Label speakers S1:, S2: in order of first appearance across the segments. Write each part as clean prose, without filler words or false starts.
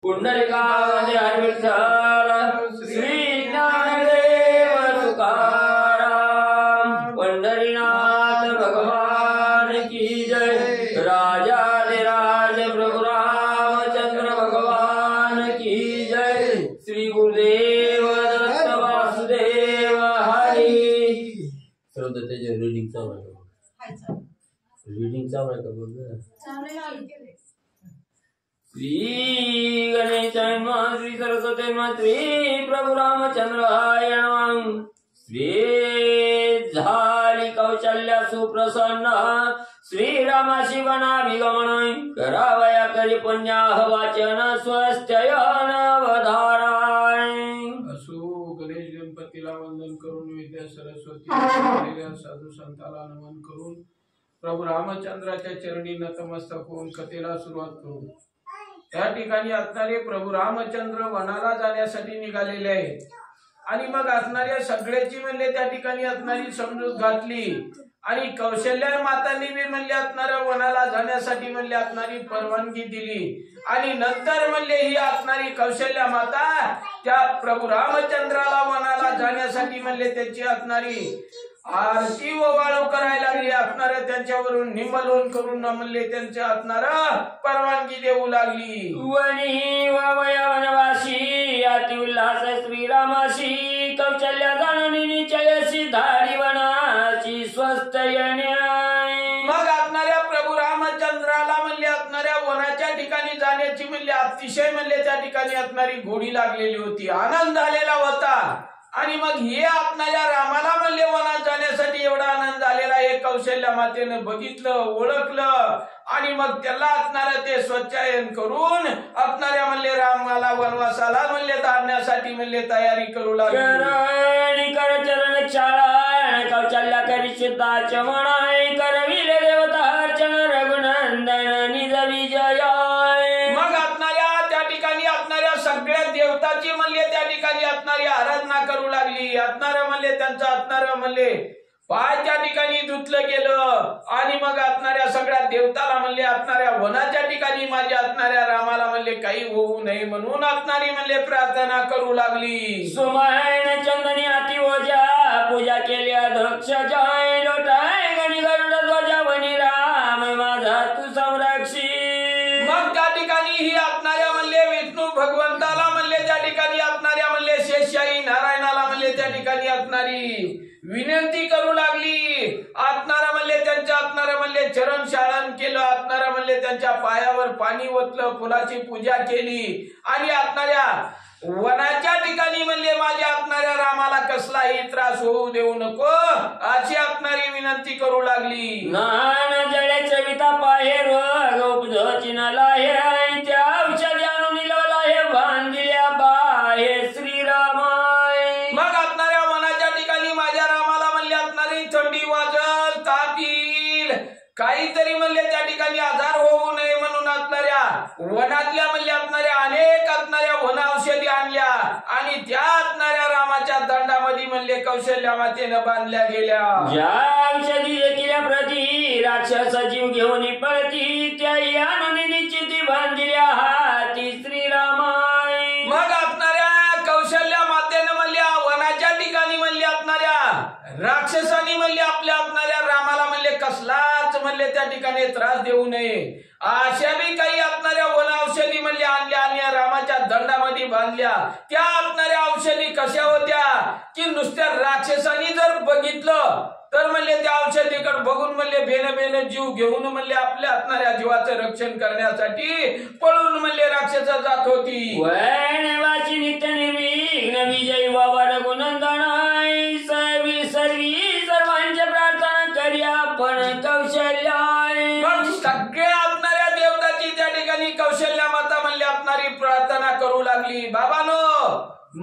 S1: पुंडलिकावने विठ्ठल श्री ज्ञानदेव तुकाराम पंढरीनाथ भगवान की जय। राजाधिराज प्रभु रामचंद्र भगवान की जय। श्री गुरुदेव दत्त वासुदेव हरी। श्रद्धा त्याच्या रीडिंग चालू आहे श्री गणेशाय नमः। श्री सरस्वती नमः। श्री प्रभु रामचंद्राय नमः। श्री झाली कौशल्या सुप्रसन्न श्रीरामाशी वनाभिगमन करावया करी पुण्याह वाचन स्वस्त्ययन वधाराय।
S2: असो गणेश गणपतीला वंदन करून विद्या सरस्वती साधू संताला नमन करून प्रभू रामचंद्राच्या चरणी नतमस्तक होऊन कथेला सुरुवात करू। त्या ठिकाणी असणारे प्रभू रामचंद्र वनाला जाण्यासाठी निघालेले आहेत आणि मग असणाऱ्या सगळ्याची म्हणले त्या ठिकाणी असणारी समजूत घातली आणि कौशल्या मातांनी बी म्हणले असणाऱ्या वनाला जाण्यासाठी म्हणले असणारी परवानगी दिली आणि नंतर म्हणले ही असणारी कौशल्या माता त्या प्रभू रामचंद्राला वनाला जाण्यासाठी म्हणले त्याची असणारी आरती ओवाळू करायला लागली असणार त्यांच्यावरून निमलोन करून म्हणले त्यांच्या असणार परवानगी देऊ लागली।
S1: वनी वया वनवासी अति उल्हास श्रीरामाशी कौशल्या जाणून निचयसी धाडी वनाची स्वस्त येण्याय।
S2: मग असणाऱ्या प्रभू रामचंद्राला म्हणले असणाऱ्या वनाच्या ठिकाणी जाण्याची म्हणले अतिशय म्हणले त्या ठिकाणी असणारी गोडी लागलेली होती, आनंद झालेला होता आणि मग हे आपणाऱ्या रामाला म्हणले वनात जाण्यासाठी एवढा आनंद झालेला हे कौशल्या मातेने बघितलं ओळखलं आणि मग त्याला असणारं ते स्वच्छायन करून असणाऱ्या म्हणले रामाला वनवासाला म्हणले धाडण्यासाठी म्हणले तयारी करू लागली।
S1: कर चरण क्षाळा कौशल्या करी सिद्धाच म्हणाय करवीर देवतार्चन रघुनंदन निज विजय।
S2: मग असणाऱ्या त्या ठिकाणी असणाऱ्या सगळ्या देवताची म्हणले त्या ठिकाणी असणारी आराधना करू लागली। असणाऱ्या म्हणले त्यांचं असणारं म्हणले पाय त्या ठिकाणी धुतलं गेलं आणि मग असणाऱ्या सगळ्या देवताला म्हणले असणाऱ्या वनाच्या ठिकाणी माझ्या असणाऱ्या रामाला म्हणले काही होऊ नये म्हणून असणारी म्हणले प्रार्थना करू लागली।
S1: सुमैन चंदनी अति ओजा पूजा केली अध्यक्ष जय लोटाय गणी गरुड ध्वजा वनी राम माझा तू संरक्षी।
S2: मग त्या ठिकाणी ही असणाऱ्या म्हणले विष्णू भगवंताला म्हणले त्या ठिकाणी असणाऱ्या म्हणले शेषशाही नारायणाला म्हणले त्या ठिकाणी असणारी विनंती करू लागली। आत्मारा म्हणले त्यांच्या आत्मारा म्हणले चरण शाळन केलं, आत्मारा म्हणले त्यांच्या पायावर पाणी ओतलं, फुलाची पूजा केली आणि आत्माऱ्या वनाच्या ठिकाणी म्हणले माझ्या आत्माऱ्या रामाला कसलाही त्रास होऊ देऊ नको अशी आत्मारी विनंती करू लागली।
S1: नान जळे चविता पाहे रोग उपजोची न लाहे त्या औषधी आणून निलवला हे बांधिल्या बाहे श्रीरामाय।
S2: मग आत्माऱ्या वनाच्या ठिकाणी माझ्या रामाला म्हणले असणारी थंडी वाजल ताप येईल काहीतरी म्हणले त्या ठिकाणी आजार होऊ नये म्हणून असणाऱ्या वनातल्या म्हणले असणाऱ्या अनेक असणाऱ्या वन औषधी आणल्या आणि त्या असणाऱ्या रामाच्या दंडामध्ये म्हणले कौशल्या मातेनं बांधल्या गेल्या।
S1: ज्या औषधी देखील प्रती राक्षस जीव घेऊन पळती त्या आणून निश्चिती बांधिल्या हाती श्रीरामाय।
S2: मग असणाऱ्या कौशल्या मातेनं म्हणले वनाच्या ठिकाणी म्हणले असणाऱ्या राक्षसांनी म्हणले आपल्या असणाऱ्या रामाला म्हणले कसलाच म्हणले त्या ठिकाणी त्रास देऊ नये अशा बी काही असणाऱ्या वन औषधी म्हणले आणल्या आणि रामाच्या दंडामध्ये बांधल्या। त्या असणाऱ्या औषधी कशा होत्या की नुसत्या राक्षसांनी जर बघितलं तर म्हणले त्या औषधीकडे बघून म्हणले बेन जीव घेऊन म्हणले आपल्या असणाऱ्या जीवाचं रक्षण करण्यासाठी पळून म्हणले राक्षसा जात होती।
S1: वैणवाची नित्य निर्विघ्न विजयी बाबा रघुनंदनाय सर्वी सर्वांच्या प्रार्थना करी आपण कौशल्याय।
S2: मग सगळ्या असणाऱ्या देवताची त्या ठिकाणी कौशल्या माता म्हणले असणारी प्रार्थना करू लागली। बाबानो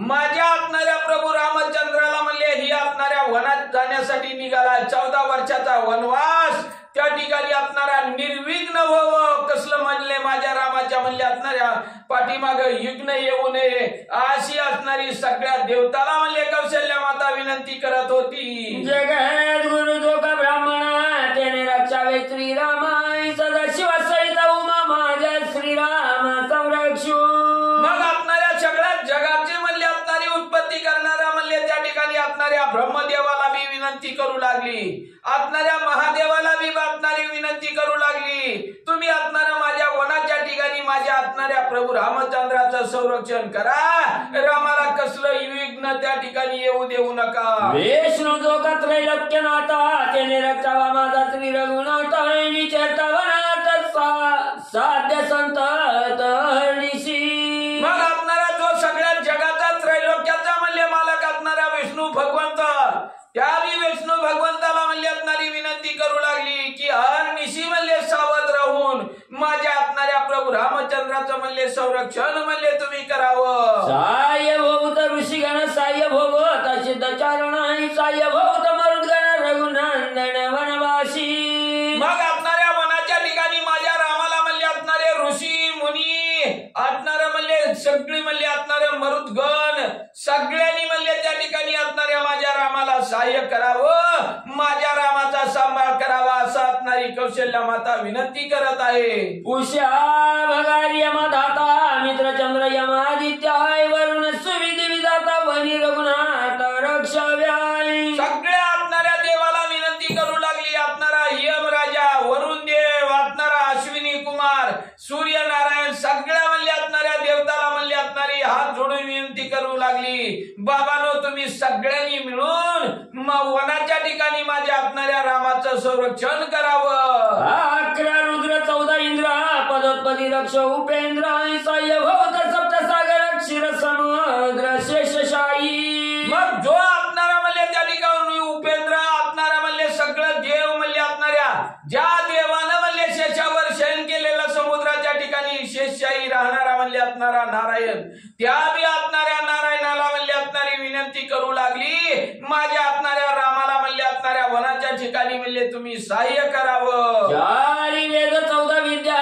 S2: माझ्या असणाऱ्या प्रभू रामचंद्राला म्हणले ही असणाऱ्या वनात जाण्यासाठी निघाला 14 वर्षाचा वनवास त्या ठिकाणी असणारा निर्विघ्न व्हावं कसलं म्हणले माझ्या रामाच्या म्हणले असणाऱ्या पाठीमाग युग्न येऊ नये अशी असणारी सगळ्या देवताला म्हणले कौशल्या माता विनंती करत होती।
S1: जगत गुरु जो का ब्राह्मणा त्याने रक्षावे श्रीरामाय सदाशिव सहित उमा माझ्या श्रीराम संरक्षू।
S2: असणाऱ्या ब्रह्मदेवाला बी विनंती करू लागली, असणाऱ्या महादेवाला बी असणारी विनंती करू लागली, तुम्ही असणाऱ्या माझ्या वनाच्या ठिकाणी माझ्या असणाऱ्या प्रभू रामचंद्राचं संरक्षण करा, रामाला कसलं विघ्न त्या ठिकाणी येऊ देऊ नका.
S1: विष्णू जो का त्रैलोक्यनाथा त्याने रक्षावा माझा श्री रघुनाथ निचेतवनाथ साध्य संत तहर्निशी.
S2: मग असणारा जो सगळ्या जगाचा त्रैलोक्याचा म्हणले मालक असणारा विष्णू भगवंत, त्या विष्णू भगवंताला म्हणले असणारी विनंती करू लागली की हर निशी म्हणले सावध राहून माझ्या असणाऱ्या प्रभू रामचंद्राचं म्हणले संरक्षण म्हणले तुम्ही करावं.
S1: साह्य भोवत ऋषीगण साह्य भोवत सिद्धचारण साह्य भोवत मरुद्गण रघुनंदन वनवासी.
S2: मग असणाऱ्या वनाच्या ठिकाणी माझ्या रामाला म्हणले असणारे ऋषी मुनी असणारे म्हणले सगळी म्हणले असणारे मरुद्गण सगळ्यांनी म्हणले त्या ठिकाणी असणाऱ्या माझ्या रामाला सहाय्य करावं, माझ्या रामाचा सांभाळ करावा असं असणारी कौशल्या माता विनंती करत आहे.
S1: उषा भगारी यमधाता मित्र चंद्र यमादित्याय वरुण सुविधी विधाता वनी रघुनाथ रक्षाव्याय.
S2: सगळ्या असणाऱ्या देवाला विनंती करू लागली. असणारा यम राजा, वरुण देव, असणारा अश्विनी कुमार, सूर्यनारायण सगळ्या म्हणले असणाऱ्या देवताला म्हणले असणारी हात जोडून विनंती करू लागली, बाबांनो तुम्ही सगळ्यांनी मिळून वनाच्या ठिकाणी माझ्या असणाऱ्या रामाचं संरक्षण करावं.
S1: 11 रुद्र 14 इंद्र पदोत्पदी रक्ष उपेंद्र साह्य भवत सप्तसागर क्षीर समुद्र शेषशाही.
S2: मग जो असणारा म्हणले त्या ठिकाणी उपेंद्र असणारा म्हणले सगळं देव म्हणले असणाऱ्या ज्या देवानं म्हणले शेषावर शयन केलेलं समुद्राच्या ठिकाणी शेषशाही राहणारा म्हणले असणारा नारायण, त्या बी असणाऱ्या नारायणाला म्हणले असणारी विनंती करू लागली, माझ्या असणाऱ्या रामाला म्हणले असणाऱ्या वनाच्या ठिकाणी म्हणले तुम्ही सहाय्य करावं.
S1: 4 वेद 14 विद्या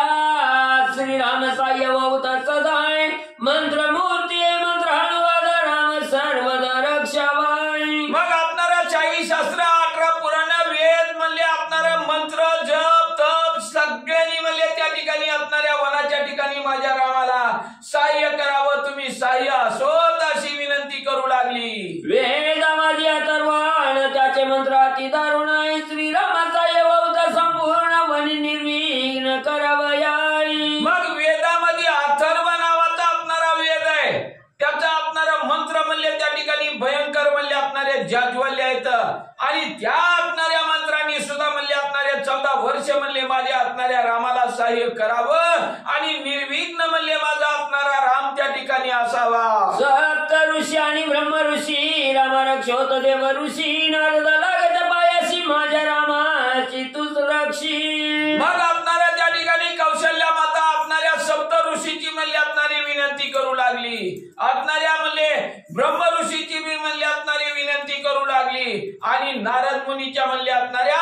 S1: श्रीराम साह्य भवत सदाय मंत्र मूर्ती मंत्र अनुवाद राम सर्वद रक्षावाय.
S2: मग आपणारा 40 शास्त्र 18 पुराण वेद म्हणले आपणारा मंत्र जप तप सगळ्यांनी म्हणले त्या ठिकाणी असणाऱ्या वनाच्या ठिकाणी माझ्या रामाला सहाय्य करावं, तुम्ही सहाय्य असोत अशी विनंती करू लागली.
S1: वेदामध्ये अथर्वण त्याचे मंत्र अति दारुण आहे श्रीरामाचा यवत संपूर्ण वनी निर्विघ्न करावयाई.
S2: मग वेदामध्ये अथर्व नावाचा आपणारा वेद आहे, त्याचा आपणारा मंत्र म्हणले त्या ठिकाणी भयंकर म्हणले असणारे जाज्वल्य आहेत आणि त्या असणाऱ्या मंत्रांनी सुद्धा म्हणले असणारे 14 वर्ष म्हणले माझ्या असणाऱ्या रामाला सहाय्य करावं आणि निर्विघ्न म्हणले माझा असणारा राम त्या ठिकाणी असावा.
S1: सप्त ऋषी आणि ब्रह्म ऋषी राम रक्षोत देव ऋषी नारद लागत पायाशी माझ्या रामाची तूच रक्षी.
S2: मग असणाऱ्या त्या ठिकाणी कौशल्या माता असणाऱ्या सप्त ऋषीची म्हणले असणारी विनंती करू लागली, असणाऱ्या म्हणले ब्रह्म ऋषीची बी म्हणले असणारी विनंती करू लागली आणि नारद मुनीच्या म्हणले असणाऱ्या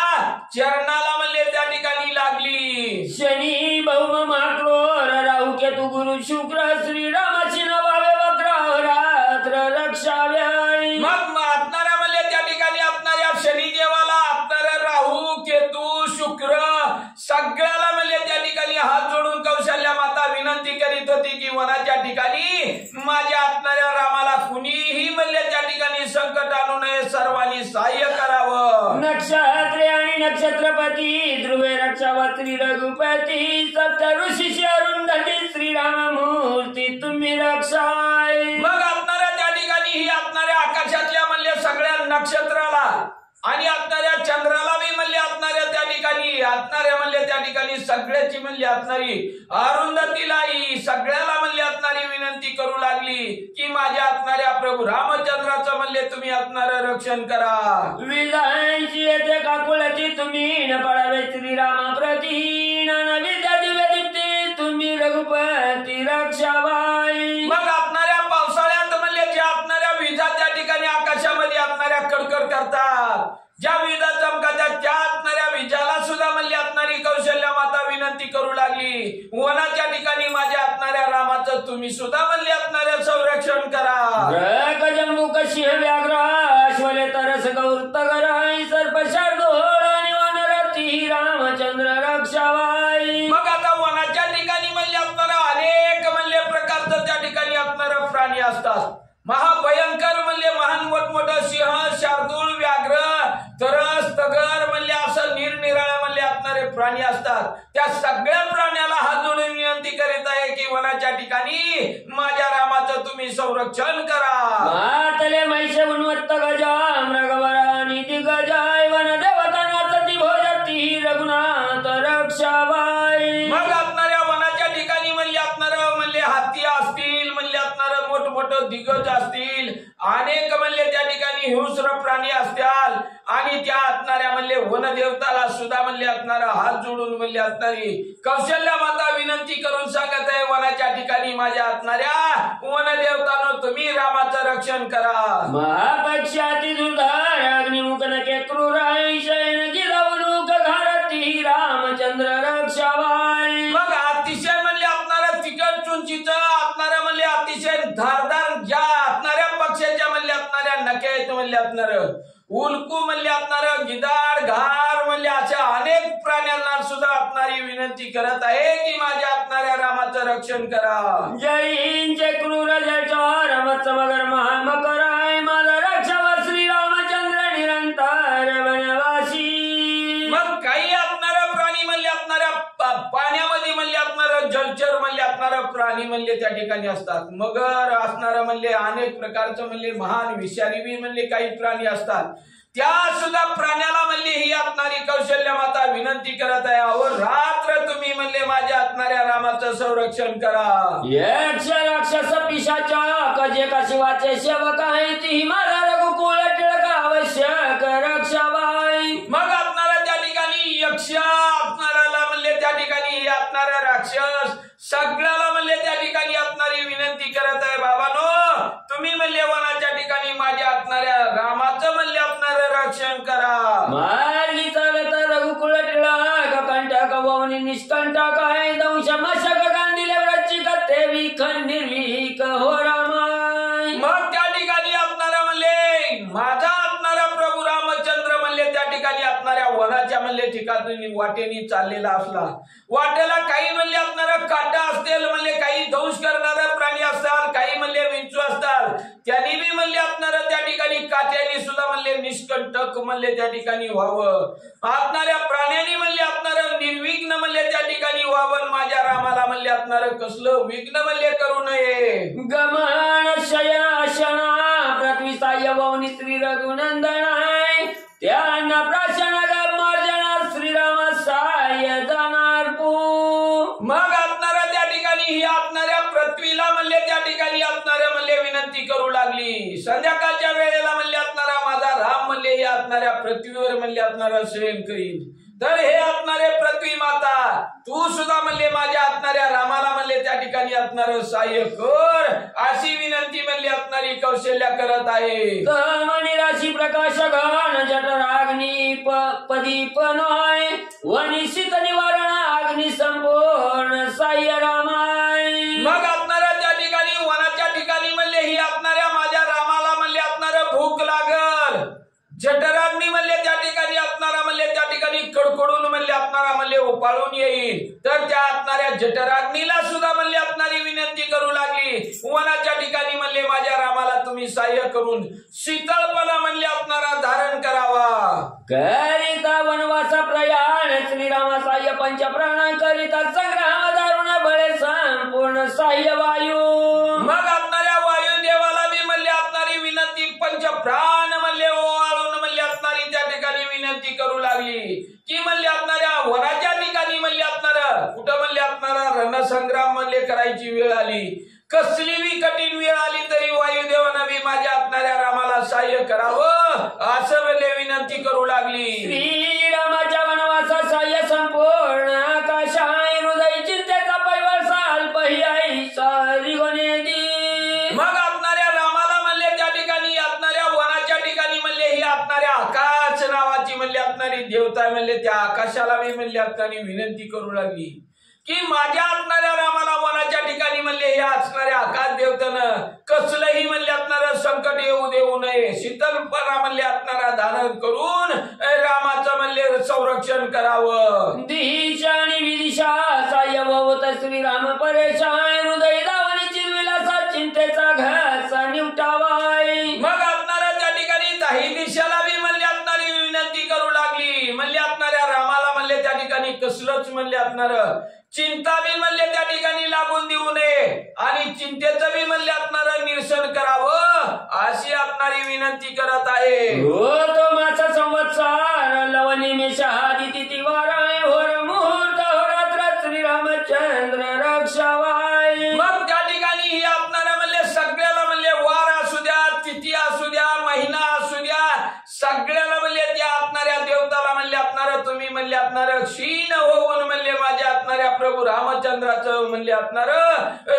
S2: चरणाला म्हणले त्या ठिकाणी लागली.
S1: शनी भौम महाक्रोर राहू केतु गुरु शुक्र श्रीरामाची नवावे वक्र रात्र रक्षाव्याय.
S2: मग असणाऱ्या म्हणले त्या ठिकाणी असणाऱ्या शनी देवाला असणाऱ्या राहू केतू शुक्र सगळ्याला म्हणले त्या ठिकाणी हात जोडून कौशल्या माता विनंती करीत होती की वनाच्या ठिकाणी माझ्या असणाऱ्या रामाला कुणीही म्हणले त्या ठिकाणी संकट आणू नये, सर्वांनी सहाय्य करावं.
S1: नक्षत्रे आणि नक्षत्रपती ध्रुवे रक्षावत्री रघुपती सप्त ऋषी अरुंधती श्रीराम मूर्ती तुम्ही रक्षाय.
S2: मग असणाऱ्या त्या ठिकाणी ही असणाऱ्या आकाशातल्या म्हणले सगळ्या नक्षत्राला आणि असणाऱ्या चंद्राला बी म्हणले असणाऱ्या त्या ठिकाणी असणाऱ्या म्हणले त्या ठिकाणी सगळ्याची म्हणले असणारी अरुंधतीलाही सगळ्याला म्हणले असणारी विनंती करू लागली की माझ्या असणाऱ्या प्रभू रामचंद्राचं म्हणले तुम्ही असणारं रक्षण करा.
S1: विजांची येथे काकुळाची तुम्ही न पडावे श्रीरामा प्रती नाना विद्या दिव्य दीप्ती तुम्ही रघुपती रक्षाबाई.
S2: मग असणाऱ्या पावसाळ्यात म्हणले ज्या असणाऱ्या विजा त्या ठिकाणी आकाशामध्ये असणाऱ्या कडकड करतात, ज्या विजा चमकातात त्या असणाऱ्या विजाला सुद्धा म्हणले असणारी कौशल्या माता विनंती करू लागली, वनाच्या ठिकाणी माझ्या असणाऱ्या रामाचं तुम्ही सुद्धा म्हणले असणाऱ्या संरक्षण करा.
S1: जम्बुक सिंह व्याघ्र अश्वले तरस गौरतगर सर्प शार्दूळ आणि वनरती रामचंद्र रक्षावाई.
S2: मग आता वनाच्या ठिकाणी म्हणले असणारा अनेक म्हणले प्रकारचं त्या ठिकाणी असणारे प्राणी असतात. महाभयंकर म्हणले महान मोठमोठं सिंह, शार्दूल, व्याघ्र, तरस, तगर म्हणले असं निरनिराळ्या म्हणले असणारे प्राणी असतात. त्या सगळ्या प्राण्याला हात जोडून विनंती करीत आहे की वनाच्या ठिकाणी माझ्या रामाचं तुम्ही संरक्षण करा.
S1: मातले महिष गुणवत्त गजा मृगवरा निधी गजाय वन देवता नाचती भोजती रघुनाथ रक्षाबाई.
S2: मग असणाऱ्या वनाच्या ठिकाणी म्हणले असणार म्हणले हाती असतील, म्हणले असणार मोठमोठं दिग्गज असतील, अनेक म्हणले त्या ठिकाणी हिंस्र प्राणी असतील आणि त्या असणाऱ्या म्हणले वनदेवताला सुद्धा म्हणले असणार हात जोडून म्हणले असणारी कौशल्या माता विनंती करून सांगत आहे वनाच्या ठिकाणी माझ्या असणाऱ्या वनदेवतानं तुम्ही रामाचं रक्षण करा.
S1: महापक्षाती दुर्धार अग्निमुख नके क्रूराय शयन गिरवणूक घारती रामचंद्र रक्षाबाई.
S2: मग अतिशय म्हणले असणारं तिकट चुंचीचं असणारं म्हणले अतिशय धारदार ज्या असणाऱ्या पक्षाच्या म्हणले असणाऱ्या नक्या म्हणले असणार उल्कू म्हणले असणार गिधाड घार म्हणले अशा अनेक प्राण्यांना सुद्धा असणारी विनंती करत आहे की माझ्या असणाऱ्या रामाचं रक्षण करा.
S1: जयींचे क्रूर जयचार मत्स मगर महामकराय माझा रक्षावा श्रीरामचंद्र निरंतर वनवासी.
S2: मग काही असणारा प्राणी म्हणले असणाऱ्या पाण्यामध्ये म्हणले असणार जलचर म्हणले असणार प्राणी म्हणले त्या ठिकाणी असतात. मगर असणार म्हणले अनेक प्रकारचं म्हणले महान विषारी बी म्हणले काही प्राणी असतात. त्या सुद्धा प्राण्याला म्हणले ही असणारी कौशल्या माता विनंती करत आहे अहो रात्र तुम्ही म्हणले माझ्या असणाऱ्या रामाचं संरक्षण करा.
S1: यक्ष राक्षस पिशाचा कजे का शिवाचे सेवक आहे ती माझा रघुकुळ टिळक आवश्यक रक्षाबाई.
S2: मग असणारा त्या ठिकाणी यक्ष असणाऱ्याला म्हणले त्या ठिकाणी असणाऱ्या राक्षस सगळ्याला म्हणले त्या ठिकाणी असणारी विनंती करत आहे बाबानो तुम्ही म्हणले वनाच्या ठिकाणी माझ्या असणाऱ्या रामाचं म्हणले असणारं रक्षण करा.
S1: मार्गी चालत रघुकुळ टिळक कंटक ववनी निष्कंटक आहे दंश मशक गांधीले व्रचिक ते विखन निर्विक हो रामाय.
S2: मग त्या ठिकाणी असणारा म्हणले माझा असणारा प्रभू रामचंद्र म्हणले त्या ठिकाणी असणाऱ्या वनाच्या म्हणले ठिकाणी वाटेनी चाललेला असला. वाटेला काही म्हणले असणारा काटा असतील म्हणले काही दंश करणारे प्राणी असतात काही म्हणले विंचू असतात त्यांनी बी म्हणले असणारं त्या ठिकाणी काट्याने सुद्धा म्हणले निष्कंटक म्हणले त्या ठिकाणी व्हावं. असणाऱ्या प्राण्यांनी म्हणले असणारं निर्विघ्न म्हणले त्या ठिकाणी व्हावं. माझ्या रामाला म्हणले असणारं कसलं विघ्न म्हणले करू नये.
S1: गमन शयशना पृथ्वी साय ववनी श्री रघुनंदन आहे त्यांना प्राशन मार्जना श्रीराम साय जाणार पू.
S2: मग असणाऱ्या त्या ठिकाणी ही असणाऱ्या पृथ्वीला म्हणले त्या ठिकाणी असणाऱ्या म्हणले विनंती करू लागली. संध्याकाळच्या वेळेला म्हणले असणारा माझा राम म्हणले हे असणाऱ्या पृथ्वीवर म्हणले असणारा शयन करीन. तर हे असणारे पृथ्वी माता तू सुद्धा म्हणले माझ्या असणाऱ्या रामाला म्हणले त्या ठिकाणी असणार सहाय्य कर अशी विनंती म्हणली असणारी कौशल्या करत आहे.
S1: मणी राशी प्रकाश घन जठराग्नी पदीप नोय वनिशित निवारण अग्नि संपूर्ण सहाय्य रामाय.
S2: मग असणाऱ्या त्या ठिकाणी वनाच्या ठिकाणी म्हणले ही असणाऱ्या माझ्या रामाला म्हणले असणार भूक लागल. जठराग्नी म्हणले त्या ठिकाणी असणारा म्हणले त्या ठिकाणी कडकडून म्हणले असणारा म्हणले उपाळून येईल. तर त्या असणाऱ्या जठराग्नीला सुद्धा म्हणले असणारी विनंती करू लागली वनाच्या ठिकाणी म्हणले माझ्या रामाला तुम्ही सहाय्य करून शीतळपणा म्हणले असणारा धारण करावा.
S1: करिता वनवासा प्रयाण श्रीराम सहाय्य पंच प्राण करिता संग्राम दारुण बळे संपूर्ण सहाय्य वायू.
S2: मग असणाऱ्या वायुदेवाला बी म्हणले असणारी विनंती पंच प्राण म्हणले ओवाळून म्हणले असणारी त्या ठिकाणी विनंती करू लागली की म्हणले असणाऱ्या वनाच्या ठिकाणी म्हणले असणार कुठं म्हणले असणारा रणसंग्राम म्हणले करायची वेळ आली. कसली बी कठीण वेळ आली तरी वायुदेवानं बी माझ्या असणाऱ्या रामाला सहाय्य करावं असं म्हणले विनंती करू लागली.
S1: श्रीरामाच्या वनवासा सहाय्य संपूर्ण आकाश आहे हृदय चिंतेचा पैवळ साल पही आई सारी गुणेदी.
S2: मग असणाऱ्या रामाला म्हणले त्या ठिकाणी असणाऱ्या वनाच्या ठिकाणी म्हणले ही असणाऱ्या आकाश नावाची म्हणले असणारी देवता म्हणले त्या आकाशाला बी म्हणले असणारी विनंती करू लागली की माझ्या असणाऱ्या रामाला वनाच्या ठिकाणी म्हणले हे असणाऱ्या आकाश देवतानं कसलंही म्हणले असणारं संकट येऊ देऊ नये. शीतलपणा म्हणले असणारा धारण करून रामाचं म्हणले संरक्षण करावं.
S1: दिशा आणि विदिशा सहाय्य भवत श्रीराम परेशान हृदय दावणीची विलासा चिंतेचा घासा निवट उठावाय.
S2: मग असणाऱ्या त्या ठिकाणी दाही दिशेला बी म्हणले असणारी विनंती करू लागली. म्हणले असणाऱ्या रामाला म्हणले त्या ठिकाणी कसलंच म्हणले असणार चिंता बी म्हणले त्या ठिकाणी लागून देऊ नये आणि चिंतेचं बी म्हणले असणार निरसन करावं अशी असणारी विनंती करत आहे.
S1: हो तो मासा संवत्सर लवनिमेष आदिती तिवार होर मुहूर्त होरात्र श्रीरामचंद्र रक्षावाय.
S2: मग त्या ठिकाणी ही आपणाला म्हणले सगळ्याला म्हणले वार असू द्या, तिथी असू द्या, महिना असू द्या, सगळ्याला म्हणले त्या आपणाऱ्या देवताला म्हणले असणार तुम्ही म्हणले असणार क्षीण होऊन म्हणले माझ्या असणाऱ्या प्रभू रामचंद्राचं म्हणले असणार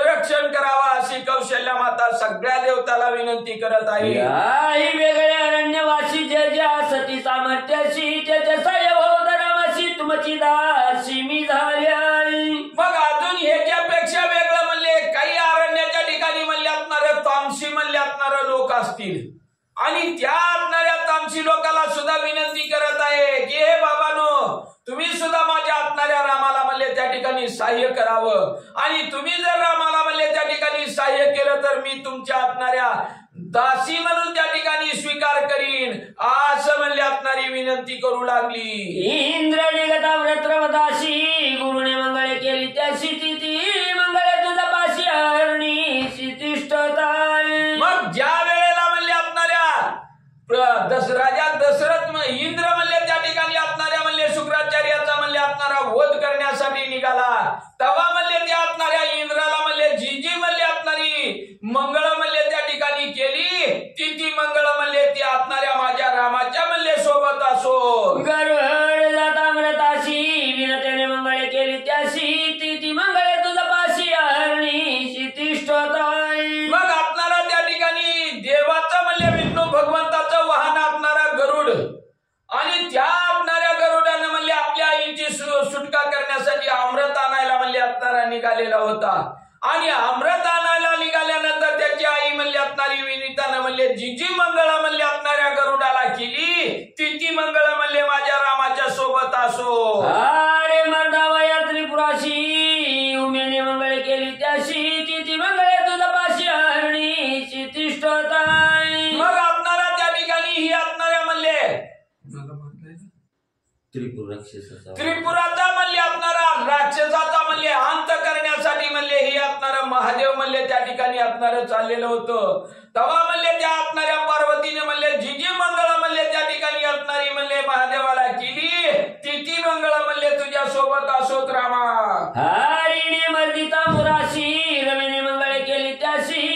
S2: रक्षण करावा अशी कौशल्या माता सगळ्या देवताला विनंती करत आहे.
S1: याही वेगळे अरण्यवासी जे जे सती सामर्थ्याशी त्याचे सयभोत रामाशी तुमची दासी मी झाली.
S2: मग अजून ह्याच्यापेक्षा वेगळं म्हणले काही अरण्याच्या ठिकाणी म्हणले असणार तामसी म्हणले असणार लोक असतील आणि त्या असणाऱ्या तामसी लोकांना सुद्धा विनंती करत आहे की हे बाबानो तुम्ही सुद्धा माझ्या असणाऱ्या रामाला म्हणले त्या ठिकाणी सहाय्य करावं आणि तुम्ही जर रामाला म्हणले त्या ठिकाणी सहाय्य केलं तर मी तुमच्या असणाऱ्या दासी म्हणून त्या ठिकाणी स्वीकार करीन असं म्हणले असणारी विनंती करू लागली.
S1: इंद्र निगता व्रत्रवदासी गुरुने मंगळे केली त्याशी तिथी मंगळे तुझा पाशी हरणी शितिष्ठताय.
S2: मग ज्या वेळेला म्हणले असणाऱ्या राजा दशरथ इंद्र म्हणले त्या ठिकाणी असणाऱ्या म्हणले शुक्राचार्याचा म्हणले असणारा वध करण्यासाठी निघाला तेव्हा म्हणले त्या असणाऱ्या इंद्राला म्हणले जी जी म्हणले असणारी मंगळ म्हणले त्या ठिकाणी केली ती मंगळ म्हणले ती असणाऱ्या माझ्या रामाच्या म्हणले सोबत असो.
S1: गरुड जातामृताशी विनतेने मंगळे केली त्याशी ती मंगळे तुझा पाशी हरणी शितिष्ठताय.
S2: मग आपणाला त्या ठिकाणी देवाचं म्हणले विष्णू भगवंताचं वाहन असणारा गरुड आणि त्या आपणाऱ्या गरुडानं म्हणले आपल्या आईची सुटका करण्यासाठी अमृत आणायला म्हणले असणारा निघालेला होता आणि अमृत आणायला निघाल्यानंतर त्याची आई म्हणले असणारी विनीतानं म्हणले जी जी मंगळ म्हणले असणाऱ्या गरुडाला केली ती मंगळ म्हणले माझ्या रामाच्या सोबत असो.
S1: अरे मर्दावया त्रिपुराशी उमेने मंगळे केली त्याशी ती मंगळे तुझा पाशी हरणी शितिष्ठताय.
S2: मग आपणाला त्या ठिकाणी ही असणाऱ्या म्हणले त्रिपुराचा म्हणले असणारा राक्षसाचा म्हणले अंत करण्यासाठी म्हणले हे असणारं महादेव म्हणले त्या ठिकाणी असणारं चाललेलं होतं तेव्हा म्हणले त्या असणाऱ्या पार्वतीने म्हणले जी जी मंगळ म्हणले त्या ठिकाणी असणारी म्हणले महादेवाला केली ती मंगळ म्हणले तुझ्या सोबत असोत रामा.
S1: हरिणे मर्दिता मुराशी रमेने मंगळे केली त्याशी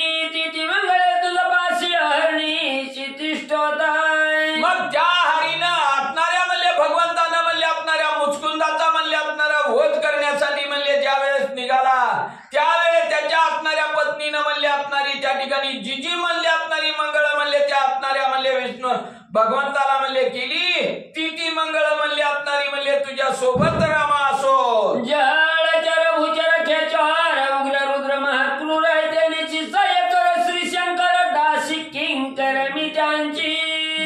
S1: ती मंगळे तुझा पाशी हरणी शितिष्ठताय.
S2: मग त्या हरीनं असणाऱ्या म्हणले भगवंतानं म्हणले असणाऱ्या मुचकुंदाचा म्हणले असणारा वध करण्यासाठी म्हणले ज्या वेळेस निघाला त्यावेळेस त्याच्या असणाऱ्या पत्नीनं म्हणले असणारी त्या ठिकाणी जी जी म्हणले असणारी मंगळ म्हणले त्या असणाऱ्या म्हणले विष्णू भगवंताला म्हणले केली ती मंगळ म्हणले असणारी म्हणले तुझ्या सोबत रामा असो.
S1: जळचर भूचर खेचर उग्र रुद्र महाक्रूर त्याची सयकर श्री शंकर दासी किंकर मी त्यांची.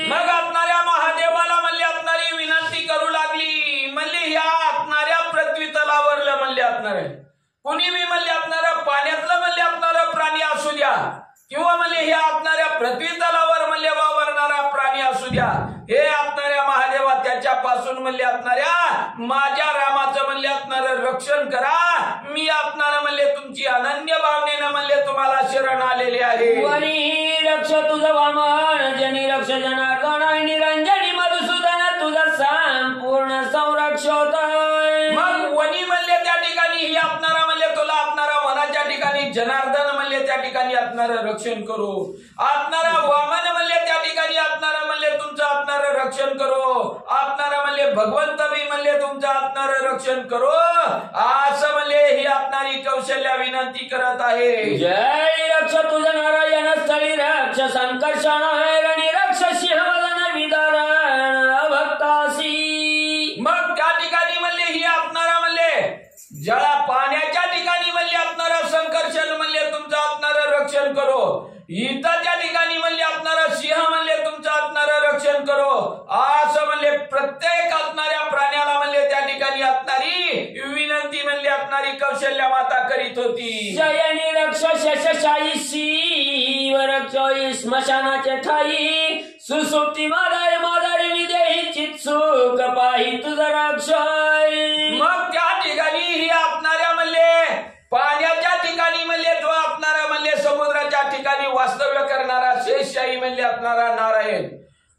S2: मग असणाऱ्या महादेवाला म्हणले असणारी विनंती करू लागली म्हणले ह्या असणाऱ्या पृथ्वी तलावरलं म्हणले असणार कुणी बी म्हणले असणाऱ्या पाण्यातलं म्हणले असणारं प्राणी असू द्या किंवा म्हणले हे असणाऱ्या पृथ्वी तलावर म्हणले वावरणारा प्राणी असू द्या हे असणाऱ्या महादेवा त्याच्यापासून म्हणले असणाऱ्या माझ्या रामाचं म्हणले असणारं रक्षण करा मी असणारं म्हणले तुमची अनन्य भावनेनं म्हणले तुम्हाला शरण आलेले आहे.
S1: वनी रक्ष तुझं वामन जनी रक्ष जनार्दन निरंजनी मधुसूदन तुझं संपूर्ण संरक्षोतय.
S2: मग वनी म्हणले त्या ठिकाणी ही असणारा म्हणले तुला असणारा वनाच्या ठिकाणी जनार्दन म्हणले त्या ठिकाणी असणारं रक्षण करू असणारा वामन म्हणले त्या ठिकाणी असणारं म्हणले तुमचं असणारं रक्षण करू असणारा म्हणले भगवंत बी म्हणले तुमचं असणारं रक्षण करू असं म्हणले ही असणारी कौशल्या विनंती करत आहे.
S1: जय रक्ष तुझं नारायण स्थळी रक्ष संकर्षण रणी रक्ष सिंहवदन विदारण भक्तासी.
S2: मग त्या ठिकाणी म्हणले ही असणारा म्हणले जळा पाण्याच्या ठिकाणी म्हणले असणारं संकर्षण म्हणले तुमचं असणारं रक्षण करो इथं त्या ठिकाणी म्हणले असणारं सिंह म्हणले तुमचं असणारं रक्षण करो असं म्हणले प्रत्येक असणाऱ्या प्राण्याला म्हणले त्या ठिकाणी असणारी विनंती म्हणले असणारी कौशल्या माता करीत होती.
S1: जयनी रक्ष शशशायी शिव रक्ष रक्षोई स्मशानाच्या ठाई सुसुप्ती मादार मादार विदेही चित सुख पाही तुझा रक्षोई.
S2: मग त्या ठिकाणी ही आपणाऱ्या म्हणले पाण्याच्या ठिकाणी म्हणले जो आपणारा म्हणले समुद्राच्या ठिकाणी वास्तव्य करणारा शेषशाही म्हणले आपणारा नारायण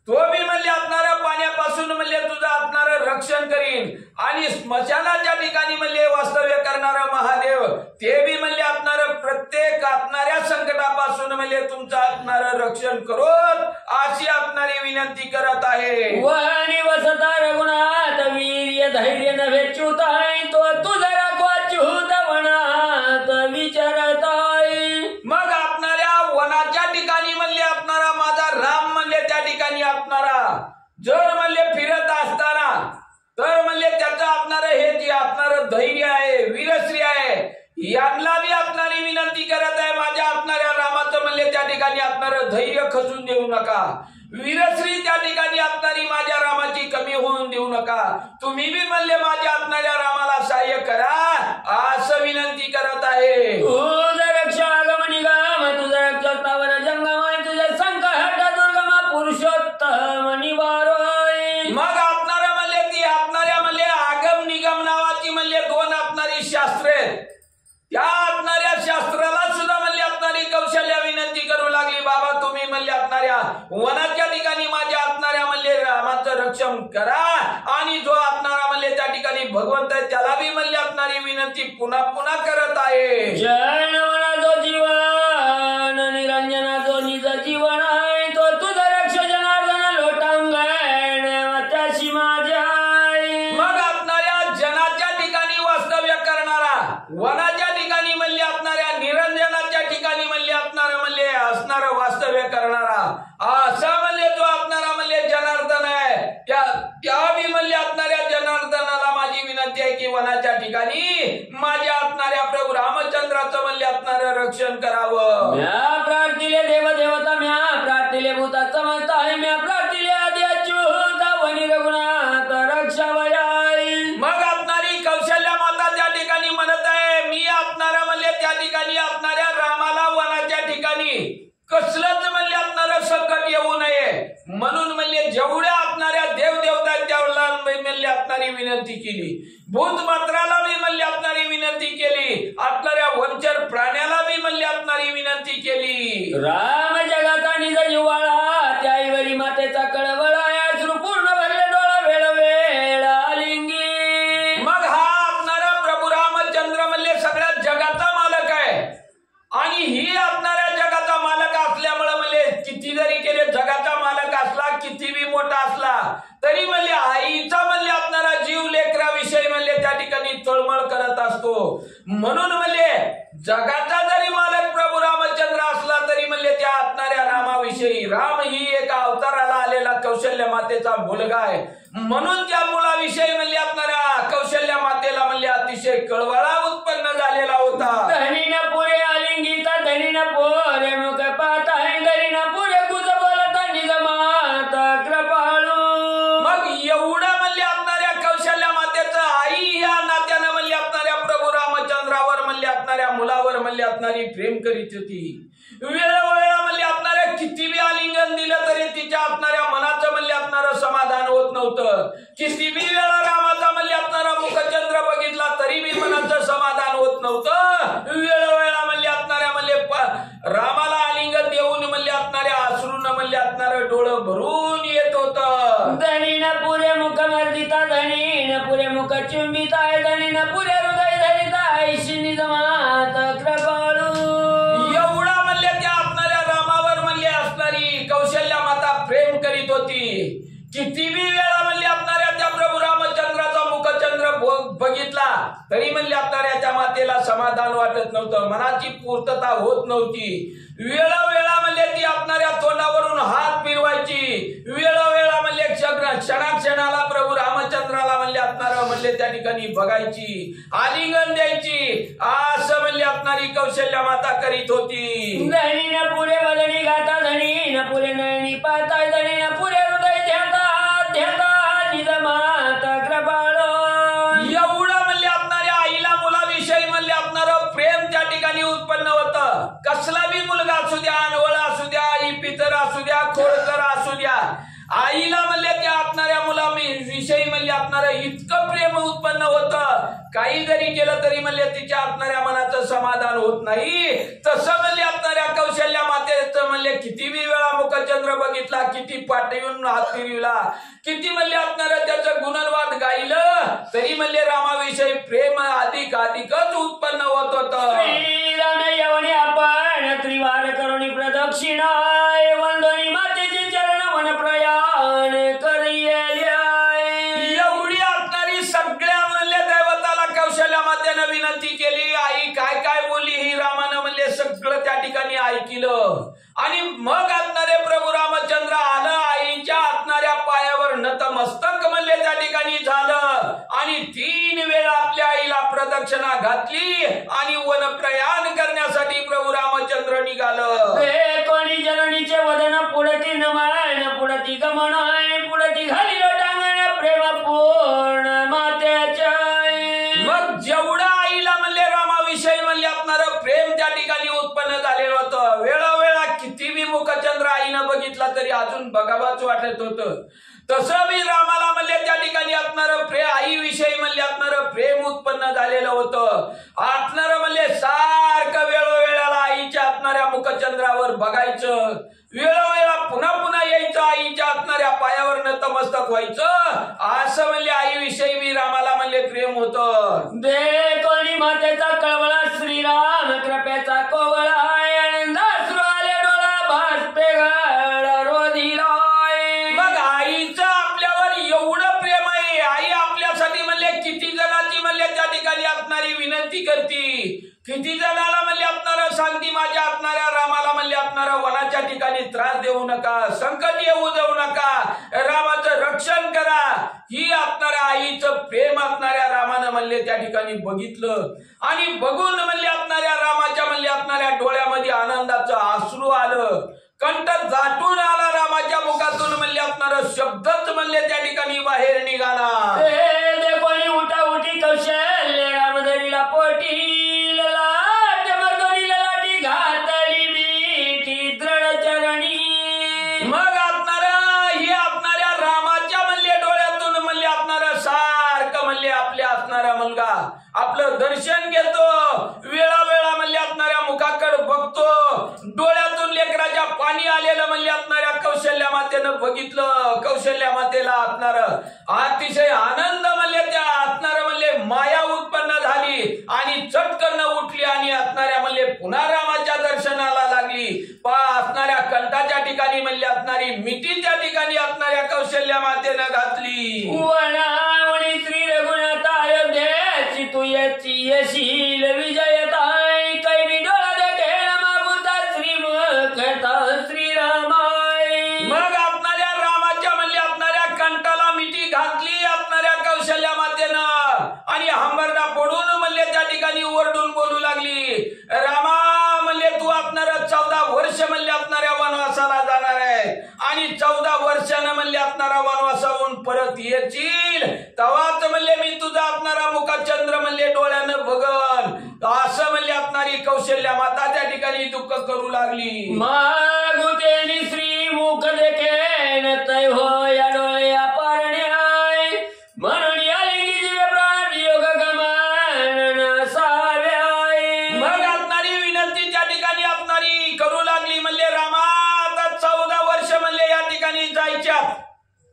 S2: तो बी म्हणले आपणारा पाण्यापासून म्हणले तुझं आपणारं रक्षण करीन. आणि स्मशानाच्या ठिकाणी म्हणले वास्तव्य करणारा महादेव ते बी म्हणले आपणारं प्रत्येक आपणाऱ्या संकटापासून म्हणले तुमचं आपणारं रक्षण करोत अशी आपणारी विनंती करत आहे.
S1: वनी वसता रघुनाथ वीर्य धैर्य नव्हे च्युताय तो तुझा राखवा च्युत वनात विचारताय.
S2: मग आपणाऱ्या वनाच्या ठिकाणी म्हणले आपणारा माझा राम म्हणले त्या ठिकाणी आपणारा जर म्हणले फिरत असताना तर म्हणले त्याचं आपणारं हे जे आपणारं धैर्य आहे वीरश्री आहे यांना बी आपणारी विनंती करत आहे माझ्या आपणाऱ्या रामाचं म्हणले त्या ठिकाणी आपणारं धैर्य खचून देऊ नका. वीरश्री त्या ठिकाणी आपणारी माझ्या रामाची कमी होऊन देऊ नका. तुम्ही बी म्हणले माझ्या आपणाऱ्या रामाला सहाय्य करा असं विनंती करत आहे.
S1: तुझा रक्षा आगम निगम तुझा रक्षा स्थावर जंगमाय तुझ्या संकट दुर्गमा पुरुषोत्तम निवारोय.
S2: मग आपणारा म्हणले ती आपणाऱ्या म्हणले आगम निगम नावाची म्हणले दोन आपणारी शास्त्रे आहेत. त्या आपणाऱ्या शास्त्राला सुद्धा म्हणले आपणारी कौशल्य विनंती करू लागली बाबा तुम्ही म्हणले आपणाऱ्या वनाच्या ठिकाणी माझ्या आपणाऱ्या म्हणले रामाचं रक्षण करा. आणि जो आपणारा म्हणले त्या ठिकाणी भगवंत आहे त्याला बी म्हणले आपणारी विनंती पुन्हा पुन्हा करत आहे.
S1: जनवना जो जीवन निरंजना जो निज जीवन आहे तो तुझा रक्ष जनार्दन लोटांगण त्याशी माझ्या.
S2: मग आपणाऱ्या जनाच्या ठिकाणी वास्तव्य करणारा वनाच्या ठिकाणी म्हणले आपणाऱ्या निरंजनाच्या ठिकाणी म्हणले आपणारा म्हणले असणारं वास्तव्य करणारा असा म्हणले जो आपणारा म्हणले जनार्दन आहे त्या बी म्हणले आपणाऱ्या जनार्दनाला माझी विनंती आहे की वनाच्या ठिकाणी माझ्या आपणाऱ्या प्रभू रामचंद्राचं म्हणले आपणारं रक्षण करावं.
S1: म्या प्रार्थिले देव देवता म्या प्रार्थिले भूताचा म्हणता आहे म्या प्रार्थिले आदि अच्युत वनी रघुनाथ रक्षावयाय.
S2: मग आपणारी कौशल्या माता त्या ठिकाणी म्हणत आहे मी आपणारा म्हणले त्या ठिकाणी आपणाऱ्या रामाला वनाच्या ठिकाणी कसलंच म्हणले आपणारं संकट येऊ नये म्हणून म्हणले जेवढ्या आपणाऱ्या देवदेवता तेवढ्या म्हणले आपणारी विनंती केली. भूतमात्राला मी म्हणले आपणारी विनंती केली. आपणाऱ्या वंचर प्राण्याला मी म्हणले आपणारी विनंती केली.
S1: राम जगाचा निज जिव्हाळा त्याईवरी मातेचा कळवळा अश्रू पूर्ण भरले डोळा वेळ वेळ आलिंगी.
S2: मग हा आपणारा प्रभू रामचंद्र म्हणले सगळ्या जगाचा मालक आहे. आणि ही आपणाऱ्या जगाचा मालक असल्यामुळे म्हणले किती जरी केले जगाचा मालक असला किती बी मोठा असला तरी म्हणले आईचा म्हणले आपणारा जीव लेकराविषयी म्हणले त्या ठिकाणी तळमळ करत असतो. म्हणून म्हणले जगाचा जरी मालक प्रभू रामचंद्र असला तरी म्हणले त्या आपणाऱ्या रामाविषयी राम ही एका अवताराला आलेला कौशल्य मातेचा मुलगा आहे म्हणून त्या मुलाविषयी म्हणले आपणाऱ्या कौशल्य मातेला म्हणले अतिशय कळवळा उत्पन्न झालेला होता.
S1: धनीन पुरे आलिंगीता धनीन पोरे मुख पाहताय धनीन पुरे गुज बोलता निज माता कृपाळू.
S2: मग एवढं म्हणले आपणाऱ्या कौशल्य मातेचं आई या नात्यानं म्हणले आपणाऱ्या प्रभू रामचंद्रावर म्हणले आपणाऱ्या मुलावर म्हणले आपणारी प्रेम करीत होती. वेळोवेळा म्हणले आपणाऱ्या किती बी आलिंगन दिलं तरी तिच्या आपणाऱ्या मनाचं म्हणले आपणारं समाधान होत नव्हतं. किती बी वेळा रामाचा म्हणले आपणारा मुखचंद्र बघितला तरी बी मनाचं समाधान होत नव्हतं. वेळोवेळा म्हणले आपणाऱ्या म्हणले रामाला आलिंगन देऊन म्हणले आपणाऱ्या अश्रून म्हणले आपणारं डोळं भरून येत होतं.
S1: धनीन पुरे मुख मर्दिता धनीन पुरे मुख चुंबिताय धनीन पुरे हृदय धरिताय निज माता कृपाळू.
S2: एवढा म्हणले त्या आपणाऱ्या रामावर म्हणले असणारी कौशल्या माता प्रेम करीत होती. किती बी वेळा म्हणले आपणाऱ्या त्या प्रभू रामचंद्राचा मुखचंद्र बघितला तरी म्हणले आपणाऱ्या त्या मातेला समाधान वाटत नव्हतं. मनाची पूर्तता होत नव्हती. वेळोवेळा म्हणले ती आपणाऱ्या तोंडावरून हात फिरवायची. वेळोवेळा म्हणले क्षणाक्षणाला प्रभू रामचंद्राला म्हणले आपणारा म्हणले त्या ठिकाणी बघायची आलिंगन द्यायची असं म्हणले आपणारी कौशल्या माता करीत होती.
S1: धनीन पुरे वदनी गाता धनीन पुरे नयनी पाहताय धनीन पुरे हृदय ध्याता ध्याता निज माता कृपाळू.
S2: एवढं म्हणले आपणाऱ्या आईला मुलाविषयी म्हणले आपणारं प्रेम त्या ठिकाणी उत्पन्न होतं. कसला बी मुलगा असू द्या अनवळ असू द्या आईला म्हणले त्या असणाऱ्या मुलाविषयी म्हणले असणारं इतकं प्रेम उत्पन्न होतं, काही जरी केलं तरी म्हणले तिच्या असणाऱ्या मनाचं समाधान होत नाही. तसं म्हणले असणाऱ्या कौशल्या मातेचं म्हणले किती वेळा मुखचंद्र बघितला, किती पाठवून हात फिरविला, किती म्हणले असणारं त्याचं गुणवाद गायलं, तरी म्हणले रामाविषयी प्रेम अधिकच उत्पन्न होत होतं.
S1: श्रीराम यवनी आपण त्रिवार करुणी प्रदक्षिणा वंदनी मातेचे चरण वन प्रयाण
S2: एवढी असणारी सगळ्या म्हणले दैवताला कौशल्या मातेनं विनंती केली. आई काय काय बोलली ही रामानं म्हणले सगळं त्या ठिकाणी ऐकलं. आणि मग असणारे प्रभू रामचंद्र आलं, आईच्या असणाऱ्या पायावर नतमस्तक म्हणले त्या ठिकाणी झालं. आणि 3 वेळा आपल्या आईला प्रदक्षिणा घातली आणि वन प्रयाण करण्यासाठी प्रभू रामचंद्र निघालं.
S1: कोणी जननीचे वदन पुढती नमन पुढती गमन पुढती घाली टांगण प्रेम पूर्ण मातेच्या.
S2: मग जेवढं आईला म्हणले रामाविषयी म्हणले असणारं प्रेम त्या ठिकाणी उत्पन्न झालेलं होतं. वेळोवेळा किती बी मुखचंद्र आईनं बघितला तरी अजून बघावाच वाटत होतं. तसं मी रामाला म्हणले त्या ठिकाणी असणारं प्रेम आईविषयी म्हणले असणारं प्रेम उत्पन्न झालेलं होतं. असणारं म्हणले सारखं वेळोवेळाला आईच्या असणाऱ्या मुखचंद्रावर बघायचं, वेळोवेळा पुन्हा पुन्हा यायचं, आईच्या असणाऱ्या पायावर नतमस्तक व्हायचं. असं म्हणले आईविषयी मी रामाला म्हणले प्रेम होतं.
S1: दे कोणी मातेचा कळवळा श्रीराम कृपेचा कोवळा आनंदाश्रू आले डोळा भास पेगाळ रोधिला.
S2: मग आईचं आपल्यावर एवढं प्रेम आहे. आई आपल्यासाठी म्हणले किती जणांची म्हणले त्या ठिकाणी असणारी विनंती करती, किती जणाला म्हणले असणारं सांगती माझ्या असणाऱ्या रामाला म्हणले असणारं वनाच्या ठिकाणी त्रास देऊ नका, संकट येऊ देऊ नका, रामाचं रक्षण करा. ही असणाऱ्या आईचं प्रेम असणाऱ्या रामानं म्हणले त्या ठिकाणी बघितलं. आणि बघून म्हणले असणाऱ्या रामाच्या म्हणले असणाऱ्या डोळ्यामध्ये आनंदाचं अश्रू आलं, कंठ दाटून आला. रामाच्या मुखातून म्हणले असणारं शब्दच म्हणले त्या ठिकाणी बाहेर निघाला.
S1: कोणी उठा उठी कौशल्य रामधरीला पोटी घातली मिठी दृढ चरणी.
S2: मग असणारं हे असणाऱ्या रामाच्या म्हणले डोळ्यातून म्हणले असणारं सारखं म्हणले आपल्या असणारा मुलगा आपलं दर्शन घेतो, वेळोवेळा म्हणले असणाऱ्या मुखाकडे बघतो, डोळ्यातून लेकराच्या पाणी आलेलं म्हणले असणाऱ्या कौशल्या मातेनं बघितलं. कौशल्या मातेला असणार अतिशय आनंद म्हणले त्या असणार म्हणले माया उत्पन्न झाली आणि चटकन उठली आणि असणाऱ्या म्हणले पुन्हा रामाच्या दर्शनाला लागली. असणाऱ्या कंठाच्या ठिकाणी म्हणले असणारी मिठी त्या ठिकाणी असणाऱ्या कौशल्या मातेनं घातली.
S1: वनावणी श्री रघुनाथ अयोध्येची तू याची येशील विजयताय कैरी डोळा देखेल मागुता श्रीमुखता श्रीरामाय.
S2: मग असणाऱ्या रामाच्या म्हणले असणाऱ्या कंठाला मिठी घातली असणाऱ्या कौशल्या मातेनं आणि हंबरडा पडून म्हणले त्या ठिकाणी ओरडून बोलू लागली. रामा म्हणले तू असणार 14 वर्ष म्हणले असणाऱ्या वनवासाला जाणार आहे आणि 14 वर्षानं म्हणले असणारा वनवासाहून परत येशील तेव्हाच म्हणले मी तुझा असणारा मुखचंद्र म्हणले डोळ्यानं बघन. असं म्हणले असणारी कौशल्या माता त्या ठिकाणी दुःख करू लागली.
S1: मागुतेनी श्री मुख देखेन तै हो या डोळ्या पारणे हाय म्हणून या लिंगी जीवे प्राण योग गमन साव्याय.
S2: मग असणारी विनंती त्या ठिकाणी असणारी करू लागली. म्हणले रामा आता 14 वर्ष म्हणले या ठिकाणी जायच्या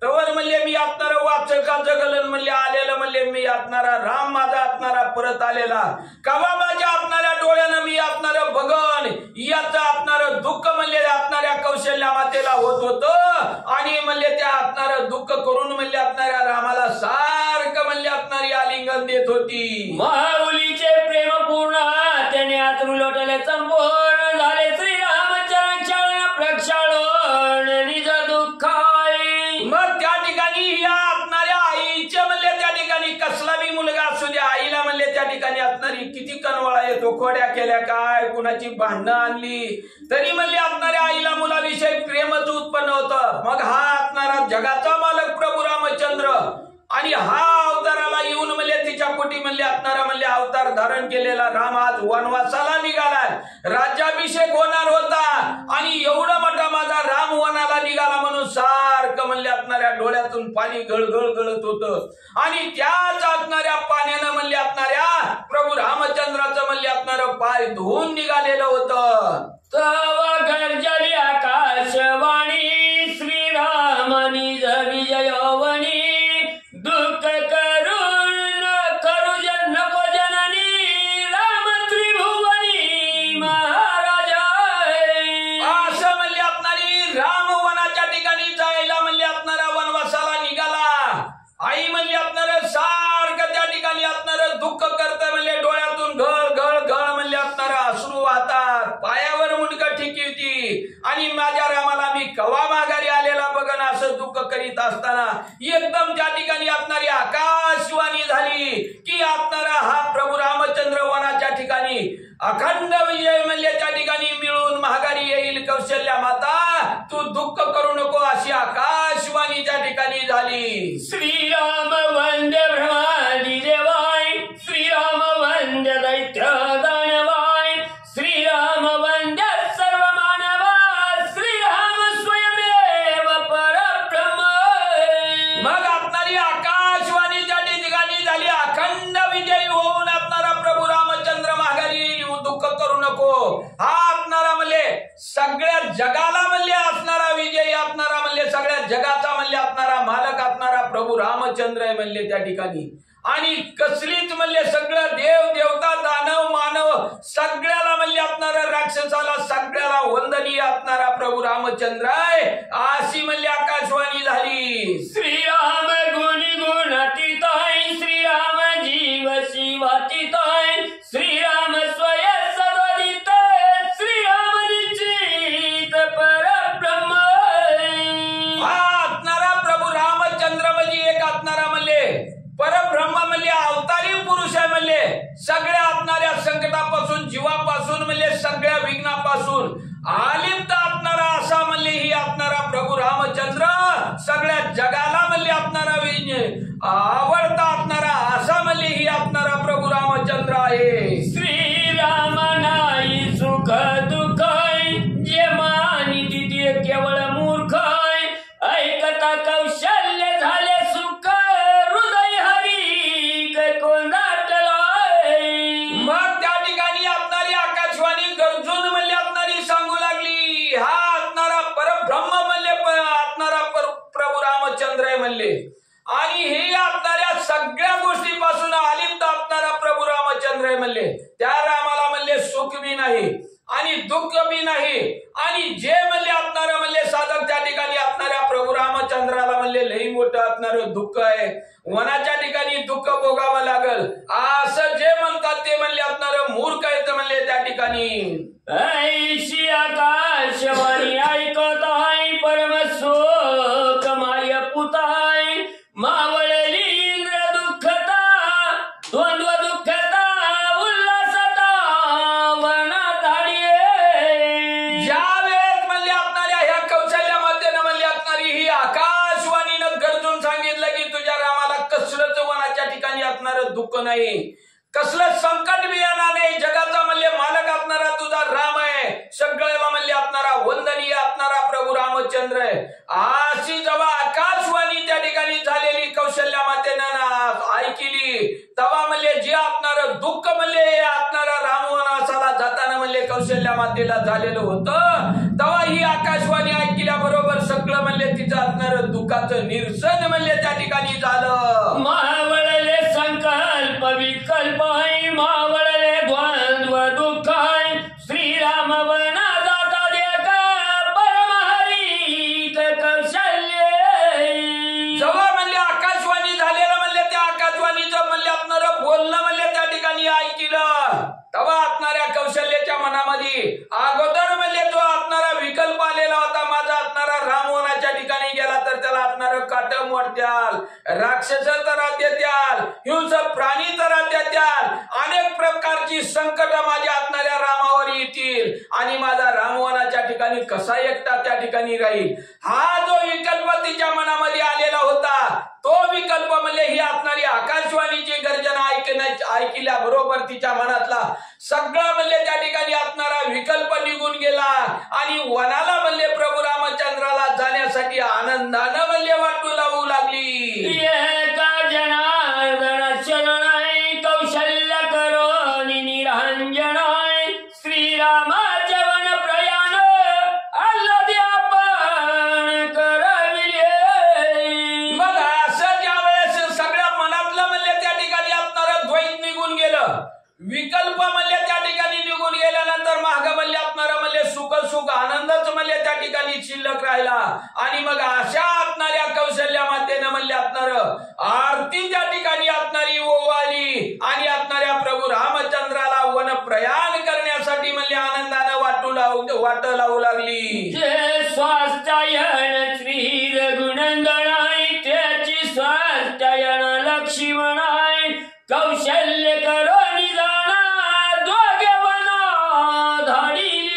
S2: तवर म्हणले मी असणार वाचकाचं गलन म्हणले आलेलं म्हणले मी असणारा राम माझा असणारा परत आलेला कवा माझ्या असणाऱ्या डोळ्यानं मी असणार बघन. याचं असणार दुःख म्हणले असणाऱ्या कौशल्या मातेला होत होतं आणि म्हणले त्या असणार दुःख करून म्हणले असणाऱ्या रामाला सारखं म्हणले असणारी आलिंगन देत होती.
S1: माऊलीचे प्रेम पूर्ण त्याने आतरू लोटले संपूर्ण झाले श्रीरामचरण चरण प्रक्षाळन निज दुःख.
S2: मग त्या ठिकाणी या असणाऱ्या आईच्या म्हणले त्या ठिकाणी कसला बी मुलगा असू द्या आईला म्हणले त्या ठिकाणी असणारी किती कनवळा येतो, खोड्या केल्या काय, कुणाची भांडणं आणली तरी म्हणले असणाऱ्या आईला मुलाविषयी प्रेमच उत्पन्न होतं. मग हा असणारा जगाचा मालक प्रभू रामचंद्र आणि हा अवताराला येऊन म्हणले तिच्या पोटी म्हणले असणारा म्हणले अवतार धारण केलेला राम आज वनवासाला निघालाय. राज्याभिषेक होणार होता आणि एवढा मोठा माझा राम वनाला निघाला म्हणून सारखं म्हणले असणाऱ्या डोळ्यातून पाणी गळगळ गळत होतं आणि त्याच असणाऱ्या पाण्यानं म्हणले असणाऱ्या प्रभू रामचंद्राचं म्हणले असणारं पाय धुवून निघालेलं होतं.
S1: तवा गर्जली आकाशवाणी श्रीरामानी विजयवणी दुःख करून करू नको जननी राम त्रिभुवनी महाराजा.
S2: असं म्हणले असणारी राम वनाच्या ठिकाणी जायला म्हणले असणारा वनवासाला निघाला. आई म्हणले असणार सारखं त्या ठिकाणी असणार दुःख करत म्हणले डोळ्यातून घळ घळ घळ म्हणले असणारा अश्रू वाहतात. पायावर मुंडकं ठिकी होती आणि माझ्या रामाला मी कवा माघारी आलेला बघन असं दुःख करीत असताना एकदम त्या ठिकाणी असणारी आकाशवाणी झाली की असणारा हा प्रभू रामचंद्र वनाच्या ठिकाणी अखंड विजय म्हणले त्या ठिकाणी मिळून माघारी येईल कौशल्या माता, तू दुःख करू नको अशी आकाशवाणी त्या ठिकाणी झाली.
S1: श्रीराम वंदे ब्रह्मादि देवाय श्रीराम वंदे दैत्य दानवाय श्रीराम वंदे सर्व मानवा श्रीराम स्वयमेव परब्रह्म.
S2: मग असणारी आकाशवाणी त्या ठिकाणी झाली. अखंड विजयी होऊन असणारा प्रभू रामचंद्र माघारी येईल, दुःख करू नको. हा असणारा म्हणले सगळ्या जगाला म्हणले असणारा विजयी असणारा म्हणले सगळ्या जगाचा म्हणले असणारा मालक असणारा प्रभू रामचंद्र आहे म्हणले त्या ठिकाणी. आणि कसलीच म्हणले सगळं देव देवता दानव मानव सगळ्याला म्हणले असणारा राक्षसाला सगळ्याला वंदनीय असणारा प्रभू रामचंद्र आहे अशी म्हणले आकाशवाणी झाली.
S1: श्रीराम गुणी गुणातीत आहे श्रीराम जीव शिवातीत आहे श्रीराम स्वय सदोदित श्रीराम निश्चित परब्रह्म.
S2: हा असणारा प्रभू रामचंद्र म्हणजे एक असणारा म्हणले परब्रह्म म्हणले अवतारी पुरुष आहे म्हणले सगळ्या असणाऱ्या संकटापासून जीवापासून म्हणले सगळ्या विघ्नापासून आलिप्त असणारा असा म्हणले ही असणारा प्रभू रामचंद्र सगळ्या जगाला म्हणले असणारा आवडता असणारा असा म्हणले ही असणारा प्रभू रामचंद्र आहे.
S1: श्रीराम नाही सुख दुःख जे मानी तिथे केवळ मूर्ख ऐकता कौशल्य झाले सुख हृदय हरी कोंदाटला.
S2: मग त्या ठिकाणी असणारी आकाशवाणी गरजून म्हणले असणारी सांगू लागली हा असणारा परब्रह्म म्हणले असणारा प्रभू रामचंद्र आहे म्हणले आणि हे असणाऱ्या सगळ्या गोष्टीपासून आलिप्त असणारा प्रभू रामचंद्र आहे म्हणले. त्या रामाला म्हणले सुख बी नाही आणि दुःख बी नाही आणि जे म्हणले असणारं म्हणले साधक त्या ठिकाणी असणाऱ्या प्रभू रामचंद्राला म्हणले लई मोठं असणारं दुःख आहे, वनाच्या ठिकाणी दुःख भोगावं लागल असं जे म्हणतात ते म्हणले असणारं मूर्ख आहेत म्हणले त्या ठिकाणी.
S1: ऐशी आकाशवाणी ऐकत आहे परम सुख माय पुताय मावळली इंद्र दुःखता द्वंद्व दुःखता उल्हासता वनाताडीये.
S2: ज्यावेळेस म्हणले असणाऱ्या ह्या कौशल्यामध्ये म्हणले असणारी ही आकाशवाणीनं गरजून सांगितलं की तुझ्या रामाला कसलंच वनाच्या ठिकाणी असणारं दुःख नाही, कसलं संकट बी येणार नाही, जगाचा म्हणले मालक असणारा तुझा राम आहे, सगळ्याला म्हणले असणारा वंदनीय असणारा प्रभू रामचंद्र आहे अशी जेव्हा आकाशवाणी त्या ठिकाणी झालेली कौशल्या मातेनं ऐकली तेव्हा म्हणले जे असणार दुःख म्हणले असणारा रामवनासाला जाताना म्हणले कौशल्या मातेला झालेलं होतं तेव्हा ही आकाशवाणी ऐकल्या बरोबर सगळं म्हणले तिचं असणार दुःखाचं निरसन म्हणले त्या ठिकाणी झालं.
S1: मावळले संकल्प विकल्प मावळले द्वंद्व दुःख श्रीराम वना जाता देका परमहरी कौशल्य.
S2: जेव्हा म्हणले आकाशवाणी झालेलं म्हणले त्या आकाशवाणीचं म्हणले असणारं बोलणं म्हणले त्या ठिकाणी ऐकलं तेव्हा असणाऱ्या कौशल्याच्या मनामध्ये अगोदर म्हणले जो असणारा विकल्प आलेला होता माझा असणारा रामवनाच्या ठिकाणी गेला तर त्याला असणारं काट मोडत्याल, राक्षस राज्यात द्याल, हिंसक प्राणी राज्यात द्याल, अनेक प्रकारची संकट माझ्या असणाऱ्या रामावर येतील आणि माझा रामवनाच्या ठिकाणी कसा एकटा त्या ठिकाणी राहील. हा जो विकल्प तिच्या मनामध्ये आलेला होता तो विकल्प म्हणजे ही असणारी आकाशवाणीची गर्जना ऐकल्या बरोबर तिच्या मनातला सगळं म्हणले त्या ठिकाणी असणारा विकल्प निघून गेला आणि वनाला म्हणले प्रभू रामचंद्राला जाण्यासाठी जाण्यासाठी आनंदानं म्हणले वाटू लावू लागली.
S1: एका जनार्दन शरणाय कौशल्य करोनी निरंजनाय श्रीरामाचे वन प्रयाण अल्लदी आपण करविले.
S2: मग असं ज्या वेळेस सगळ्या मनातलं म्हणले त्या ठिकाणी असणारं द्वैत निघून गेलं, विकल्प म्हणले त्या ठिकाणी निघून गेल्यानंतर माग म्हणले असणारं म्हणले सुख आनंदच म्हणले त्या ठिकाणी शिल्लक राहिला. आणि मग अशा असणाऱ्या कौशल्या मातेनं म्हणले असणारं आरती त्या ठिकाणी असणारी ओवाळली आणि असणाऱ्या प्रभू रामचंद्राला वन प्रयाण करण्यासाठी म्हणले आनंदानं वाट लावू लागली.
S1: जे स्वास्थ्ययन श्री रघुनंदनाय त्याची स्वास्थ्ययन लक्ष्मणाय कौशल्य करोनी जाणा दोघे वना धाडिले.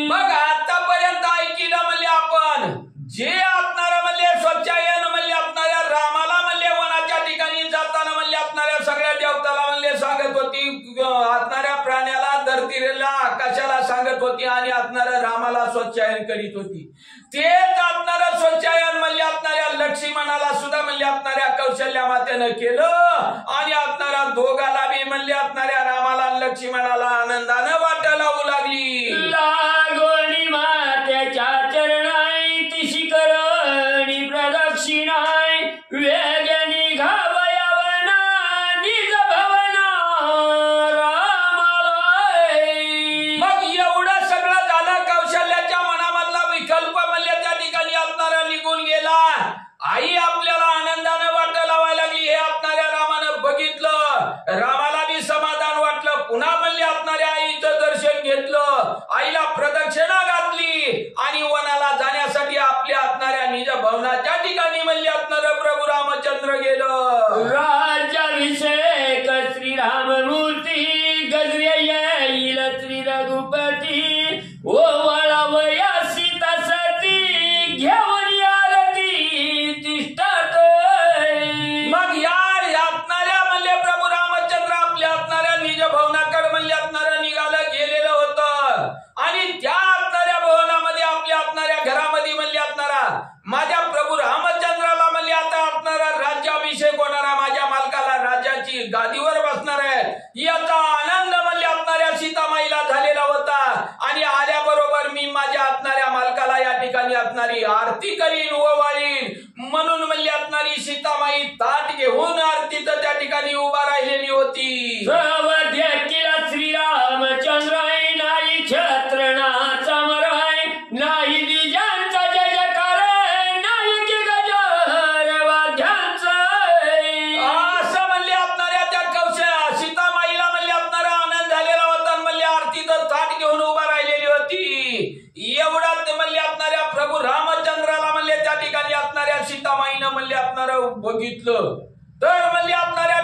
S2: मग आतापर्यंत ऐकिलं म्हणले आपण जे असणारं म्हणले स्वच्छायन म्हणले असणाऱ्या रामाला म्हणले वनाच्या ठिकाणी जाताना म्हणले असणाऱ्या सगळ्या देवताला म्हणले सांगत होती, असणाऱ्या प्राण्याला धरतीला आकाशाला सांगत होती आणि असणाऱ्या रामाला स्वच्छायन करीत होती. तेच असणारं स्वच्छायन म्हणले असणाऱ्या लक्ष्मणाला सुद्धा म्हणले असणाऱ्या कौशल्या मातेनं केलं आणि असणाऱ्या दोघाला बी म्हणले असणाऱ्या रामाला लक्ष्मणाला आनंदानं वाट लावू लागली.
S1: लागोनी मातेच्या चरणाय तिशी करणी प्रदक्षिणाय वेगे निघावयावना निज भवना रामालय.
S2: मग एवढं सगळं झालं, कौशल्याच्या मनामधला विकल्प म्हणले त्या ठिकाणी असणारा निघून गेला. आई आपल्याला आनंदानं वाट लावायला लागली. हे असणाऱ्या रामानं बघितलं, रामाला बी समाधान वाटलं. पुन्हा म्हणले असणाऱ्या आईचं दर्शन घेतलं, आईला प्रदक्षिणा घातली आणि वनाला जाण्यासाठी आपल्या असणाऱ्या निज भवनाच्या ठिकाणी म्हणले असणारं प्रभू रामचंद्र गेलं.
S1: राज्याभिषेक श्रीराममूर्ती गजरे येईल श्री रघुपती ओवाळावया सीता सती घेऊन आरती तिष्ठत.
S2: मग या असणाऱ्या म्हणले प्रभू रामचंद्र आपल्या असणाऱ्या निज भवनाकडे म्हणले असणारं निघालं गेलेलं होतं आणि त्या असणाऱ्या भवनामध्ये आपल्या असणाऱ्या घरामध्ये म्हणले असणारा माझ्या प्रभू रामचंद्राला म्हणले आता असणारा राज्याभिषेक होणारा, माझ्या मालकाला राज्याची गादीवर बसणार आहे याचा आनंद म्हणले असणाऱ्या सीतामाईला झालेला होता. आणि आल्याबरोबर मी माझ्या असणाऱ्या मालकाला या ठिकाणी असणारी आरती करीन ओवाळीन म्हणून म्हणले असणारी सीतामाई ताट घेऊन आरतीत त्या ठिकाणी उभा राहिलेली होती.
S1: श्रीरामचंद्राय नाही छत्रणाचा मराय नाही द्विजांचा जय जयकार नाही की गजर वाद्यांचा.
S2: असं म्हणले असणाऱ्या त्या कौशल्या सीतामाईला म्हणले असणारा आनंद झालेला होता. म्हणले आरतीत ताट घेऊन उभा राहिलेली होती. एवढाच म्हणले असणाऱ्या प्रभू रामचंद्राला म्हणले त्या ठिकाणी असणाऱ्या सीतामाईनं म्हणले असणारं बघितलं तर म्हणले असणाऱ्या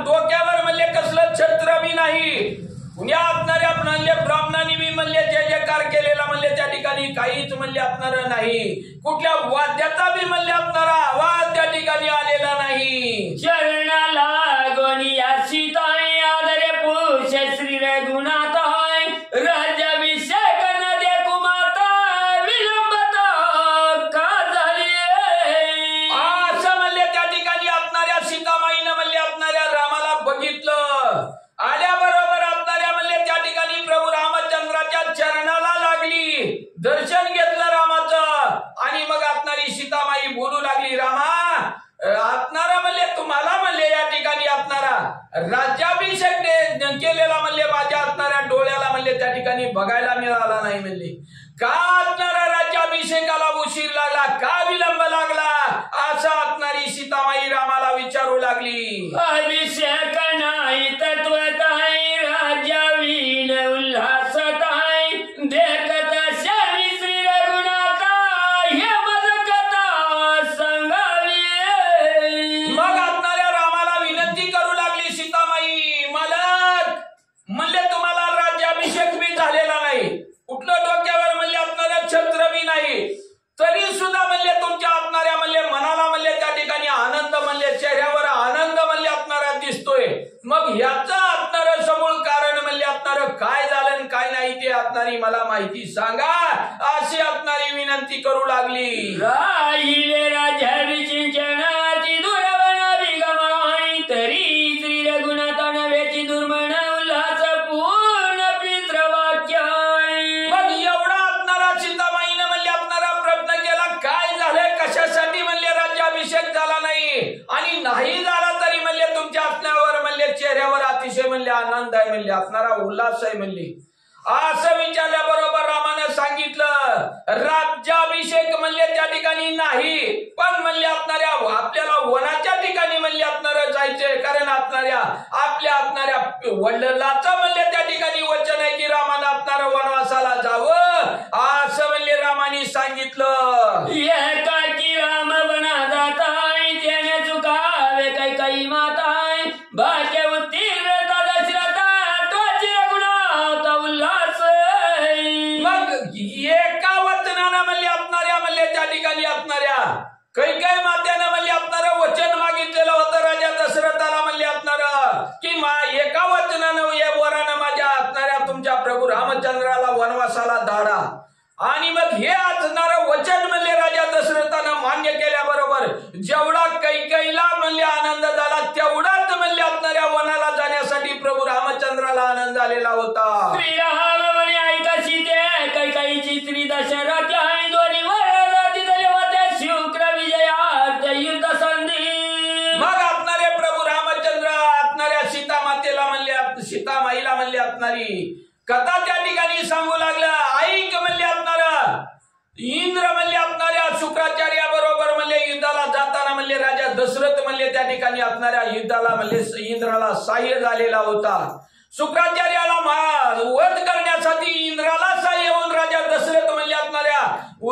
S2: डोक्यावर म्हणले कसलं छत्र बी नाही. पुण्या असणाऱ्या म्हणले ब्राह्मणांनी बी म्हणले जय जयकार केलेला म्हणले त्या ठिकाणी काहीच म्हणले असणार नाही. कुठल्या वाद्याचा बी म्हणले असणारा आवाज त्या ठिकाणी आलेला नाही.
S1: चरणाला गोनिया सीताय आदरे पुरुष श्री रघुनाथाय राज्याभिषेक न दे कुमाता विलंबता का झाली.
S2: असं म्हणले त्या ठिकाणी असणाऱ्या सीतामाईनं म्हणले असणाऱ्या रामाला बघितलं. आल्याबरोबर असणाऱ्या म्हणले त्या ठिकाणी प्रभू रामचंद्राच्या चरणाला लागली, दर्शन घेतलं रामाचं आणि मग असणारी सीतामाई बोलू लागली, रामा असणारा म्हणले तुम्हाला म्हणले या ठिकाणी असणारा राज्याभिषेक केलेला म्हणले माझ्या असणाऱ्या डोळ्याला म्हणले त्या ठिकाणी बघायला मिळाला नाही. म्हणले का असणारा राज्याभिषेकाला उशीर लागला, का विलंब लागला असं असणारी सीतामाई रामाला विचारू लागली.
S1: अभिषेक नाही तत्वत आहे राज्याविन उल्हासत आहे देखत श्यामी श्री रघुनाथा हे मज कथा सांगावी.
S2: मग असणाऱ्या रामाला विनंती करू लागली सीतामाई, मालक म्हणले तुम्हाला राज्याभिषेक बी झालेला नाही, कुठलं डोक्यावर म्हणले असणाऱ्या छत्र बी नाही, तरी सुद्धा म्हणले तुमच्या असणाऱ्या म्हणले मनाला म्हणले त्या ठिकाणी आनंद म्हणले चेहऱ्यावर आनंद म्हणले असणारा दिसतोय. मग याचं असणारं समूळ कारण म्हणले असणारं काय झालं काय नाही ते असणारी मला माहिती सांगा अशी असणारी विनंती विनंती करू लागली.
S1: राहिले राज्या विचिंचनाची दुर्वण अभिगमाई तरी श्री रघुनाथा नव्याची दुर्मण उल्हास पूर्ण पितृवाक्य.
S2: मग एवढा असणारा सीताबाईनं म्हणले असणारा प्रयत्न केला. काय झालंय, कशासाठी म्हणले राज्याभिषेक झाला नाही, आणि नाही झाला तरी म्हणले तुमच्या असण्यावर म्हणले चेहऱ्यावर अतिशय म्हणले आनंद आहे, म्हणले असणारा उल्हास आहे म्हणले. असं विचारल्याबरोबर रामाने सांगितलं राज्याभिषेक म्हणले त्या ठिकाणी नाही, पण म्हणले असणाऱ्या आपल्याला वनाच्या ठिकाणी म्हणले असणार जायचंय. कारण असणाऱ्या आपल्या असणाऱ्या वडिलाचं म्हणले त्या ठिकाणी वचन आहे की रामानं असणारा वनवासाला जावं, असं म्हणले रामाने सांगितलं.
S1: एकाकी राम बना जाताय त्याने चुकावे काही माताय भाग्य उत्तीर्ण दशरथा त्वची रघुनाथ उल्हास.
S2: मग एका वचनानं म्हणले असणाऱ्या म्हणले त्या ठिकाणी असणाऱ्या काही मात्यानं म्हणले असणारं वचन मागितलेलं होतं राजा दशरथाला म्हणले असणार की एका वचनानं या वरानं माझ्या असणाऱ्या तुमच्या प्रभू रामचंद्राला वनवासाला धाडा. आणि मग हे असणारं वचन म्हणले राजा दशरथानं मान्य केल्याबरोबर जेवढा कैकेयीला म्हणले आनंद झाला तेवढाच म्हणले असणाऱ्या वनाला जाण्यासाठी प्रभू रामचंद्राला आनंद आलेला होता.
S1: श्रीराम म्हणे ऐका सीते कैकेयीची स्त्री दशरथ आहे दोन्ही वराती होत्या शुक्र विजयार्थ युद्ध संधी.
S2: मग असणारे प्रभू रामचंद्र असणाऱ्या सीता मातेला म्हणले सीतामाईला म्हणले असणारी कथा त्या ठिकाणी सांगू लागला. ऐक म्हणले असणार इंद्र म्हणले असणाऱ्या शुक्राचार्या बरोबर म्हणले युद्धाला जाताना म्हणले राजा दशरथ म्हणले त्या ठिकाणी असणाऱ्या युद्धाला म्हणले इंद्राला सहाय्य झालेला होता. शुक्राचार्याला वध करण्यासाठी इंद्राला सहाय्य होऊन राजा दशरथ म्हणले असणाऱ्या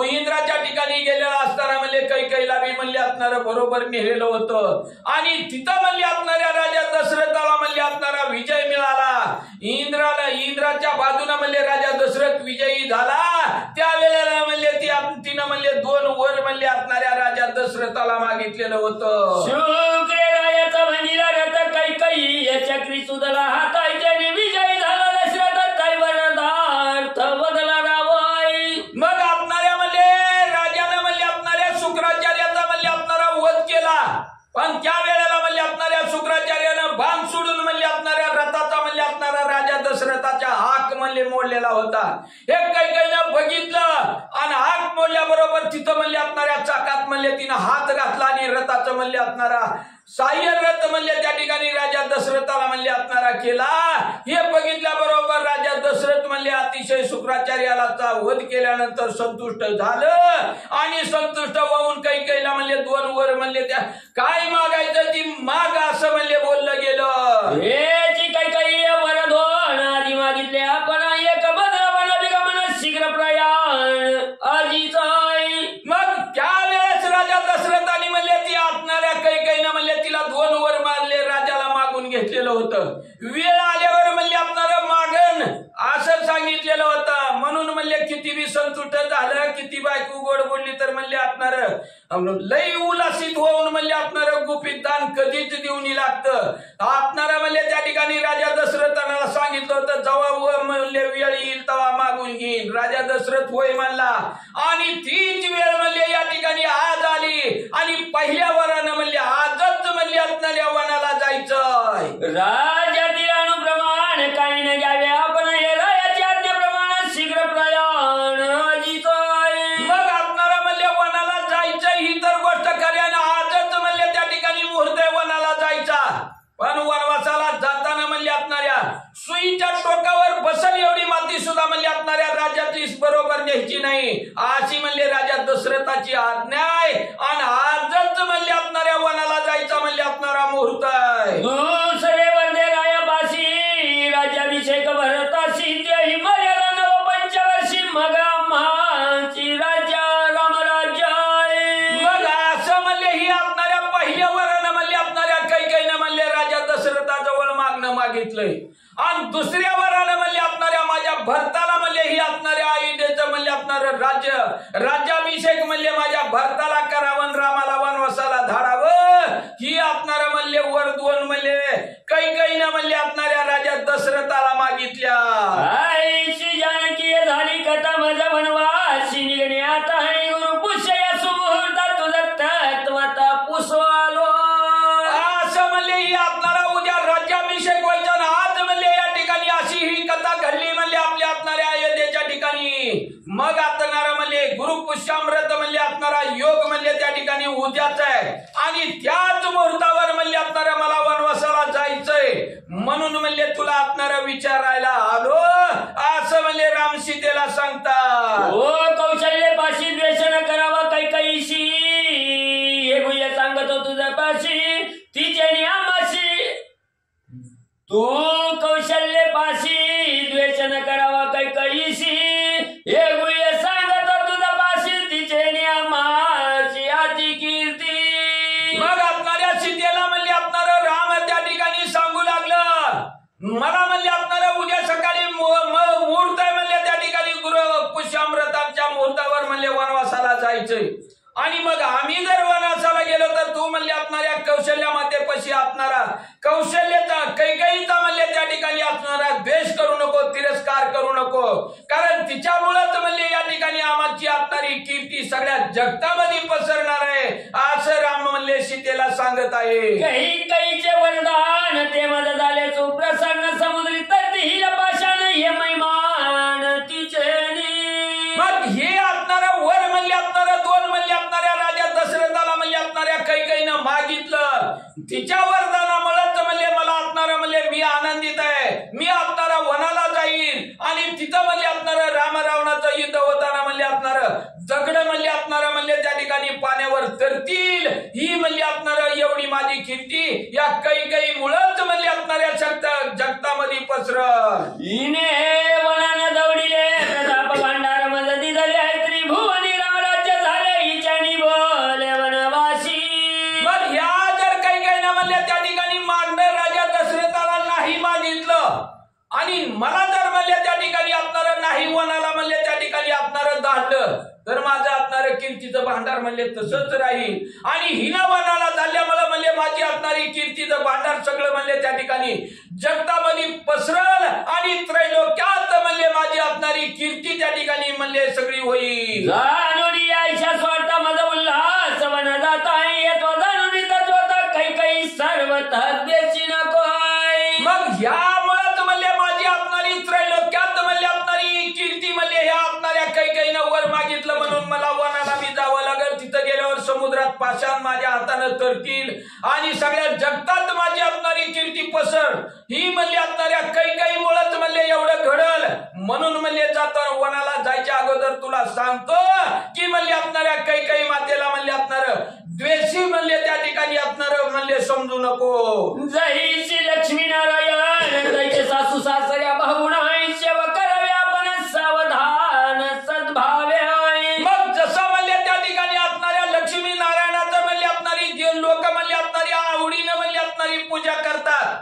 S2: इंद्राच्या ठिकाणी गेलेला असताना म्हणले कैकेयीला बी म्हणले असणार बरोबर नेलेलं होतं. आणि तिथं म्हणले असणाऱ्या राजा दशरथाला म्हणले असणारा विजय मिळाला. इंद्राच्या बाजूने म्हणले राजा दशरथ विजयी झाला. त्यावेळेला म्हणले तिनं म्हणले 2 वर म्हणले असणाऱ्या राजा दशरथाला मागितलेलं होतं.
S1: शुक्र राजाचा म्हणीला रथ कैकेयी या चक्री सुदला हातायच्या विजयी झाला दशरथ वरदार्थ बदला रावाई.
S2: मग असणाऱ्या म्हणले राजाने म्हणले असणाऱ्या शुक्राचार्याचा म्हणले असणारा वध केला. पण त्या वेळेला म्हणले असणाऱ्या शुक्राचार्यानं बाण सोडून म्हणले असणाऱ्या रथाचा म्हणले असणारा राजा दशरथाच्या हाक म्हणले मोडलेला होता. हे कैकेयीनं बघितलं आणि हाक मोडल्याबरोबर तिथं म्हणले असणाऱ्या चाकात म्हणले तिनं हात घातला आणि रथाचं म्हणले असणारा सहाय्य रथ म्हणले त्या ठिकाणी राजा दशरथाला म्हणले असणारा केला. हे बघितल्याबरोबर राजा दशरथ म्हणले अतिशय शुक्राचार्याला वध केल्यानंतर संतुष्ट झालं आणि संतुष्ट होऊन कैकेयीला म्हणले 2 वर म्हणले त्या काय मागायचं ती माग असं म्हणले बोललं गेलं.
S1: हेची कैकेयी वर 2 आधी मागितले आपण एक बदल अभिगमन शीघ्र प्रयाण आजीचा.
S2: मग त्यावेळेस राजा दशरथाने म्हणले ती असणाऱ्या कैकेयीनं म्हणले तिला 2 वर मारले राजाला मागून घेतलेलं होतं. वेळ आल्यावर म्हणले असणार मागण असं सांगितलेलं होतं. म्हणून म्हणले किती बी संतुष्ट झालं किती बायको गोड बोलली तर म्हणले असणार लई उल्हासित होऊन म्हणले असणार गुपित दान कधीच देऊन लागतं. असणारा म्हणले त्या ठिकाणी राजा दशरथाला सांगितलं होतं जेव्हा म्हणले वेळ येईल तेव्हा मागून घेईन. राजा दशरथ होय म्हणला आणि तीच वेळ म्हणले या ठिकाणी आज आली आणि पहिल्या वरानं म्हणले आजच म्हणले असणाऱ्या वनाला जायचं.
S1: राजातील अनुप्रमाण काही न घ्यावे आपण हे राजाच्या आज्ञेप्रमाणे शीघ्र प्रयाण आजीचा.
S2: मग असणारा म्हणले वनाला जायचं ही तर गोष्ट खऱ्यानं आजच म्हणले त्या ठिकाणी मुहूर्त वनाला जायचा. पण वनवासाला जाताना म्हणले असणाऱ्या सुईच्या टोकावर बसल एवढी माती सुद्धा म्हणले असणाऱ्या राजाची बरोबर न्यायची नाही अशी म्हणले राजा दशरथाची आज्ञा आहे. आणि आजच म्हणले असणाऱ्या वनाला जायचा म्हणले असणारा मुहूर्त आहे.
S1: दुसरे वंदे रायापाशी राज्याभिषेक भरताशी तेही मर्यादा 9 पंचवर्षी मग आम्हाची राज्य रामराज्य.
S2: मग असं म्हणले ही असणाऱ्या पहिल्या वरानं म्हणले असणाऱ्या कैकेयीनं म्हणले राजा दशरथाजवळ मागणं मागितलंय. आणि दुसऱ्या वरानं म्हणले असणाऱ्या माझ्या भरताला म्हणले ही असणाऱ्या अयोध्येचं म्हणले असणार राज्याभिषेक म्हणले माझ्या भरताला करावं रामाला वनवासाला धाडावं ही असणार म्हणले वर 2 म्हणले कैकेयीनं म्हणले असणाऱ्या राजा दशरथाला मागितल्या.
S1: आईची जानकी झाली कथा माझा वनवासी निघणे आता
S2: मग असणारा म्हणले गुरुपुष्यामृत म्हणले असणारा योग म्हणले त्या ठिकाणी उद्याचा आहे आणि त्याच मुहूर्तावर म्हणले असणारा मला वनवासाला जायचंय म्हणून म्हणले तुला असणारा विचारायला आलो असं म्हणले राम सीतेला सांगतात.
S1: ओ कौशल्य पाशी द्वेष न करावा कैकईशी हे गुह्य सांगतो तुझ्या पाशी तिचे नियमाशी. तू कौशल्य पाशी द्वेष न करावा कैकईशी हे गुह्य सांगतो तुझ्या पाशी तिचे नियमाशी आची कीर्ती.
S2: मग आपणाऱ्या सीतेला म्हणले आपणारं राम त्या ठिकाणी सांगू लागलं मला म्हणले आपणारं उद्या सकाळी मुहूर्त आहे म्हणले त्या ठिकाणी गुरुपुष्यामृताच्या मुहूर्तावर म्हणले वनवासाला जायचंय आणि मग आम्ही जर वनवासाला गेलो तर तू म्हणले असणाऱ्या कौशल्य मातेपाशी असणारा कौशल्याचा कैकईचा म्हणले त्या ठिकाणी असणारा द्वेष करू नको तिरस्कार करू नको कारण तिच्यामुळेच म्हणले या ठिकाणी आमची असणारी कीर्ती सगळ्या जगतामध्ये पसरणार आहे असं राम म्हणले सीतेला सांगत आहे.
S1: कैकईचे वरदान ते मद झाले सुप्रसन्न समुद्री तर ती पाषाण हे मैमान तिचे.
S2: मग हे असणारा वर म्हणले असणारा दोन म्हणले असणाऱ्या राजा दशरथाला म्हणले असणाऱ्या कैकईनं मागितलं तिच्या वरदानामुळेच म्हणले मला असणारा म्हणले मी आनंदित आहे मी असणारा वनाला जाईल आणि तिथं म्हणले असणारं राम रावणाचं युद्ध होताना म्हणले असणारं दगड म्हणले असणारं म्हणले त्या ठिकाणी पाण्यावर तरतील ही म्हणले असणारं एवढी माझी कीर्ती या कैकईमुळेच म्हणले असणाऱ्या जगतामध्ये पसरल.
S1: हिने वनानं दौडिले प्रताप भांडार मदती झाले त्रिभुवनी रामराज्य झाले हिच्यानी बोले वनवासी.
S2: मग ह्या जर कैकईनं म्हणले त्या ठिकाणी मागणं राजा दशरथाला नाही मागितलं आणि मला जर म्हणले त्या ठिकाणी असणारं नाही वनाला म्हणले त्या ठिकाणी असणारं धाडलं तर माझं असणारं कीर्तीचं भांडार म्हणले तसंच राहील आणि हिनं वनाला झाल्यामुळे म्हणले माझी असणारी कीर्तीचं भांडार सगळं म्हणले त्या ठिकाणी जगतामध्ये पसरल आणि त्रैलोक्यात म्हणले माझी असणारी कीर्ती त्या ठिकाणी म्हणले सगळी होईल.
S1: जाणून यायच्या स्वार्था माझा उल्हास वन जात आहे येतो जाणून तत्वता कैकई सर्वतः द्वेषी नको.
S2: मग ह्यामुळेच म्हणले माझी असणारी त्रैलोक्यात म्हणले असणारी कीर्ती म्हणले ह्या असणाऱ्या कैकईनं वर मागितलं म्हणून मला वनाला बी जावं लागेल तिथं गेल्यावर समुद्रात पाषाण माझ्या हातानं तरतील आणि सगळ्या जगतात माझी असणारी कीर्ती पसर ही म्हणले असणाऱ्या कैकईमुळेच म्हणले एवढं घडल म्हणून म्हणले जाता वनाला जायच्या अगोदर तुला सांगतो की म्हणले असणाऱ्या कैकई मातेला म्हणले असणार द्वेषी म्हणले त्या ठिकाणी असणार म्हणले समजू नको.
S1: जैसी लक्ष्मी नारायण जैसे सासू सासऱ्या भाऊ नाही सेवा करावे आपण सावधान सद्भावे.
S2: मग जसं म्हणले त्या ठिकाणी असणाऱ्या लक्ष्मी नारायणाचं म्हणले असणारी जे लोक म्हणले असणारी आवडीनं म्हणले असणारी पूजा करतात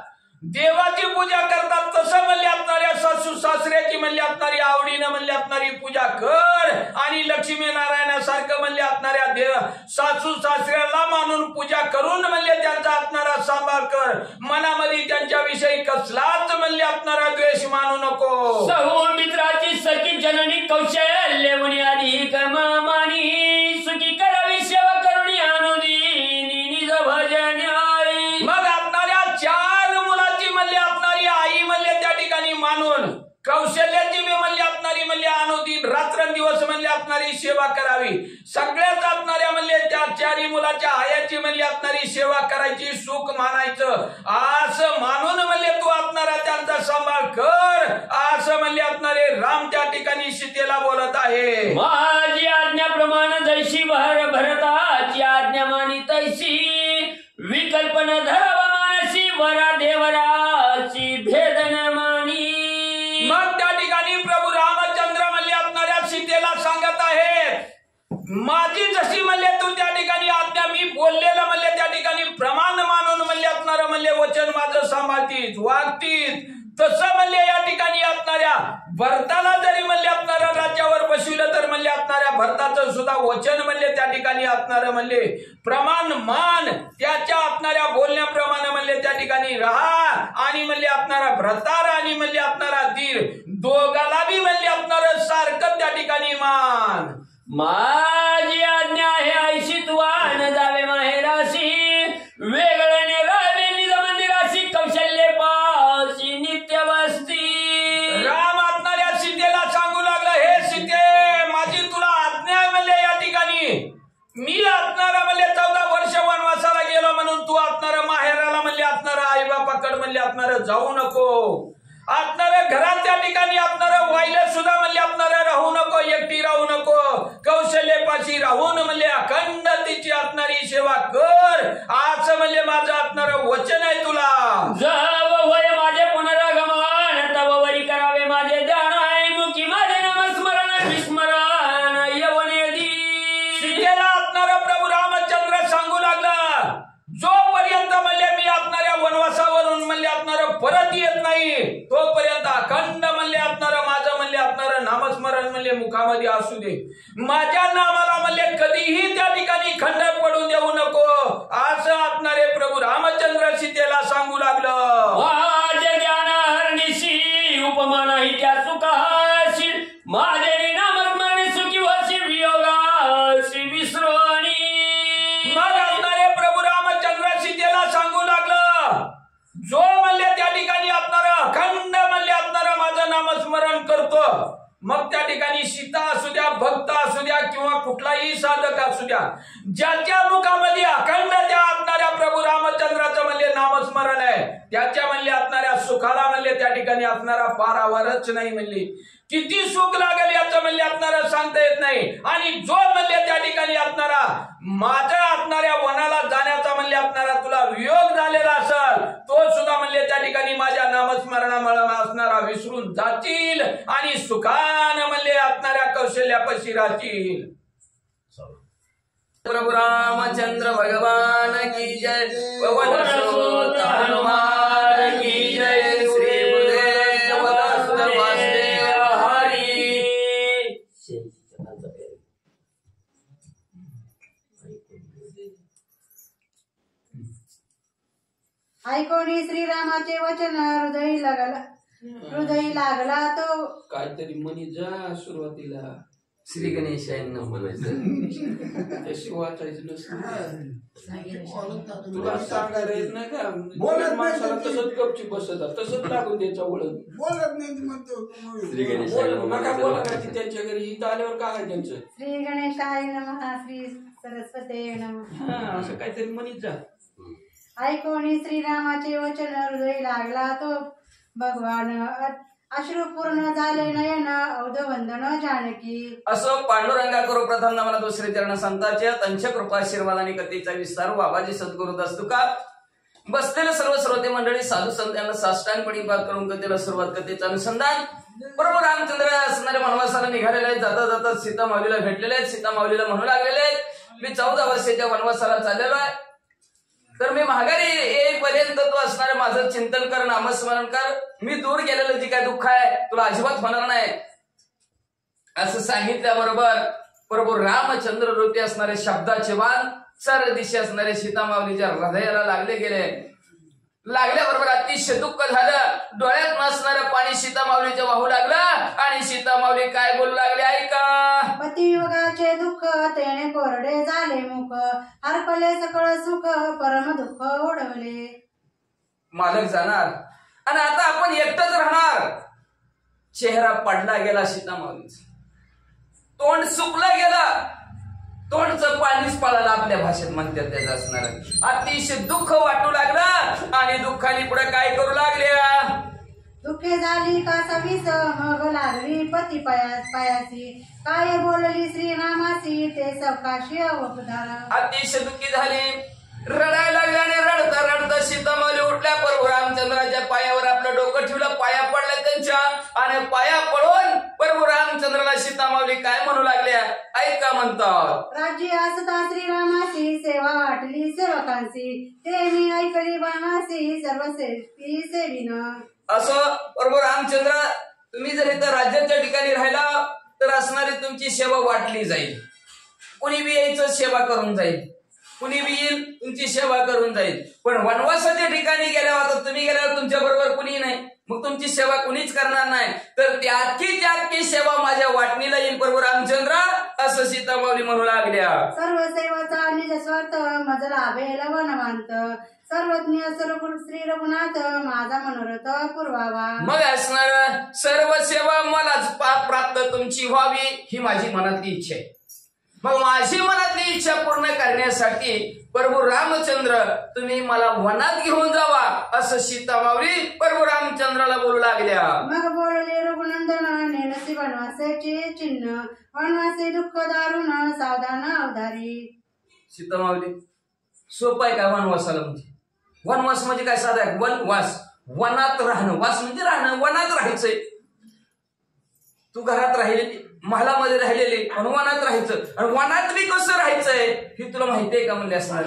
S2: देवाची पूजा करतात तसं म्हणले असणाऱ्या सासू सासऱ्याची म्हणले असणारी आवडीनं म्हणले असणारी पूजा कर आणि लक्ष्मी नारायणासारखं म्हणले असणाऱ्या देव सासू सासऱ्याला मानून पूजा करून म्हणले त्यांचा असणारा सांभाळ कर मनामध्ये त्यांच्याविषयी कसलाच म्हणले असणारा द्वेष मानू नको.
S1: सहू मित्राची सखी जननी कौशल्य मुनी अधिक मामानी सुखी करावी सेवा करुणी अनुदिनी निज भजन.
S2: मग असणाऱ्या चार मुलाची म्हणले असणारी आई म्हणले त्या ठिकाणी मानून कौशल्याची मी म्हणले असणारी म्हणले अनुदिन रात्रंदिवस म्हणले असणारी सेवा करावी सगळ्याच असणाऱ्या म्हणले त्या चारी मुलाच्या आयाची म्हणले असणारी सेवा करायची सुख मानायचं असं मानून म्हणले तू असणारा त्यांचा सांभाळ कर असं म्हणले असणारे राम त्या ठिकाणी सीतेला बोलत आहे.
S1: माझी आज्ञाप्रमाणे जैशी भरताची आज्ञा मानी तैशी विकल्पन धरावा मानसी वरा देवराची भेदन मानी.
S2: मग त्या ठिकाणी प्रभू रामचंद्र म्हणले असणाऱ्या सीतेला सांगत आहेत माझी जशी म्हणले तू त्या ठिकाणी आज्ञा मी बोललेलं म्हणले त्या ठिकाणी प्रमाण मानून म्हणले असणारं म्हणले वचन माझं सांभाळतीत वागतीत तसं म्हणले या ठिकाणी असणाऱ्या भरताला जरी म्हणले असणाऱ्या राज्यावर बसविलं तर म्हणले असणाऱ्या भरताचं सुद्धा वचन म्हणले त्या ठिकाणी असणारं म्हणले प्रमाण मान त्याच्या असणाऱ्या बोलण्याप्रमाणे म्हणले त्या ठिकाणी राहा आणि म्हणले असणारा भ्रतार आणि म्हणले असणारा धीर दोघाला बी म्हणले असणारं सारखं त्या ठिकाणी मान.
S1: माझी आज्ञा आहे ऐशी तुवान जावे माहेराशी वेगळ्याने राहावे निज मंदिराशी कौशल्य पाशी नित्य वस्ती.
S2: राम असणाऱ्या सीतेला सांगू लागला हे सीते मी आत्नारा म्हणले 14 वर्ष वनवासाला गेलो म्हणून तू आत्नारा माहेराला म्हणले आत्नारा आई बापाकडे म्हणले आत्नारा जाऊ नको. आत्नारा घरात त्या ठिकाणी आत्नारा वाईला सुद्धा म्हणले आत्नारा राहू नको, एकटी राहू नको, कौशल्यपाशी राहून म्हणले अखंड तिची आत्नारी सेवा कर असं म्हणले माझं आत्नारा वचन आहे तुला.
S1: जब होय माझे पुनरागमन तब वरी करावे माझे ध्यान आहे मुखी माझे नामस्मरण विस्मरण यवनेदी.
S2: सीतेला आत्नारा प्रभू रामचंद्र सांगू लागला जोपर्यंत म्हणले मी आत्नाऱ्या वनवासावरून म्हणले आत्नारा परत येत नाही तोपर्यंत अखंड म्हणले आत्नारा माझं म्हणले आत्नारा नामस्मरण म्हणले मुखामध्ये असू दे. माझ्या नामाला म्हणले कधीही त्या ठिकाणी खंड पडू देऊ नको असं आत्नारे प्रभू रामचंद्र सीतेला सांगू लागलं.
S1: माझे ज्ञान हरणीशी उपमा नाही त्या चुकाशी माझे नामस्मरण सुखी वशी वियोगाशी विसरोणी.
S2: मग आत्नारे प्रभू रामचंद्र सीतेला सांगू लागलं जो म्हणले त्या ठिकाणी आत्नारा अखंड म्हणले आत्नारा माझं नामस्मरण करतो मग त्या ठिकाणी सीता असू द्या भक्त असू द्या किंवा कुठलाही साधक असू द्या ज्याच्या मुखामध्ये अखंड त्या आत्नाऱ्या प्रभू रामचंद्राचं म्हणले नामस्मरण आहे त्याच्या म्हणले आत्नाऱ्या सुखाला म्हणले त्या ठिकाणी असणारा पारावरच नाही म्हणले. किती सुख लागेल याचं म्हणले असणारा सांगता येत नाही. आणि जो म्हणले त्या ठिकाणी असणारा माझ्या असणाऱ्या वनाला जाण्याचा म्हणले असणारा तुला वियोग झालेला असेल तो सुद्धा म्हणले त्या ठिकाणी माझ्या नामस्मरणामुळे असणारा विसरून जातील आणि सुखानं म्हणले असणाऱ्या कौशल्यापाशी राहतील.
S1: प्रभु रामचंद्र भगवान की जय. पवन सुत हनुमान की जय. श्री गुरुदेव दत्त वासुदेव हरी.
S3: ऐकोनी श्रीरामाचे वचन हृदयी लागला तो.
S2: काहीतरी म्हणी जा सुरुवातीला
S1: श्री गणेशाय नमः म्हणायचं.
S2: तशी वाचायचं नसतं. तुला सांगायला येत नाही का माणसाला तसंच गपची बसत तसंच लागून द्यायचा वळण
S4: बोलत नाही म्हणतो.
S1: श्री गणेशाय
S2: नका बोला त्यांच्या घरी इथं आल्यावर काय त्यांचं
S3: श्री गणेशाय नमः श्री सरस्वते नमः
S2: असं काहीतरी म्हणीत जा.
S3: ऐकोनी श्रीरामाचे वचन हृदयी लागला तो भगवान अश्रुपूर्ण झाले नयन औदवंदन जानकी.
S5: असो पांडुरंगा करू प्रथम नमन दुसरे चरण संतांच्या त्यांच्या कृपाशीर्वाद आणि कथेचा विस्तार बाबाजी सद्गुरू दस्तुका. बसलेले सर्व श्रोते मंडळी साधू संत यांना साष्टांगपणी पाठ करून कथेला सुरुवात कथेचं अनुसंधान. बरोबर रामचंद्र असणाऱ्या वनवासाला निघालेले आहेत. जाता जाता सीता माऊलीला भेटलेले आहेत. सीता माऊलीला म्हणू लागलेले आहेत मी 14 वर्षाच्या वनवासाला चाललेलो आहे तर मी माघारी येईपर्यंत तू असणारे माझं चिंतन कर नामस्मरण कर. मी दूर गेलेलं जे काय दुःख आहे तुला अजिबात होणार नाही असं सांगितल्याबरोबर प्रभू रामचंद्र रूपी असणारे शब्दाचे बाण सर्व दिशे असणारे सीता माऊलीच्या हृदयाला लागले गेले. लागल्याबरोबर अतिशय दुःख झालं. डोळ्यात नसणारं पाणी सीता माऊलीच्या वाहू लागलं आणि सीता माऊली काय बोलू लागले ऐका.
S3: पतियुगाचे दुःख तेने कोरडे झाले मुख हरपले सकळ सुख परम दुःख ओढवले.
S5: मालक जाणार आणि आता आपण एकटंच राहणार. चेहरा पडला गेला सीता माऊलीचा. तोंड सुकलं गेलं. तोंडचं पाणीच पळालं आपल्या भाषेत म्हणतात त्याचं असणार. अतिशय दुःख वाटू लागलं आणि दुःखाने पुढे काय करू लागल्या.
S3: दुःखे झाली का सवीस मग लागली पती पायासी काय बोलली श्रीरामासी ते सवकाशी अवधान.
S5: अतिशय दुःखी झाली. रडायला लागले आणि रडता रडता सीता माऊली उठल्या. प्रभू रामचंद्राच्या पायावर आपलं डोकं ठेवलं. पाया पडल्या त्यांच्या आणि पाया पडून प्रभू रामचंद्राला सीता माऊली काय म्हणू लागल्या ऐका म्हणतात.
S3: राज्य असता श्रीरामासी सेवा वाटली सेवकांसी ते मी ऐकली वनवासी सर्व सेविन.
S5: असं प्रभू रामचंद्र तुम्ही जर इथं राज्याच्या ठिकाणी राहिला तर असणारी तुमची सेवा वाटली जाईल. कुणी बी यायचं सेवा करून जाईल. कुणी बी येईल तुमची सेवा करून जाईल. पण वनवासाच्या ठिकाणी गेल्यावर आता तुम्ही गेल्यावर तुमच्या बरोबर कुणी नाही मग तुमची सेवा कुणीच करणार नाही तर त्यातकी सेवा माझ्या वाटणीला येईल प्रभू रामचंद्र असं सीता माऊली म्हणू लागल्या.
S3: सर्व सेवाचा निज स्वार्थ मज लाभेल वनवांत सर्वज्ञ श्री रघुनाथ माझा मनोरथ पुरवावा.
S5: मग असणार सर्व सेवा मलाच प्राप्त तुमची व्हावी ही माझी मनातली इच्छा आहे. मग माझी मनातली इच्छा पूर्ण करण्यासाठी प्रभू रामचंद्र तुम्ही मला वनात घेऊन जावा असं सीता माऊली प्रभू रामचंद्राला बोलू लागल्या.
S3: मग बोलले रघुनंदन नेनसी वनवासाचे चिन्ह वनवासी दुःख दारुण सावधान अवधारी.
S5: सीता माऊली सोपं आहे का वनवासाला? म्हणजे वनवास म्हणजे काय? साधा आहे वनवास, वनात राहणं. वास म्हणजे राहणं, वनात राहायचंय. तू घरात राहिलेली, महालामध्ये राहिलेली आणि वनात राहायचं. आणि वनात बी कसं राहायचंय हे तुला माहितीये का? म्हणले असणार.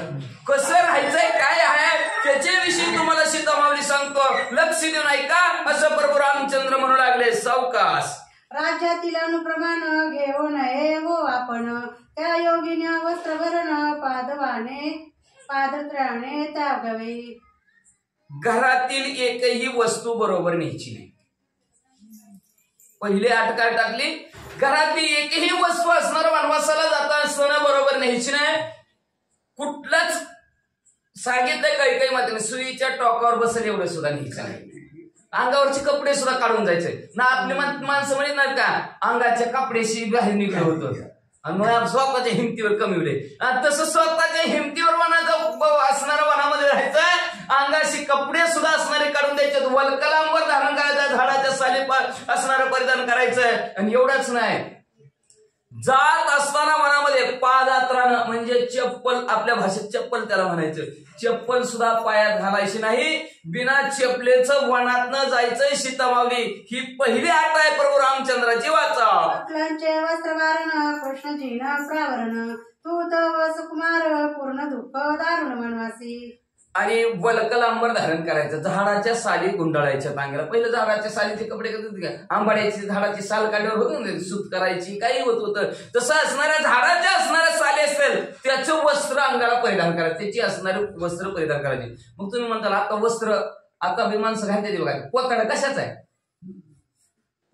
S5: कसं राहायचंय काय आहे त्याच्याविषयी तुम्हाला सीता माऊली सांगतो, लक्ष देऊन ऐका असं प्रभू रामचंद्र म्हणू लागले. सावकाश
S3: राज्यातील अनुप्रमाण घेऊ नये हो आपण त्या योगिन्या वस्त्रभरण पादवाने पादत्राणे त्यागावे.
S5: घरातील एकही वस्तू बरोबर न्यायची नाही. पहिले अट काय टाकली? घरातली एकही वस्तू असणार वनवासाला जाता असताना बरोबर न्यायची नाही. कुठलाच सांगितलंय काही मात्र सुईच्या टोकावर बसेल एवढं सुद्धा न्यायचं नाही. अंगावरचे कपडे सुद्धा काढून जायचे ना. आपली माणसं म्हणत नाहीत का अंगाच्या कपड्याशी बाहेर निघलं होतं आणि मग स्वतःच्या हिमतीवर कमी होते. तसं स्वतःच्या हिमतीवर असणाऱ्या वनामध्ये राहायचं. अंगाशी कपडे सुद्धा असणारे काढून द्यायचे. वल्कलांबर धारण करायचं, झाडाच्या साली असणारं परिधान करायचंय. आणि एवढंच नाही, जात असताना वनामध्ये पादात्रानं म्हणजे चप्पल, आपल्या भाषेत चप्पल त्याला म्हणायचं, चप्पल सुद्धा पायात घालायची नाही. बिना चपलेचं वनातनं जायचंय. सीता माऊली ही पहिली आट आहे प्रभू रामचंद्राची. वाचा.
S3: अकलांचे वस्त्रवारण कृष्णजीन प्रावरण तू तव सुकुमार पूर्ण दुःख दारुण वनवासी.
S5: आणि वल्कलांबर धारण करायचं, झाडाच्या साली गुंडाळायच्या टांग्याला. पहिलं झाडाच्या सालीचे कपडे कसं होते का? आंबाड्याची झाडाची साल काढल्यावर होत ना, सूत करायची, काही होत होतं. तसं असणाऱ्या झाडाच्या असणाऱ्या साली असतील त्याचं वस्त्र अंगाला परिधान करायचं, त्याची असणारे वस्त्र परिधान करायचे. मग तुम्ही म्हणताल आता वस्त्र आता बी माणसं घालते बघा. पोताडा कशाच आहे?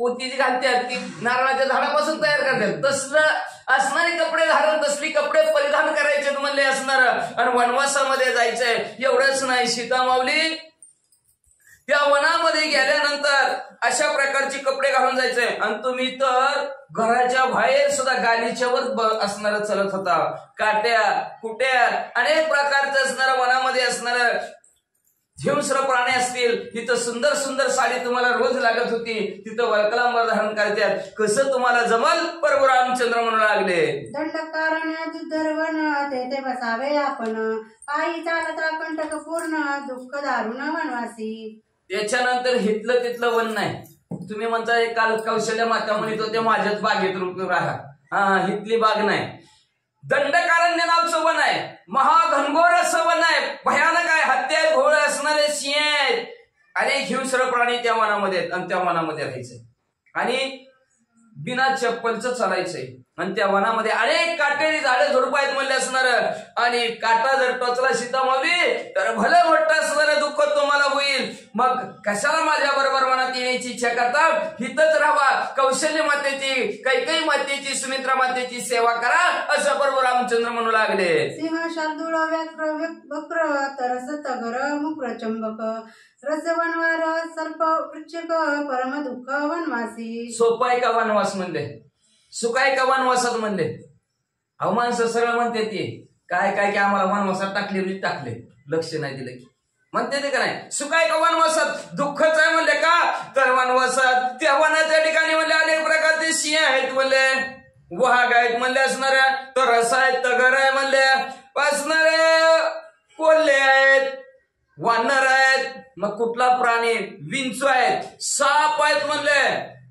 S5: पोती जी घालतात ती नारळाच्या झाडापासून तयार करतात. तसलं असणारे कपडे धारण, तसली कपडे परिधान करायचे म्हणले असणार. आणि वनवासामध्ये जायचंय. एवढंच नाही, सीता माऊली त्या वनामध्ये गेल्यानंतर अशा प्रकारचे कपडे घालून जायचंय. आणि तुम्ही तर घराच्या बाहेर सुद्धा गालीच्या वर असणार चलत होता. काट्या कुट्या अनेक प्रकारचं असणारं वनामध्ये असणारं हिंस्र प्राणी असतील. तिथं सुंदर सुंदर साडी तुम्हाला रोज लागत होती. तिथं वल्कलांबर धारण करतात. कसं तुम्हाला जमल? प्रभू रामचंद्र म्हणू लागले.
S3: दंडकारण्यात दुर्वन तेथे बसावे आपण पायी चालता कंटक पूर्ण दुःख दारुण वनवासी.
S5: त्याच्यानंतर हितलं तिथलं वन नाही. तुम्ही म्हणता काल कौशल्य माता म्हणत होते माझ्याच बागेत रूप राहा. हितली बाग नाही. दंडकारण्य नावचं वन आहे. महाघनघोर असं वन आहे. भयानक आहे. हत्या घोळ असणारे सिंह आहेत. अनेक हिंस्र प्राणी त्या वनामध्ये आहेत. आणि त्या वनामध्ये राहायचंय आणि बिना चप्पलचं चालायचंय. आणि त्या वनामध्ये अनेक काटेरी झाडं झुडपं आहेत म्हणले असणार. आणि काटा जर टोचला सीता माऊली तर भलं मोठं असणारं दुःख तुम्हाला होईल. मग कशाला माझ्या बरोबर वनात येण्याची इच्छा करता? हितच राहा. कौशल्य मातेची, कैकेयी मातेची, सुमित्रा मातेची सेवा करा असं प्रभू रामचंद्र म्हणू लागले.
S3: सिंह शार्दूळ व्याघ्र वक्र तरस तगर मुक्र चंबक रस वनवार सर्प वृक्षक परम दुःख वनवासी.
S5: सोपं आहे का वनवास म्हणले? सुखाय का वनवासात म्हणले? अहो माणसं सरळ म्हणते ते काय काय की आम्हाला वनवासात टाकले, लक्ष नाही दिलं की म्हणते ते का नाही? सुखाय का वनवासात? दुःखच आहे म्हणले का? तर वनवासात त्या वनाच्या ठिकाणी म्हणले अनेक प्रकारचे सिंह आहेत म्हणले, वाघ आहेत म्हणले असणाऱ्या, तर रस आहेत, तगर आहे म्हणले असणारे, कोल्हे आहेत, वानर आहेत. मग कुठला प्राणी? विंचू आहेत, साप आहेत म्हणले.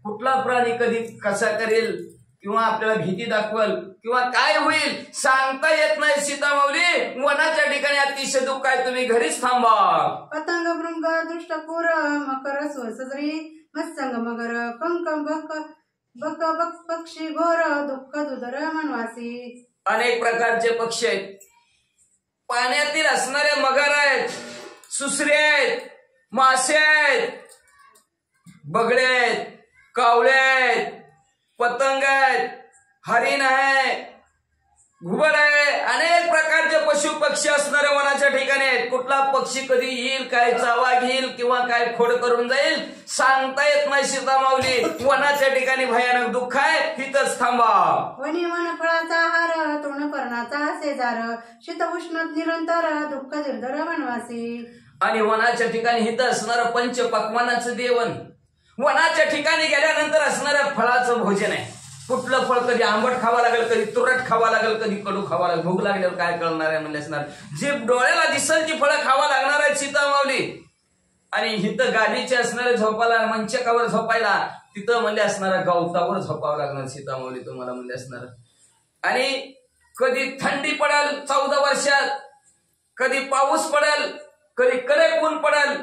S5: कुठला प्राणी कधी कसा करेल किंवा आपल्याला भीती दाखवल किंवा काय होईल सांगता येत नाही. सीता माऊली वनाच्या ठिकाणी अतिशय दुःख आहे. तुम्ही घरीच थांबा.
S3: पतंग भृंग दुष्टपूर मकर स्वसद्री मत्संग मगर कंक बक बक बक पक्षी घोर दुःख दुधर वनवासी.
S5: अनेक प्रकारचे पक्षी आहेत. पाण्यातील असणारे मगर आहेत, सुसरे आहेत, मासे आहेत, बगळे आहेत, कावळे आहेत, पतंग आहेत, हरिण आहे, घुबड आहे. अनेक प्रकारचे पशु पक्षी असणाऱ्या वनाच्या ठिकाणी आहेत. कुठला पक्षी कधी येईल, काय चावा घेईल किंवा काय खोड करून जाईल सांगता येत नाही. सीता माऊली वनाच्या ठिकाणी भयानक दुःख आहे. तिथंच थांबा.
S3: वनी वन फळाचा हार वनाचा शेजार शीत उष्ण निरंतर दुःख दुर्धर वनवासी.
S5: आणि वनाच्या ठिकाणी हिथं असणारं पंच पक्वानाचं जेवण, वनाच्या ठिकाणी गेल्यानंतर असणाऱ्या फळाचं भोजन आहे. कुठलं फळ कधी आंबट खावा लागेल, कधी तुरट खावा लागेल, कधी कडू खावा लागेल. भूक लागल्यावर काय कळणार आहे म्हणले असणार. जी डोळ्याला दिसल ती फळं खावा लागणार आहेत सीतामाऊली. आणि हिथं गादीचे असणारे झोपायला, मंचकावर झोपायला तिथं म्हणले असणारा गवतावर झोपावं लागणार सीतामाऊली तुम्हाला म्हणले असणार. आणि कधी थंडी पडेल 14 वर्षात, कधी पाऊस पडेल, कधी कडक ऊन पडेल,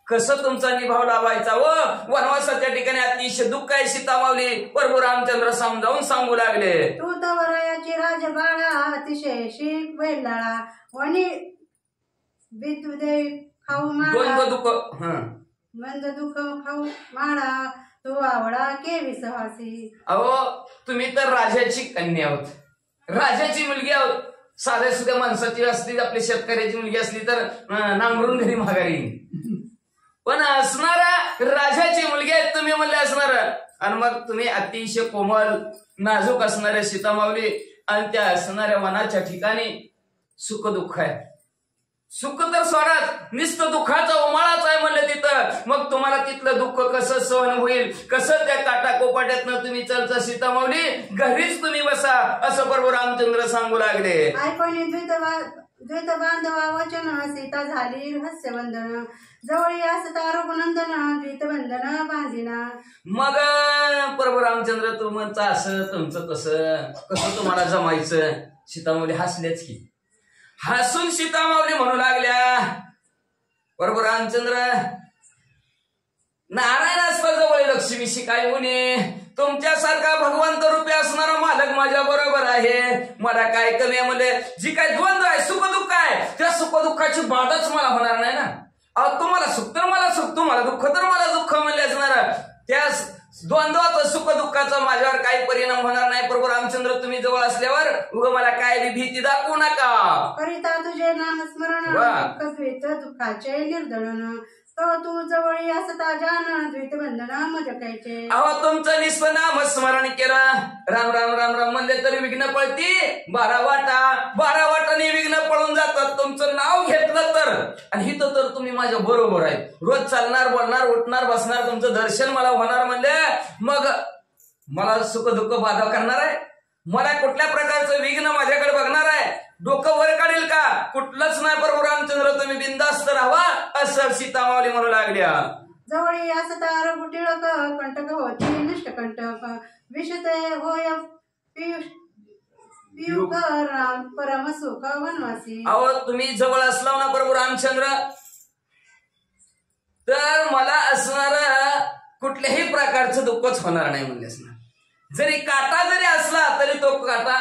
S5: कसं तुमचा निभाव लावायचा व वनवासाच्या ठिकाणी अतिशय दुःख आहे सीतामाऊली. प्रभू रामचंद्र समजावून सांगू लागले.
S3: तू तवरयाची राजबाळा अतिशय शीख बैलाळा वनी विद्युदे खाऊ माळा
S5: द्वंद्व दुःख
S3: मंद दुःख खाऊ माळा तू आवडा के विश्वासी.
S5: अहो तुम्ही तर राजाची कन्या आहोत, राजाची मुलगी आहोत. साध्या सुद्धा माणसाची असली, आपली शेतकऱ्याची मुलगी असली तर नांगरून घरी माघारी. पण असणारा राजाची मुलगी आहेत तुम्ही म्हणले असणार. आणि मग तुम्ही अतिशय कोमल नाजूक असणाऱ्या सीतामाऊली. आणि त्या असणाऱ्या वनाच्या ठिकाणी सुख दुःख आहे. सुख तर सोडाच, नुसतं दुःखाचा उमाळाच आहे म्हणलं तिथं. मग तुम्हाला तिथलं दुःख कसं सहन होईल, कसं त्या काटाकोपाट्यातनं तुम्ही चलता सीतामाऊली. घरीच तुम्ही बसा असं प्रभू रामचंद्र सांगू लागले.
S3: ऐकोनी द्वैत बांधवा वचन सीता झाली रहस्यवंदन जवळी असता रघुनंदन द्वैत बंधन बांधिना.
S5: मग प्रभू रामचंद्र तुमचं असं तुमचं कसं तुम्हाला जमायचं. सीतामाऊली हसल्याच की, हसून सीतामाऊली म्हणू लागल्या. प्रभू रामचंद्र नारायण असता जवळ लक्ष्मीशी काय होणे. तुमच्यासारखा भगवंत रूपी असणारा मालक माझ्या बरोबर आहे. मला काय कमी आहे म्हणजे जी काय द्वंद्व आहे, सुख दुःख आहे, त्या सुख दुःखाची बाधाच मला होणार नाही ना. तुम्हाला सुख तर मला सुख, तुम्हाला दुःख तर मला दुःख म्हणले असणार. त्या द्वंद्वाचा सुख दुःखाचा माझ्यावर काही परिणाम होणार नाही. प्रभू रामचंद्र तुम्ही जवळ असल्यावर उगा मला काय भीती दाखवू नका.
S3: करिता तुझे नामस्मरण द्वैत दुःखाचे निर्दळन तू जवळी असता जान द्वैत बंधन मजकायचे.
S5: अहो तुमचं निस्व नाम स्मरण केलं, राम राम राम राम म्हणले तरी विघ्न पळती 12 वाटाने विघ्न पळून जातात. तुमचं नाव घेतलं तर. आणि हिथं तर तुम्ही माझ्या बरोबर आहे. रोज चालणार, बोलणार, उठणार, बसणार, तुमचं दर्शन मला होणार म्हणले. मग मला सुख दुःख बाधा करणार आहे. मला कुठल्या प्रकारचं विघ्न माझ्याकडे बघणार आहे. डोकं वर काढेल का? कुठलंच नाही. प्रभू रामचंद्र तुम्ही बिंदास्त राहा असं सीतामाऊली म्हणू लागल्या.
S3: जवळी असता रघु टिळक कंटक होती निष्ठ कंटक विषते होय पियुक राम परम सुख वनवासी.
S5: अहो तुम्ही जवळ असला ना प्रभू रामचंद्र तर मला असणार कुठल्याही प्रकारचं दुःखच होणार नाही म्हणले असणार. जरी काटा जरी असला तरी तो काटा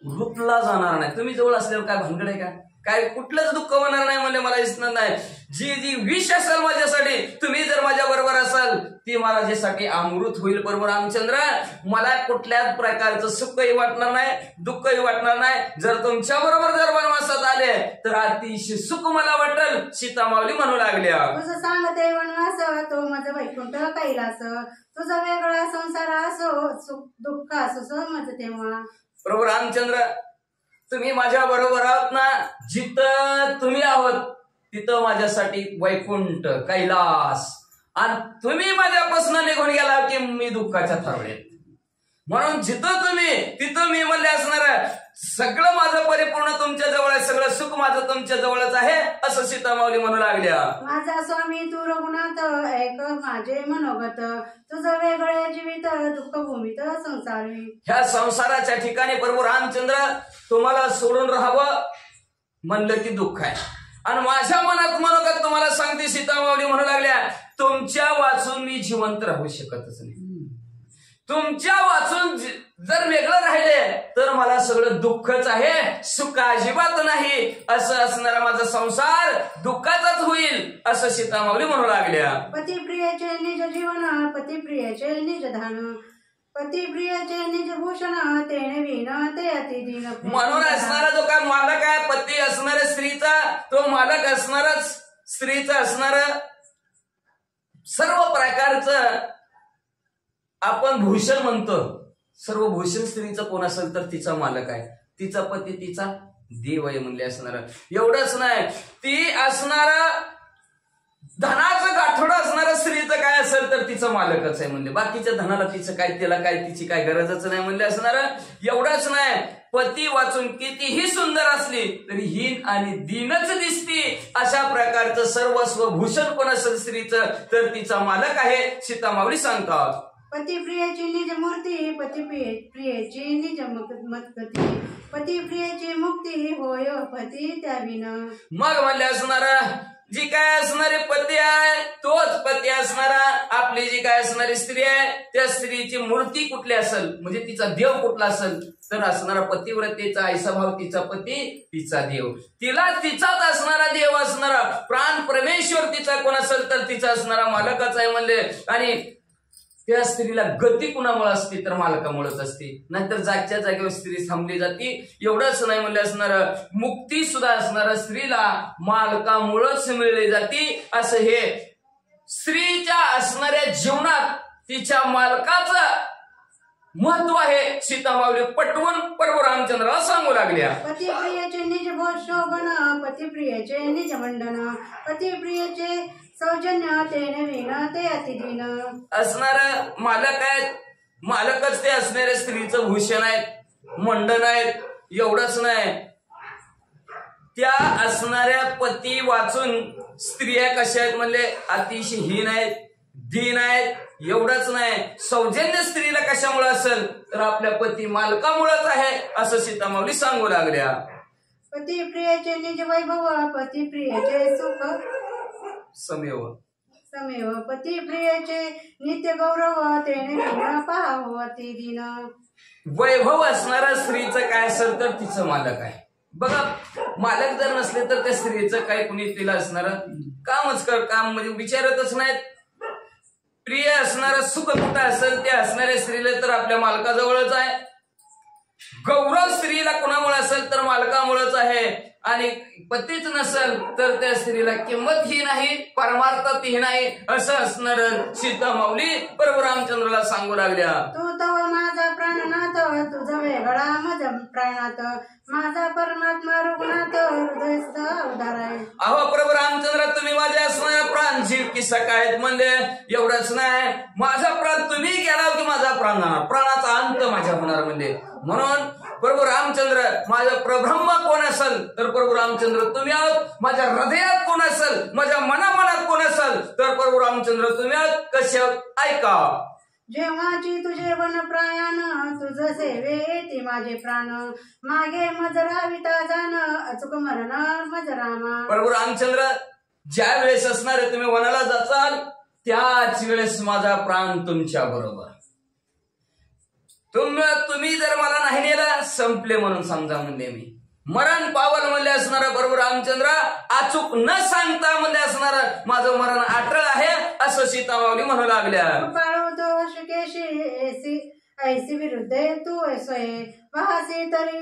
S5: रुतला जाणार नाही. तुम्ही जवळ असल्यावर काय भानगड आहे का? काय कुठलंच दुःख होणार नाही म्हणजे मला दिसणार नाही. जी विष असेल माझ्यासाठी, तुम्ही जर माझ्या बरोबर असाल ती माझ्यासाठी अमृत होईल. प्रभू रामचंद्र मला कुठल्याच प्रकारचं सुखही वाटणार नाही, दुःखही वाटणार नाही. जर तुमच्या बरोबर जर वनवासात आले तर अतिशय सुख मला वाटेल. सीतामाऊली म्हणू लागल्या.
S3: तुझं सांगते वनवास तो माझं वैकुंठ कैलास तुझा वेगळा संसार असो सुख दुःख असो समज तेव्हा.
S5: प्रभू रामचंद्र तुम्ही माझ्या बरोबर आहोत ना. जिथं तुम्ही आहोत तिथं माझ्यासाठी वैकुंठ कैलास. आणि तुम्ही माझ्यापासून निघून गेला की मी दुःखाच्या थारोळ्यात. म्हणून जिथं तुम्ही तिथं मी म्हणले असणार. सगळं माझं परिपूर्ण तुमच्या जवळ आहे, सगळं सुख माझं तुमच्या जवळच आहे असं सीतामाऊली म्हणू लागल्या.
S3: माझा स्वामी तू रघुनाथ ऐक माझे मनोगत तुझं वेगळे जीवित दुःख भूमीत संसारी.
S5: ह्या संसाराच्या ठिकाणी प्रभू रामचंद्र तुम्हाला सोडून राहावं म्हणलं की दुःख आहे. आणि माझ्या मनात मनोगत तुम्हाला सांगते सीतामाऊली म्हणू लागल्या. तुमच्या वाचून मी जिवंत राहू शकतच नाही. तुमच्या वाचून जर वेगळं राहिले तर मला सगळं दुःखच आहे, सुख अजिबात नाही. असं असणारा माझा संसार दुःखाचाच होईल असं सीतामाऊली म्हणू लागल्या.
S3: पतिप्रियाचे निज जीवन पतिप्रियाचे निज धान पतिप्रियाचे निज भूषण तेने विन ते अतिदीन.
S5: म्हणून असणारा जो काय मालक आहे, पती असणाऱ्या स्त्रीचा, तो मालक असणारच स्त्रीचा असणार सर्व प्रकारचं आपण भूषण म्हणतो. सर्व भूषण स्त्रीचं कोण असेल तर तिचा मालक आहे. तिचा पती तिचा देव आहे म्हणले असणार. एवढंच नाही, ती असणारा धनाचं गाठोडं असणारं स्त्रीचं काय असेल तर तिचं मालकच आहे म्हणले. बाकीच्या धनाला तिचं काय, तिला काय, तिची काय गरजच नाही म्हणले असणार. एवढंच नाही, पती वाचून कितीही सुंदर असली तरी हीन आणि दीनच दिसती, अशा प्रकारचं सर्वस्व भूषण पण असेल स्त्रीचं तर तिचा मालक आहे. सीतामाऊली सांगतात,
S3: पती प्रियाची निज मूर्ती, पती प्रियाची निज मतगती, पती प्रियाची मुक्ती होय पती त्या विना.
S5: मग म्हणले असणार, जी काय असणारे पती आहे तोच पती असणारा, आपली जी काय असणारी स्त्री आहे त्या स्त्रीची मूर्ती कुठली असेल म्हणजे तिचा देव कुठला असेल तर असणारा पतिव्रतेचा ऐसा भाव तिचा पती तिचा देव, तिला तिचाच असणारा देव असणारा प्राण परमेश्वर तिचा कोण असेल तर तिचा असणारा मालकच आहे म्हणले. आणि त्या स्त्रीला गती कुणामुळे असते तर मालकामुळेच असते, नाहीतर जागच्या जागेवर स्त्री थांबली जाते. एवढंच नाही म्हणले असणार, मुक्ती सुद्धा असणारा स्त्रीला मालकामुळेच मिळली जाते. असं हे स्त्रीच्या असणाऱ्या जीवनात तिच्या मालकाचं महत्व आहे. सीतामाऊली पटवून प्रभू रामचंद्राला सांगू लागल्या,
S3: पती प्रियाचे निज शोभन, पती प्रियाचे निज मंडन, पती प्रियाचे सौजन्य ते नवीन ते अतिदीन.
S5: असणार मालक आहेत, मालकच ते असणाऱ्या स्त्रीचं भूषण आहेत, मंडन आहेत. एवढंच नाही, त्या असणाऱ्या पती वाचून स्त्रिया कशा आहेत म्हणले अतिशय हीन आहेत, दीन आहेत. एवढंच नाही, सौजन्य स्त्रीला कशामुळे असेल तर आपल्या पती मालकामुळेच आहे असं सीतामाऊली सांगू लागल्या.
S3: पती प्रियाचे निज वैभव, पती प्रियाचे सुख
S5: समेव
S3: समेव, पती प्रियाचे नित्य गौरव ते नवीन पाहावं अति दिन.
S5: वैभव असणाऱ्या स्त्रीचं काय असेल तर तिचं मालक आहे. बघा, मालक जर नसले तर त्या स्त्रीचं काय कुणी तिला असणार कामच काम म्हणजे विचारतच नाहीत. प्रिय असणारं सुख कुठं असेल ते असणाऱ्या स्त्रीला तर आपल्या मालकाजवळच आहे. गौरव स्त्रीला कोणामुळे असेल तर मालकामुळेच आहे. आणि पतीच नसेल तर त्या स्त्रीला किंमत ही नाही, परमार्थात ही नाही असं असणार सीतामाऊली प्रभू रामचंद्राला सांगू लागल्या.
S3: तू तव माझा प्राणनाथ, तुझा वेगळा माझा प्राणात, माझा परमात्मा रुग्णात हृदयस्थ उदार आहे.
S5: अहो प्रभू रामचंद्र, तुम्ही माझ्या असणाऱ्या प्राणची किस्सा काय म्हणले. एवढंच नाही, माझा प्राण तुम्ही गेला की माझा प्राण जाणार, प्राणाचा अंत माझ्या होणार म्हणले. म्हणून प्रभू रामचंद्र माझं प्रब्रह्म कोण असेल तर प्रभू रामचंद्र तुम्ही आहोत. माझ्या हृदयात कोण असेल, माझ्या मनामनात कोण असेल तर प्रभू रामचंद्र तुम्ही आहोत. कसे ऐका,
S3: जेव्हाची तुझे वन प्रायान, तुझ सेवे येते माझे प्राण, मागे मज राविता जाण, अचूक मरण मज रामा.
S5: प्रभू रामचंद्र, ज्या वेळेस असणारे तुम्ही वनाला जाचाल त्याच वेळेस माझा प्राण तुमच्या बरोबर. तुम्ही जर मला नाही नेला संपले म्हणून समजा म्हणले मी. मरण पावल म्हणले असणारा प्रभू रामचंद्र, अचूक न सांगता म्हणले असणार माझं मरण अटळ आहे असं सीतामाऊली म्हणू लागल्या.
S3: कृपाळू दोष केशी ऐसी विरुद्ध तू ऐसोय, वाहसी तरी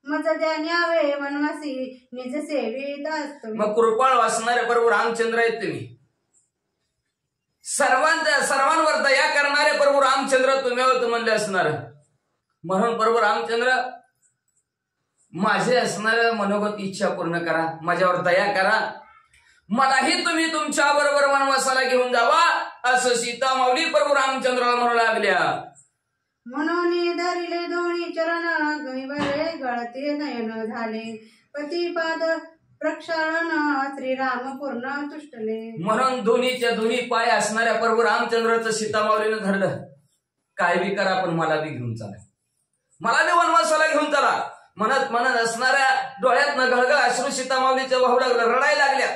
S3: मज द्या न्यावे वनवासी, निज सेवी दास.
S5: मग कृपाळ वाचणारे प्रभू रामचंद्र आहेत तुम्ही. सर्वांवर दया करणारे प्रभू रामचंद्र तुम्ही आहोत म्हणले असणार. म्हणून प्रभू रामचंद्र, माझे असणाऱ्या मनोगत इच्छा पूर्ण करा, माझ्यावर दया करा, मलाही तुम्ही तुमच्या बरोबर वनवासाला घेऊन जावा असं सीतामाऊली प्रभू रामचंद्राला म्हणू लागल्या.
S3: म्हणून धरिले दोन्ही चरण, गैवरे गळते नयन झाले, पतिपाद प्रक्षालन श्रीराम पूर्ण तुष्टले.
S5: म्हणून दोन्हीच्या दोन्ही पाय असणाऱ्या प्रभू रामचंद्राचं सीतामाऊलीनं धरलं. काय बी करा पण मला बी घेऊन चला, मला बी वनवासाला घेऊन चला म्हणत म्हणत असणाऱ्या डोळ्यातनं गळगळ अश्रू सीतामाऊलीच्या वाहू लागलं, रडायला लागल्या.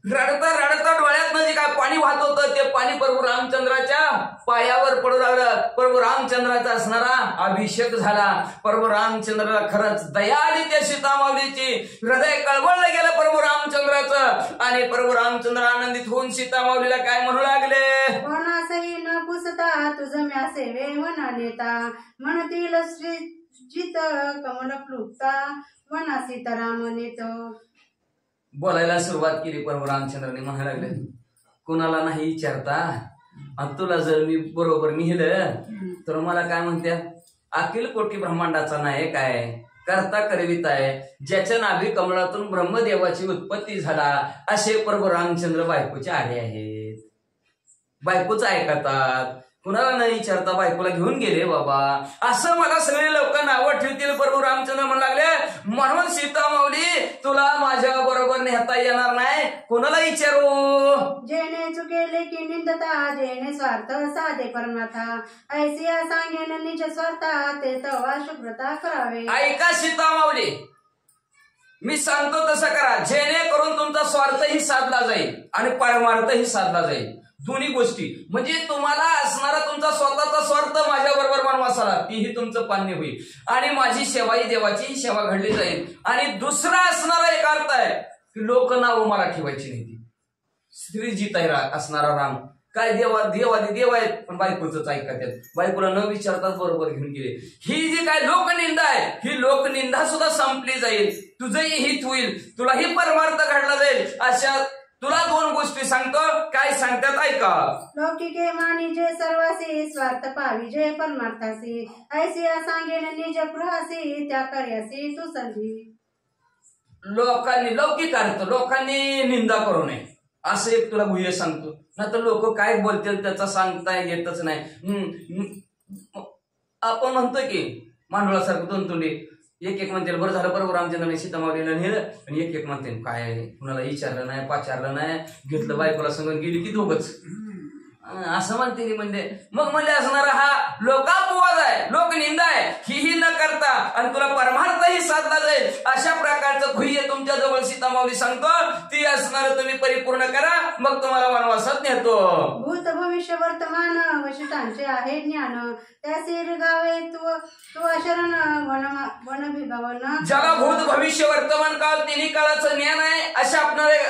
S5: रडता रडता डोळ्यातनं जे काय पाणी वाहत होतं ते पाणी प्रभू रामचंद्राच्या पायावर पडू लागलं. प्रभू रामचंद्राचा असणारा अभिषेक झाला. प्रभू रामचंद्राला खरंच दया आली त्या सीतामाऊलीची. हृदय कळवळलं गेलं प्रभू रामचंद्राचं. आणि प्रभू रामचंद्र आनंदित होऊन सीतामाऊलीला काय म्हणू लागले.
S3: कोणासही न पुसता तुझ म्या सेवे वना नेता, म्हणतील श्री जित कमल प्लुप्ता वना सीताराम नेतो.
S5: बोलायला सुरुवात केली प्रभू रामचंद्राने. म्हणायला लागले, कोणाला नाही विचारता आणि तुला जर मी बरोबर नेलं तर मला काय म्हणत्या, अखिल कोटी ब्रह्मांडाचा नायक आहे, करता करविताय, ज्याच्या नाभी कमळातून ब्रह्मदेवाची उत्पत्ती झाला, असे प्रभू रामचंद्र बायकोचे आले आहेत. बायकोच ऐकतात, कुणाला नाही विचारता बायकोला घेऊन गेले बाबा. असं मला सगळे लोक नावं ठेवतील. प्रभू रामचंद्र म्हणू लागले, म्हणून सीता माऊली तुला माझ्या बरोबर नेता येणार नाही, कुणाला विचारू.
S3: जेणे चुकेले की निंदता, जेणे स्वार्थ साधे परमाथा, ऐसिया सांगेन निज स्वार्था, ते तवा शुभ्रता करावे.
S5: ऐका सीता माऊली, मी सांगतो तसं करा, जेणेकरून तुमचा स्वार्थही साधला जाईल आणि परमार्थही साधला जाईल. दोन्ही गोष्टी म्हणजे तुम्हाला असणारा तुमचा स्वतःचा स्वार्थ माझ्या बरोबर वनवासाला, तीही तुमचं पान्य होईल आणि माझी सेवाही देवाची सेवा घडली जाईल. आणि दुसरा असणारा एक अर्थ आहे की लोक नावं मला ठेवायची नाही. श्रीजित आहे असणारा राम, काय देवादी देव आहेत, पण बायकोच ऐकतात, बायकोला न विचारताच बरोबर घेऊन गेले. ही जी काय लोकनिंदा आहे, ही लोकनिंदा सुद्धा संपली जाईल, तुझंही हित होईल, तुलाही परमार्थ घडला जाईल. अशा तुला दोन गोष्टी सांगतो, काय सांगतात ऐका.
S3: लौकिके मानी जे सर्वासी, स्वार्थ पावी जे परमार्थासी, ऐसिया सांगेन निज गृहासी, त्या कार्यासी तू संधी.
S5: लोकांनी लौकिक अर्थ, लोकांनी निंदा करू नये असं एक तुला गुह्य सांगतो. नाही तर लोक काय बोलतील त्याचा सांगता येतच नाही. आपण म्हणतोय की मांडवळासारखं दोन तोंडी, एक म्हणते बरं झालं बरोबर रामचंद्राने सीता माऊलीला नेलं, आणि एक म्हणते काय कुणाला विचारलं नाही, पाचारलं नाही, घेतलं बायकोला संग गेली की दोघच असं म्हणते. म्हणजे मग म्हणजे असणारा हा लोकापवाद आहे, लोकनिंदा आहे, ही न करता आणि तुला परमार्थही साधला जाईल अशा प्रकारचं गुह्य तुमच्या जवळ सीता माऊली सांगतो. ती असणार तुम्ही परिपूर्ण करा, मग तुम्हाला वनवासात नेतो.
S3: भूत भविष्य वर्तमान वशिष्ठांचे आहे ज्ञान, त्याचे गावे तू शरण वन विभावन.
S5: ज्याला भूत भविष्य वर्तमान काळ तिन्ही काळाचं ज्ञान आहे अशा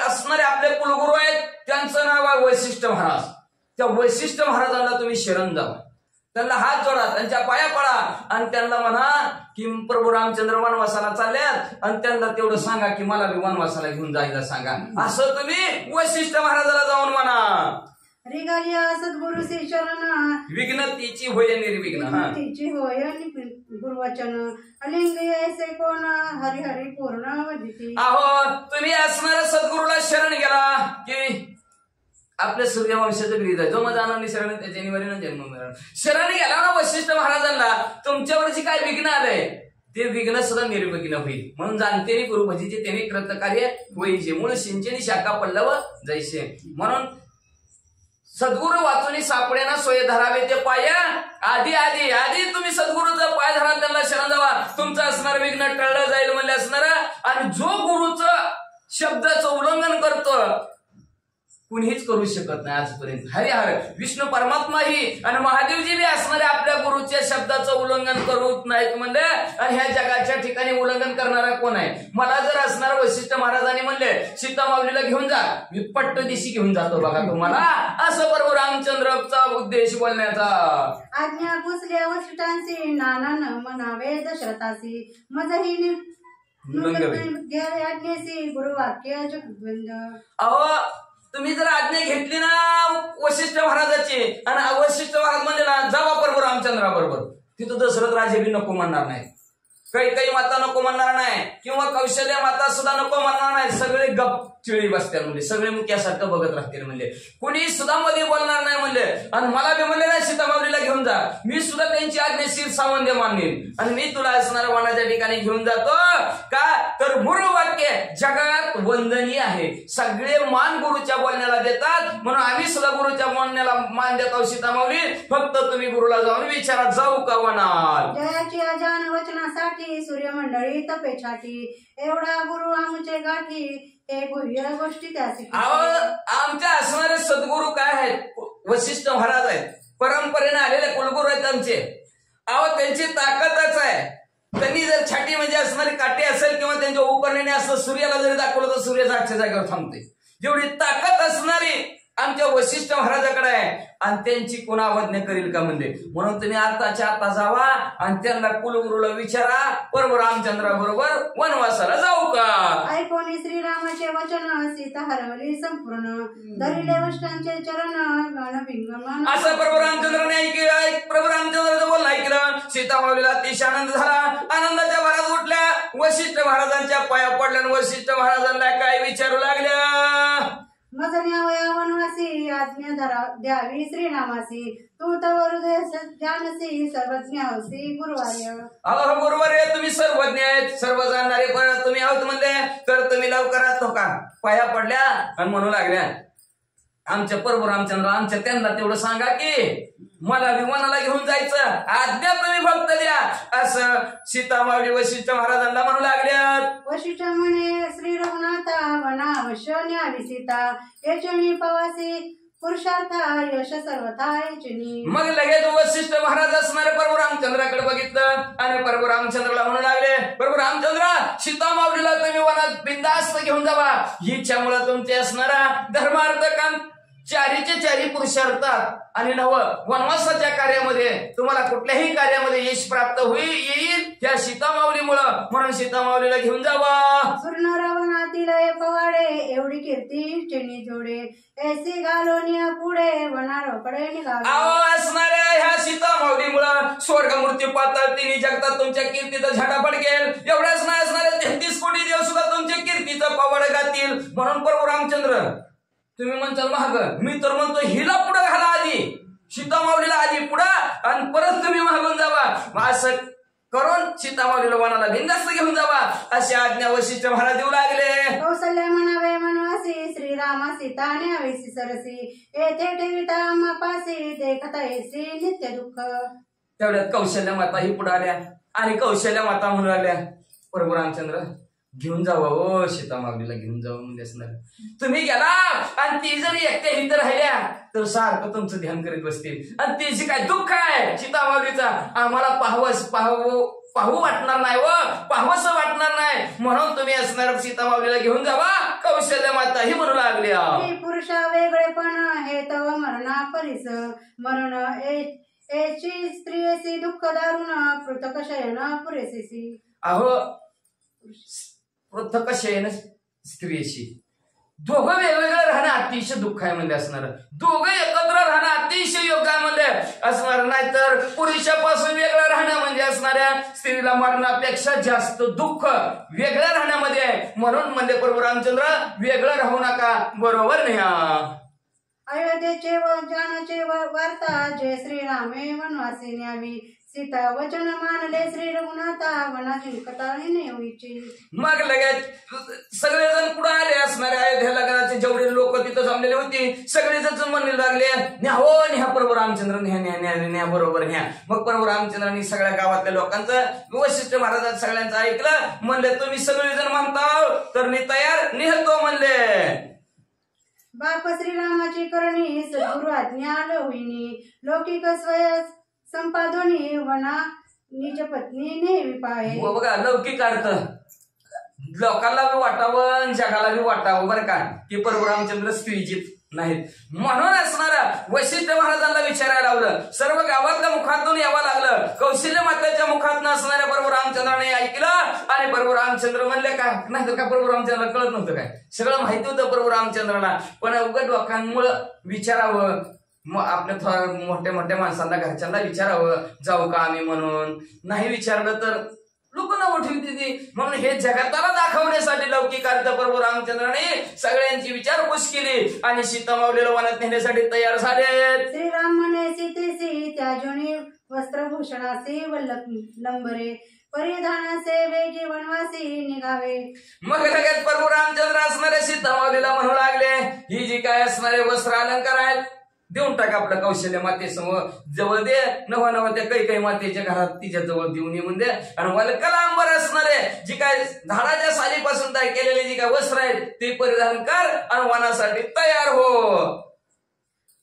S5: असणारे आपले कुलगुरू आहेत, त्यांचं नाव आहे वैशिष्ट महाराज. त्या वैशिष्ट महाराजांना तुम्ही शरण जावा, त्यांना हात जोडा, त्यांच्या पाया पडा आणि त्यांना म्हणा की प्रभू रामचंद्र वनवासाला चालल्यात, आणि त्यांना तेवढं सांगा की मला बी वनवासाला घेऊन जायला सांगा. असं तुम्ही वैशिष्ट महाराजाला जाऊन म्हणा.
S3: रिगालिया सद्गुरु श्री शरण,
S5: विघ्न तिची होय निर्विघ्न,
S3: तिची होय गुरुवचन, अलिंग ऐसे कोण हरिहरी पूर्ण वदिती.
S5: अहो तुम्ही असणाऱ्या सद्गुरूला शरण गेला की आपल्या सूर्यवंशाचं गृहित आहे, जो मग जाणार शरण त्याच्या निवारीनं जन्म मिळणार. शरण गेला ना वशिष्ठ महाराजांना, तुमच्यावर जे काय विघ्न आलंय ते विघ्न सुद्धा निर्विघ्न होईल. म्हणून जाणते गुरु भजीचे त्याने कृत कार्य होईचे, मूळ सिंचनी शाखा पल्लव जैसे. म्हणून सद्गुरु वाचून सापडेना सोय धरावे ते पाय. आधी आधी आधी तुम्ही सद्गुरूचा पाय धरा, त्यांना शरण जावा, तुमचं असणार विघ्न टळलं जाईल म्हणले असणार. आणि जो गुरुचं शब्दाचं उल्लंघन करतो कुणीच करू शकत नाही आजपर्यंत. हरिहर विष्णू परमात्माही आणि महादेवजी बी असणारे आपल्या गुरुच्या शब्दाचं उल्लंघन करूच नाहीत म्हणले. आणि ह्या जगाच्या ठिकाणी उल्लंघन करणारा कोण आहे? मला जर असणार वशिष्ठ महाराजांनी म्हणले सीता माऊलीला घेऊन जा, मी पट्ट दिशी घेऊन जातो बघा तुम्हाला, असं प्रभू रामचंद्रचा उद्देश बोलण्याचा.
S3: आज्ञा पुसल्या वशिष्ठांशी, नाना न म्हणावे दशरथासी, मजही घ्यावे आज्ञेशी, गुरुवाक्य जगद्वंद.
S5: अहो तुम्ही जर आज्ञा घेतली ना वशिष्ठ महाराजाची, आणि वशिष्ठ महाराज म्हणजे ना जावा प्रभू रामचंद्रा बरोबर, तिथं दशरथ राजे बी नको म्हणणार नाही, काही माता नको म्हणणार नाही, किंवा कौशल्य माता सुद्धा नको म्हणणार नाही. सगळे गप चिळी बसतील म्हणजे, सगळे मुक्यासारखं बघत राहतील म्हणजे, कोणी सुद्धा मध्ये बोलणार नाही म्हणले. आणि मला बी म्हणले ना सीता माऊलीला घेऊन जा, मी सुद्धा त्यांची आज्ञाशीर सावंद्य मानेन आणि मी तुला असणाऱ्या वनाच्या ठिकाणी घेऊन जातो. का तर गुरु वाक्य जगात वंदनीय आहे, सगळे मान गुरुच्या बोलण्याला देतात, म्हणून आम्ही सुद्धा गुरुच्या बोलण्याला मान देतो. सीता माऊली फक्त तुम्ही गुरुला जाऊन विचारा, जाऊ का वनात.
S3: जयाची अजान वचनासाठी सूर्यमंडळी तपे छाटी, एवढा गुरु आमचे गाठी, हे गुह्य गोष्टी त्याची.
S5: आमच्या असणारे सद्गुरू काय आहेत? वशिष्ठ महाराज आहेत, परंपरेने आलेले कुलगुरू आहेत आमचे. अहो त्यांची ताकदच आहे, त्यांनी जर छाटी म्हणजे असणारी काठी असेल किंवा त्यांच्या उपकरणाने असं सूर्याला जरी दाखवलं तर सूर्य जागच्या जागेवर थांबते. जेवढी ताकद असणारी आमच्या वशिष्ठ महाराजाकडे आहे, आणि त्यांची कोण अवज्ञा करील का म्हणले. म्हणून तुम्ही आताच्या आता जावा आणि त्यांना कुलगुरूला विचारा, प्रभू रामचंद्रा बरोबर वनवासाला जाऊ का.
S3: ऐकोनी श्रीरामाचे वचन, सीता हरवली संपूर्ण, धरिले वशिष्ठांचे चरण, गणभिंगमन.
S5: असं प्रभू रामचंद्राने ऐकलं, प्रभू रामचंद्राचं बोलणं ऐकलं. सीता माऊलीला अतिशय आनंद झाला, आनंदाच्या भरात उठल्या वशिष्ठ महाराजांच्या पाया पडल्या आणि वशिष्ठ महाराजांना काय विचारू लागल्या?
S3: मज न्यावया वनवासी आज्ञा द्यावी श्रीनामासी तू तव हृदय जानसी सर्वज्ञासी गुरुवार्य.
S5: अहो गुरुवार्य, तुम्ही सर्वज्ञ आहेत, सर्व जाणणारे, पण तुम्ही आहोत म्हणले तर तुम्ही लवकरात हो का पाया पडल्या आणि म्हणू लागल्या आमच्या प्रभू रामचंद्र आमच्या त्यांना तेवढं सांगा की मला विमानाला घेऊन जायचं, आज्ञा तुम्ही फक्त द्या, असं सीतामावली वशिष्ठ महाराजांना म्हणू लागल्यात.
S3: वशिष्ठ म्हणे श्री रघुनाथा वनावश्य न्यावी सीता यचनी पवासी पुरुषार्था यश सर्वथा यचनी.
S5: मग लगेच वशिष्ठ महाराज असणारे प्रभू रामचंद्राकडे बघितलं आणि प्रभू रामचंद्राला म्हणू लागले प्रभू रामचंद्र सीतामावलीला तुम्ही वनात बिंदास्त घेऊन जावा, हिच्यामुळे तुमचे असणारा धर्मार्थ काम चारीचे चारी पुरुषार्थात आणि नव वनवासाच्या कार्यामध्ये तुम्हाला कुठल्याही कार्यामध्ये यश प्राप्त येईल त्या सीतामावलीमुळं, म्हणून सीतामावलीला घेऊन जावा.
S3: सुर्ण रावणातील पवाडे एवढी कीर्ती चिनी जोडे ऐसी घालोनिया पुढे वनारोकडे निघावे.
S5: अहो असणाऱ्या ह्या सीतामावलीमुळं स्वर्गमूर्ती पाताळ तिन्ही जगतात तुमच्या कीर्तीचा झटा फडकेल, एवढ्याच नाही असणारे 33 कोटी देव सुद्धा तुमच्या कीर्तीचं पवाड गातील. म्हणून प्रभू रामचंद्र तुम्ही म्हणताल महाग, मी तर म्हणतो हिला पुढे घाला आधी, सीतामावलीला आधी पुढं आणि परत तुम्ही मागून जावा, असं करून सीतामावलीला वनाला बिंदास्त घेऊन जावा अशी आज्ञा वशिष्ठ महाराज देऊ लागले.
S3: कौशल्य म्हणावे वनवासी श्रीरामा सीता न्यावीसी सरसी येथे ठेविता मापासी देखता येसी नित्य दुःख.
S5: तेवढ्यात कौशल्य माता ही पुढे आल्या आणि कौशल्य माता म्हणून आल्या प्रभू रामचंद्र घेऊन जावा ओ सीतामावलीला घेऊन जावं म्हणजे असणार. तुम्ही गेला आणि ती जरी एकट्या इथं राहिल्या तर सारखं तुमचं ध्यान करीत बसतील आणि तिची काय दुःख आहे सीतामावलीचा आम्हाला पाहू वाटणार नाही व पाहवस वाटणार नाही, म्हणून तुम्ही असणार सीतामावलीला घेऊन जावा कौशल्य माता ही म्हणू लागल्या.
S3: पुरुषा वेगळेपण हे तव मरणा परिस मरण एची स्त्रियसी दुःख दारुण पृथक शयन पुरेसी.
S5: अहो पृथक शयन स्त्रियशी दोघं वेगवेगळं राहणं अतिशय दुःख आहे म्हणजे असणार, दोघं एकत्र राहणं अतिशय योग्य आहे म्हणजे असणार, नाहीतर पुरुषापासून वेगळं राहणं म्हणजे असणाऱ्या स्त्रीला मरणापेक्षा जास्त दुःख वेगळं राहण्यामध्ये आहे. म्हणून म्हणजे प्रभू रामचंद्र वेगळं राहू नका, बरोबर न्या.
S3: अयोध्येचे व जानचे वार्ता जय श्रीरामे वनवासी न्यावी सीता वचन मानले श्री रघुनाथा वनाची कथा नेवीची.
S5: मग लगेच सगळेजण पुढे आले असणारे अयोध्येला घराचे जेवढे लोक तिथं जमलेले होते सगळेजण म्हणले लागले न्या हो न्या प्रभू रामचंद्र न्या न्या न्या न्या बरोबर न्या. मग प्रभू रामचंद्रांनी सगळ्या गावातल्या लोकांचं वशिष्ठ महाराजांचं सगळ्यांचं ऐकलं, म्हणले तुम्ही सगळेजण म्हणता तर मी तयार निहतो म्हणले.
S3: बाप श्रीरामाची करणी सद्गुरु आज्ञा लविनी लौकिक स्वयं संपादनी वना निज पत्नी नेवी पाहे.
S5: बघा लौकिक अर्थ लोकांना बी वाटावं जगाला बी वाटावं बरं का की प्रभू रामचंद्र स्त्रीजित नाहीत. म्हणून असणारा वशिष्ठ महाराजांना विचारायला लावलं, सर्व गावातल्या मुखातून यावं लागलं, कौशल्य मातेच्या मुखातून असणाऱ्या प्रभू रामचंद्राने ऐकलं आणि प्रभू रामचंद्र म्हणले का नाही तर का प्रभू रामचंद्राला कळत नव्हतं काय, सगळं माहिती होतं प्रभू रामचंद्राला, पण उघड लोकांमुळं विचारावं, मग आपल्या थोड्या मोठ्या मोठ्या माणसांना घरच्यांना विचारावं जाऊ का आम्ही म्हणून, नाही विचारलं तर लोक नाव ठेवते. म्हणून हे जगताला दाखवण्यासाठी लौकिक अर्थ प्रभू रामचंद्राने सगळ्यांची विचारपूस केली आणि सीतामावलीला वनात नेण्यासाठी तयार झाले.
S3: श्रीराम म्हणे सीतेसी त्याजोनी वस्त्रभूषणासी वल्लंबरे परिधानाचे वेगी वनवासी निघावे.
S5: मग लगेच प्रभू रामचंद्र असणारे सीतामावलीला म्हणू लागले ही जी काय असणारे वस्त्र अलंकार आहेत देऊन टाक आपल्या कौशल्य मातेसमोर, जवळ दे नवा नवा त्या काही मातेच्या घरात तिच्या जवळ देऊन येऊन दे आणि वल्कलांबर असणारे जी काय झाडाच्या सालीपासून तयार केलेले जी काय वस्त्र आहेत ते परिधान कर आणि वनासाठी तयार हो.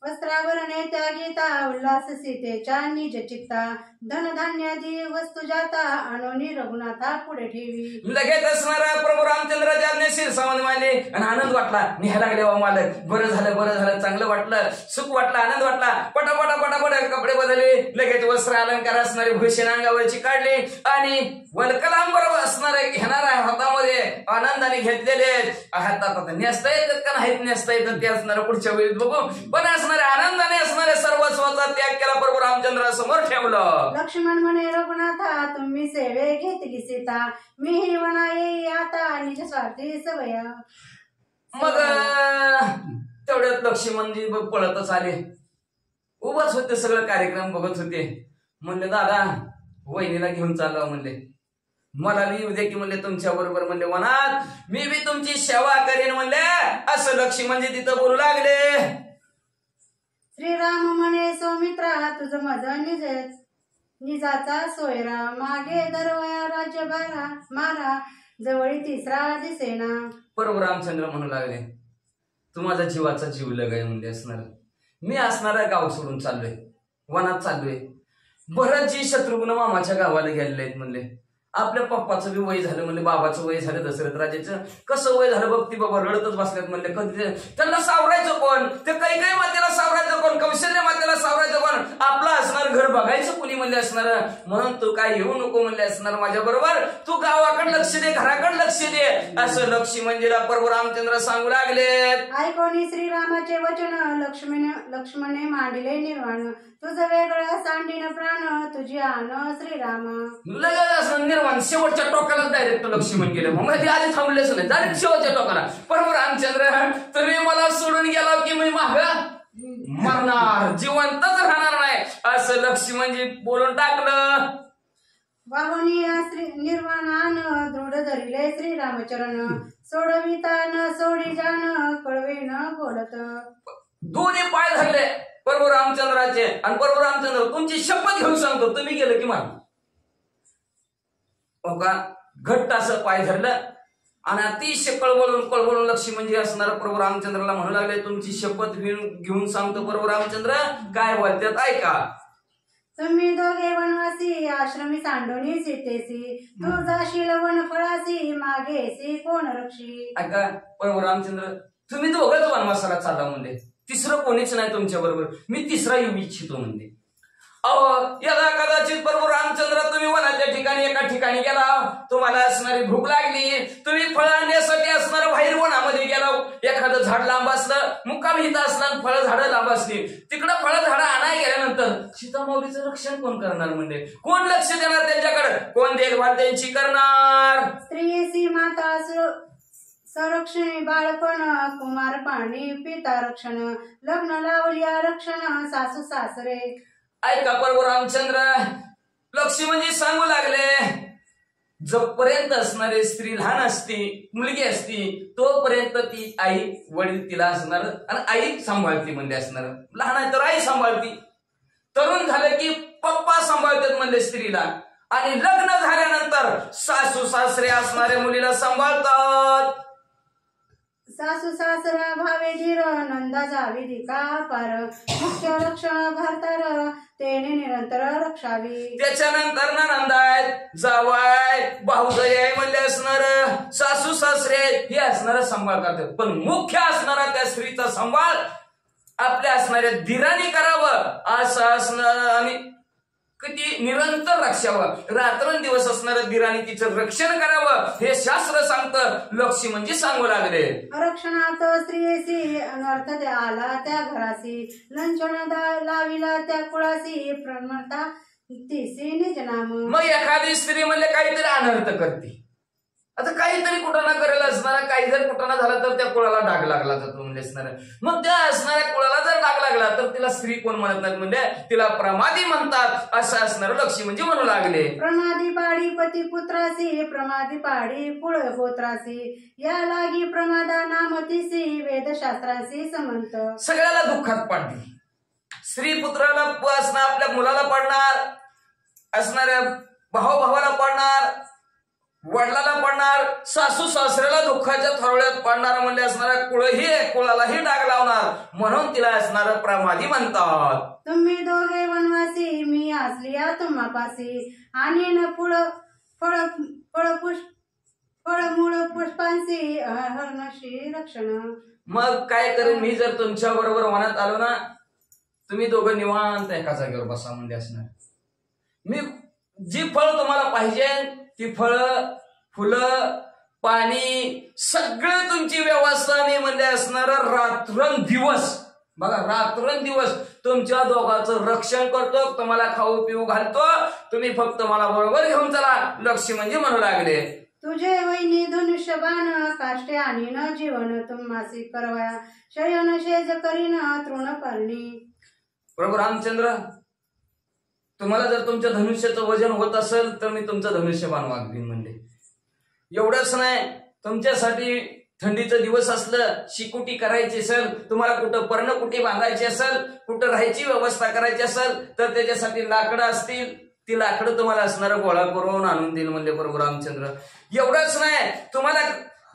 S3: वस्त्रावरणे त्या गीता उल्हास सीतेच्या निज चित्ता धनधान्यादी वस्तू जाता आणोनी रघुनाथा पुढे ठेवी.
S5: लगेच असणारा प्रभू रामचंद्राच्या आज्ञेशीर सामान मानले आणि आनंद वाटला, न्यायला लागले वा मालक, बरं झालं चांगलं वाटलं, सुख वाटलं, आनंद वाटला, पटापटा कपडे बदलले, लगेच वस्त्र अलंकार असणारे भूषण अंगावरची काढले आणि वल्कलांबर असणारे घेणारा हातामध्ये आनंदाने घेतलेले आहेत. हातात आता नेसता येतात का नाहीत नेसता येतात ते असणार पुढच्या वेळी बघू. पण असणारे आनंदाने असणारे सर्वस्वाचा त्याग केला प्रभू रामचंद्रासमोर ठेवलं.
S3: लक्ष्मण म्हणे रघुनाथा तुम्ही सेवे घेतली सीता मीही म्हणा येई आता निज स्वार्थी सवय.
S5: मग तेवढ्यात लक्ष्मणजी पळतच आले. उभाच होते सगळं कार्यक्रम बघत होते. म्हणले दादा वहिनीला घेऊन चाललो म्हणले. मला येऊ दे की म्हणले तुमच्या बरोबर म्हणले वनात मी बी तुमची सेवा करेन म्हणले. असं लक्ष्मणजी तिथं बोलू लागले.
S3: श्रीराम म्हणे सौमित्रा तुझं माझं निजाचा सोयरा मागे दरवया राज्य मारा जवळी तिसरा दिसेना.
S5: बरोबर रामचंद्र म्हणू लागले तू माझा जीवाचा जीव लगाय म्हणले असणार. मी असणारा गाव सोडून चाललोय वनात चाललोय. भरतजी शत्रुघ्न मामाच्या गावाला गेलेले आहेत म्हणले. आपल्या पप्पाचं बी वय झालं म्हणले बाबाचं वय झालं दशरथ राजाचं. कसं वय झालं बघ ती बाबा रडतच बसल्यात म्हणले. कधी त्यांना सावरायचं कोण? ते काही मातेला सावरायचं कोण? कौशल्य मातेला सावरायचं कोण? आपलं असणार घर बघायचं कुणी म्हणले असणार. म्हणून तू काय येऊ नको म्हणले असणार माझ्या बरोबर. तू गावाकडे लक्ष दे घराकडे लक्ष दे असं लक्ष्मणजीला प्रभू रामचंद्र सांगू लागले.
S3: ऐकोनी श्रीरामाचे वचन लक्ष्मणे मांडिले निर्वाण तुझं वेगळं सांडीन प्राण तुझी आण श्रीराम.
S5: लगेच निर्वाण शेवटच्या टोकाला डायरेक्ट लक्ष्मण गेले. मग ते आधी थांबलेच नाही डायरेक्ट शेवटच्या टोकाला. प्रभू रामचंद्र तुम्ही मला सोडून गेला की मी माग मरणार जिवंतच राहणार नाही असं लक्ष्मणजी बोलून टाकलं.
S3: वाहुनी निर्वाणान दृढ धरिले श्रीरामचरण सोडविता न सोडी जाण कळवे न बोलत.
S5: दोन्ही पाय धरले प्रभू रामचंद्राचे आणि प्रभू रामचंद्र तुमची शपथ घेऊन सांगतो तुम्ही गेलं की मला. का घट्ट असं पाय धरलं आणि अतिशय कळवळून लक्ष्मणजी असणार प्रभू रामचंद्राला म्हणू लागले तुमची शपथ घेऊन सांगतो प्रभू रामचंद्र काय बोलतात ऐका.
S3: तुम्ही दोघे वनवासी आश्रमी सांडोनी सीतेसी तू जाशील वन फळासी मागेसी कोण रक्षी.
S5: ऐका प्रभू रामचंद्र तुम्ही दोघंच वनवासाला चालला म्हणले. तिसरं कोणीच नाही तुमच्या बरोबर. मी तिसरा येऊ इच्छितो म्हणले. अहो यदा कदाचित प्रभू रामचंद्र तुम्ही वनाच्या ठिकाणी एका ठिकाणी गेला तुम्हाला असणारी भूक लागली तुम्ही फळ आणण्यासाठी असणार बाहेर वनामध्ये गेला. एखादं झाड लांब असलं मुक्काम इथं असणार फळ झाडं लांब असली तिकडं फळ झाडं आणाय गेल्यानंतर सीतामाऊलीचं रक्षण कोण करणार म्हणजे कोण लक्ष देणार त्यांच्याकडे कोण देखभाल त्यांची करणार.
S3: स्त्रियेसी माता संरक्षणी बाळपण कुमार पाणी पिता रक्षण लग्न लावल्या रक्षण सासू सासरे.
S5: ऐका प्रभू रामचंद्र लक्ष्मणजी सांगू लागले जोपर्यंत असणारी स्त्री लहान असती मुलगी असती तोपर्यंत ती आई वडील तिला असणार आणि आई सांभाळती म्हणले असणार. लहान आहे तर आई सांभाळती. तरुण झालं की पप्पा सांभाळतात म्हणले स्त्रीला आणि लग्न झाल्यानंतर सासू सासरे असणाऱ्या मुलीला सांभाळतात.
S3: सासू सासरा भावे धीर नंदा जावी दिका पार मुख्य रक्षण भारतार तेने निरंतर रक्षावी.
S5: त्याच्यानंतर ना नंदाय जावाय भाऊजाई आहे म्हणले असणार सासू सासरे हे असणारा सांभाळ करतात. पण मुख्य असणारा त्या स्त्रीचा सांभाळ आपल्या असणाऱ्या धीराने करावं असं असणार आणि किती निरंतर रक्षावं रात्रंदिवस असणाऱ्या धीराने तिचं रक्षण करावं हे शास्त्र सांगतं. लक्ष्मणजी सांगू लागले
S3: रक्षणात स्त्रियेसी अनर्थ आला त्या घरासी लंचन लाविला त्या कुळासी प्रणमता तिसी निज नाम.
S5: मग एखादी स्त्री म्हणले काहीतरी अनर्थ करते आता काहीतरी कुठं ना करेल असणार काही जर कुठं ना झाला तर त्या कुळाला डाग लागला जातो म्हणजे असणार. मग त्या असणाऱ्या कुळाला जर डाग लागला तर तिला स्त्री कोण म्हणत नाही म्हणजे तिला प्रमादी म्हणतात असं असणार लक्ष्मणजी म्हणू लागले.
S3: प्रमादी पाडी पती पुत्रासी प्रमादी पाडी कुळ गोत्रासी या लागी प्रमादा नामतीसी वेदशास्त्रांशी समंत.
S5: सगळ्याला दुःखात पाडली. स्त्री पुत्राला असणार आपल्या मुलाला पाडणार असणाऱ्या भावाला पाडणार वडिलाला पाडणार सासू सासऱ्याला दुःखाच्या थरोळ्यात पाडणार म्हणले असणाऱ्या कुळालाही डाग लावणार म्हणून तिला असणार प्रमादी म्हणतात.
S3: तुम्ही दोघे वनवासी मी असलिया तुम्हापासी आणि न फळमूळ पुष्पांशी हरणशी रक्षण.
S5: मग काय करेन मी जर तुमच्या बरोबर वनात आलो ना तुम्ही दोघं निवांत एका जागेवर बसा म्हणजे असणार. मी जी फळ तुम्हाला पाहिजे ती फळं फुलं पाणी सगळं तुमची व्यवस्था मी म्हणजे असणार रात्रंदिवस. बघा रात्रंदिवस तुमच्या दोघांचं रक्षण करतो, तुम्हाला खाऊ पिऊ घालतो, तुम्ही फक्त मला बरोबर घेऊन चला लक्ष्मी म्हणजे म्हणू लागले.
S3: तुझे वैनी धनुष्यबाण काष्टे आणि न जीवन तुम्हासी करवया शयन शेज करीन तृणपर्णी.
S5: प्रभू रामचंद्र तुम्हाला जर तुमच्या धनुष्याचं वजन होत असेल तर मी तुमचं धनुष्यबाण वागवीन म्हणले. एवढंच नाही, तुमच्यासाठी थंडीचा दिवस असलं, शिकुटी करायची असेल, तुम्हाला कुठं पर्णकुटी बांधायची असेल, कुठं राहायची व्यवस्था करायची असेल तर त्याच्यासाठी लाकडं असतील, ती लाकडं तुम्हाला असणारं गोळा करून आणून देईल म्हणले प्रभू रामचंद्र. एवढंच नाही, तुम्हाला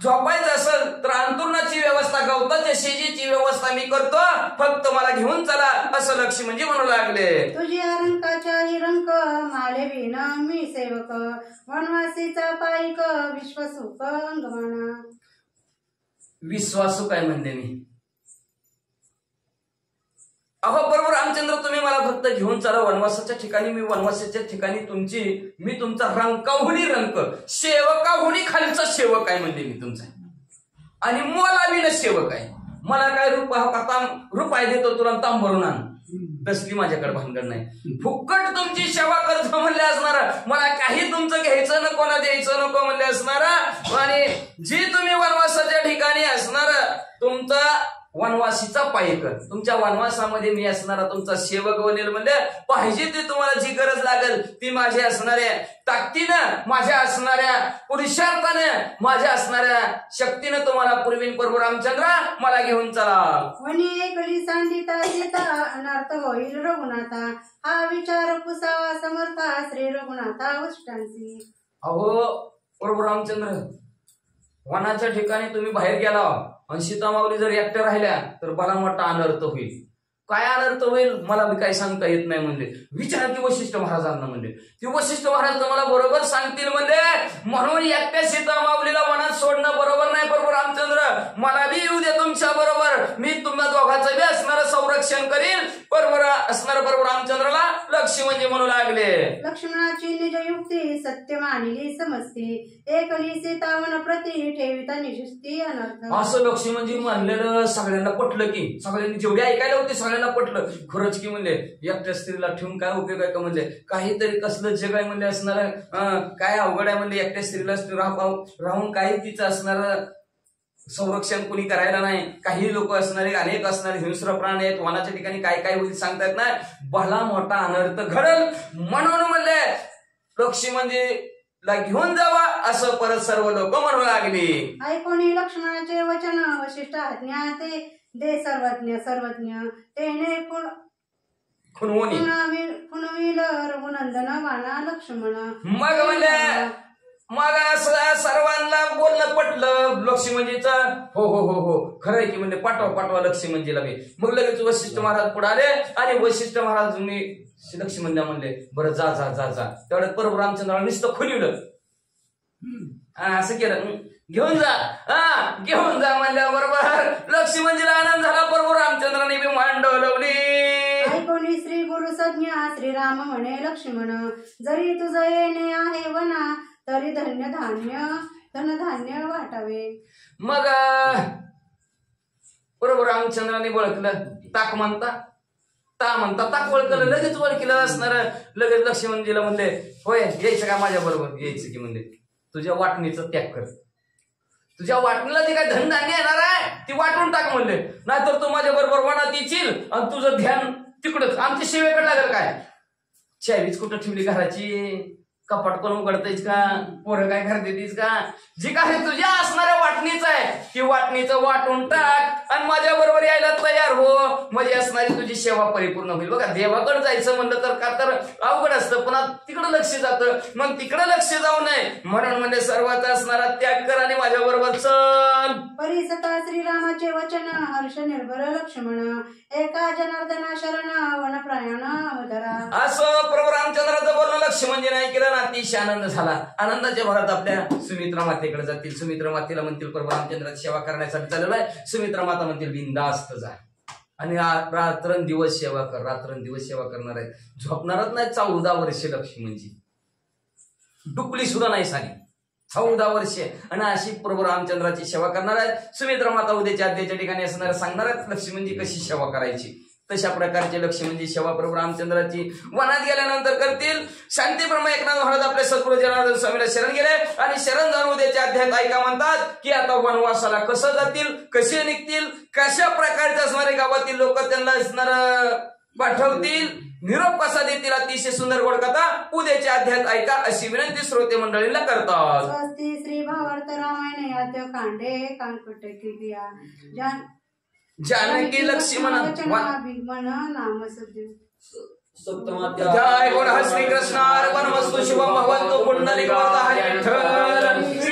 S5: झोपायचं असेल तर अंतुरणाची व्यवस्था, गवताच्या शेजीची व्यवस्था मी करतो, फक्त मला घेऊन चला असं लक्ष्मी म्हणजे म्हणू लागले.
S3: तुझी रंकाच्या हिरंक माले विण मी सेवक वनवासीचा पायिक विश्वसुख अंगमाना.
S5: विश्वासू काय म्हणले मी? अहो बरोबर रामचंद्र तुम्ही मला फक्त घेऊन चला वनवासाच्या ठिकाणी. मी वनवासाच्या ठिकाणी मी तुमचा रंकाहुनी रंक, सेवकाहुनी खालचा सेवक आहे म्हणजे मी तुमचा, आणि मोलाविन सेवक आहे. मला काय रूप आहे देतो तुला तांब भरून आण, तसली माझ्याकडे भानगड नाही. फुक्कट तुमची सेवा करतो म्हणले असणार, मला काही तुमचं घ्यायचं नको ना द्यायचं नको म्हणले असणार. आणि जी तुम्ही वनवासाच्या ठिकाणी असणार तुमचा वनवासीचा पायकर, तुमच्या वनवासामध्ये मी असणारा तुमचा सेवक बनेल म्हणले. पाहिजे ते तुम्हाला जी गरज लागेल ती माझ्या असणाऱ्या ताकदीनं, माझ्या असणाऱ्या पुरुषार्थानं, माझ्या असणाऱ्या शक्तीनं तुम्हाला पुरवीन प्रभू रामचंद्र, मला घेऊन चला.
S3: वनी एकली सांडिता सीता अनर्थ होईल रघुनाथा हा विचार पुसावा समर्था श्री रघुनाथा उष्टांसी.
S5: अहो प्रभू रामचंद्र वनाच्या ठिकाणी तुम्ही बाहेर गेला आणि सीतामाऊली जर एकट्या राहिल्या तर मला मोठा अनर्थ होईल. काय अनर्थ होईल मला बी काही सांगता येत नाही म्हणले. विचारा की वशिष्ठ महाराजांना म्हणले. ती वशिष्ठ महाराज तुम्हाला बरोबर सांगतील म्हणले. म्हणून एकट्या सीतामाऊलीला वनात सोडणं बरोबर नाही प्रभू रामचंद्र. मला बी येऊ दे तुमच्या बरोबर, मी तुम्हाला दोघांचं बी असणारं संरक्षण करील. बरोबर असणार प्रभू रामचंद्रला लक्ष्मी म्हणजे म्हणू लागले.
S3: लक्ष्मणाची निज युक्ती सत्य मानिली समजते एकली सीतावन प्रती ठेविता निजुस्ती अनर्थ.
S5: असं लक्ष्मी म्हणजे म्हणलेलं सगळ्यांना पटलं की, सगळ्यांनी जेवढे ऐकायला होते सगळ्यांना पटलं. खरंच की म्हणले एकट्या स्त्रीला ठेवून काय उपयोग आहे का म्हणले. काहीतरी कसलं जग आहे म्हणले असणार, काय अवघड आहे म्हणले. एकट्या स्त्रीला राहून काही तिचं असणार संरक्षण कोणी करायला नाही. काही लोक असणारे, अनेक असणारे हिंस्र प्राणी आहेत. वनाच्या ठिकाणी काय काय होईल सांगता येत नाही. भला मोठा अनर्थ घडल म्हणून म्हणले लक्ष्मी म्हणजे घेऊन जावा असं परत सर्व लोक म्हणू लागली.
S3: ऐकोणी लक्ष्मणाचे वचन वशिष्ठ आज्ञा ते दे सर्वज्ञ तेने खुणविल रघुनंदन वाना लक्ष्मण.
S5: मग म्हणले मग सर्वांना बोलणं पटलं लक्ष्मी म्हणजेचा. हो हो हो हो खरंय की म्हणले पाठवा लक्ष्मी म्हणजेला मी. मग लगेच वशिष्ठ महाराज पुढे आले आणि वशिष्ठ महाराज मी लक्ष्मी म्हणल्या म्हणले बरं जा जा जा जा. तेवढ्यात प्रभू रामचंद्राला नुसतं खुलिवलं, असं केलं घेऊन जा म्हणल्या बरोबर लक्ष्मी म्हणजेला आनंद झाला. प्रभू रामचंद्राने बी मांडवली.
S3: ऐकोणी श्री गुरु संज्ञा श्रीराम म्हणे लक्ष्मण जरी तुझं येणे आहे वना तरी धनधान्य वाटावे.
S5: मग प्रभू रामचंद्राने ओळखलं. ताक म्हणता ताक ओळखलं, लगेच ओळखलं असणार. लगेच लक्ष्मणजीला म्हणले होय यायचं का माझ्या बरोबर. यायचं की म्हणले तुझ्या वाटणीचा त्याग कर. तुझ्या वाटणीला जे काय धनधान्य येणार आहे ती वाटून टाक म्हणले. नाहीतर तू माझ्या बरोबर वनात येशील आणि तुझं ध्यान तिकडच आमच्या सेवेकडे लागेल. काय चावीच कुठं ठेवली घराची, कपाट पण उघडतायच का, पोरं काय घर देतीस का. जी काय तुझ्या असणाऱ्या वाटणीच आहे ती वाटणीचं वाटून टाक आणि माझ्या बरोबर यायला तयार हो. म्हणजे असणारी तुझी सेवा परिपूर्ण होईल. बघा देवाकडे जायचं म्हणलं तर का तर अवघड असतं, पुन्हा तिकडं लक्ष जातं. मग तिकडं लक्ष जाऊ नये म्हणून म्हणजे सर्वात असणारा त्याग कर आणि माझ्या बरोबर चल.
S3: परिसता श्रीरामाचे वचन हर्ष निर्भर लक्ष्मण एका जनार्दना शरण वन प्रयाण अवधरा.
S5: असं प्रभू रामचंद्राचं बोलणं लक्ष्मी म्हणजे नाही केलं. अतिशय आनंद झाला. आनंदाच्या भरात आपल्या सुमित्रा मातेकडे जातील. सुमित्रा मातेला म्हणतील प्रभू रामचंद्राची सेवा करण्यासाठी चाललेला आहे. सुमित्रा माता म्हणतील बिनधास्त जा आणि रात्रंदिवस सेवा कर. रात्रंदिवस सेवा करणार आहे. झोपणारच नाही. 14 वर्ष लक्ष्मी म्हणजे डुकली सुद्धा नाही सारी. 14 वर्षे आणि अशी प्रभू रामचंद्राची सेवा करणार आहेत. सुमित्रा माता उद्याच्या अध्यायाच्या ठिकाणी असणार सांगणार आहेत लक्ष्मणजी कशी सेवा करायची. तशा प्रकारची लक्ष्मणजी सेवा प्रभू रामचंद्राची वनात गेल्यानंतर करतील. शांतीब्रह्म एकनाथ महाराज आपल्या सद्गुरू जनार्दन स्वामीला शरण गेले आणि शरण जाऊन उद्याच्या अध्यायात ऐका म्हणतात की आता वनवासाला कसं जातील, कसे निघतील, कशा प्रकारचे असणारे गावातील लोक त्यांना असणार पाठवतील, निरोप कसा देतील. अतिशय सुंदर गोड कथा उद्याच्या अध्यायात ऐका अशी विनंती श्रोते मंडळींना करतात.
S3: स्वस्ति श्री भावार्थ रामायणे आद्य कांडे कानपट किया
S5: जानकी लक्ष्मण
S3: नाम सद्य
S5: जय गुण श्री कृष्ण अर्पण वस्तु शुभम भवन्तु पुंडलिक वरद हरि विठ्ठल.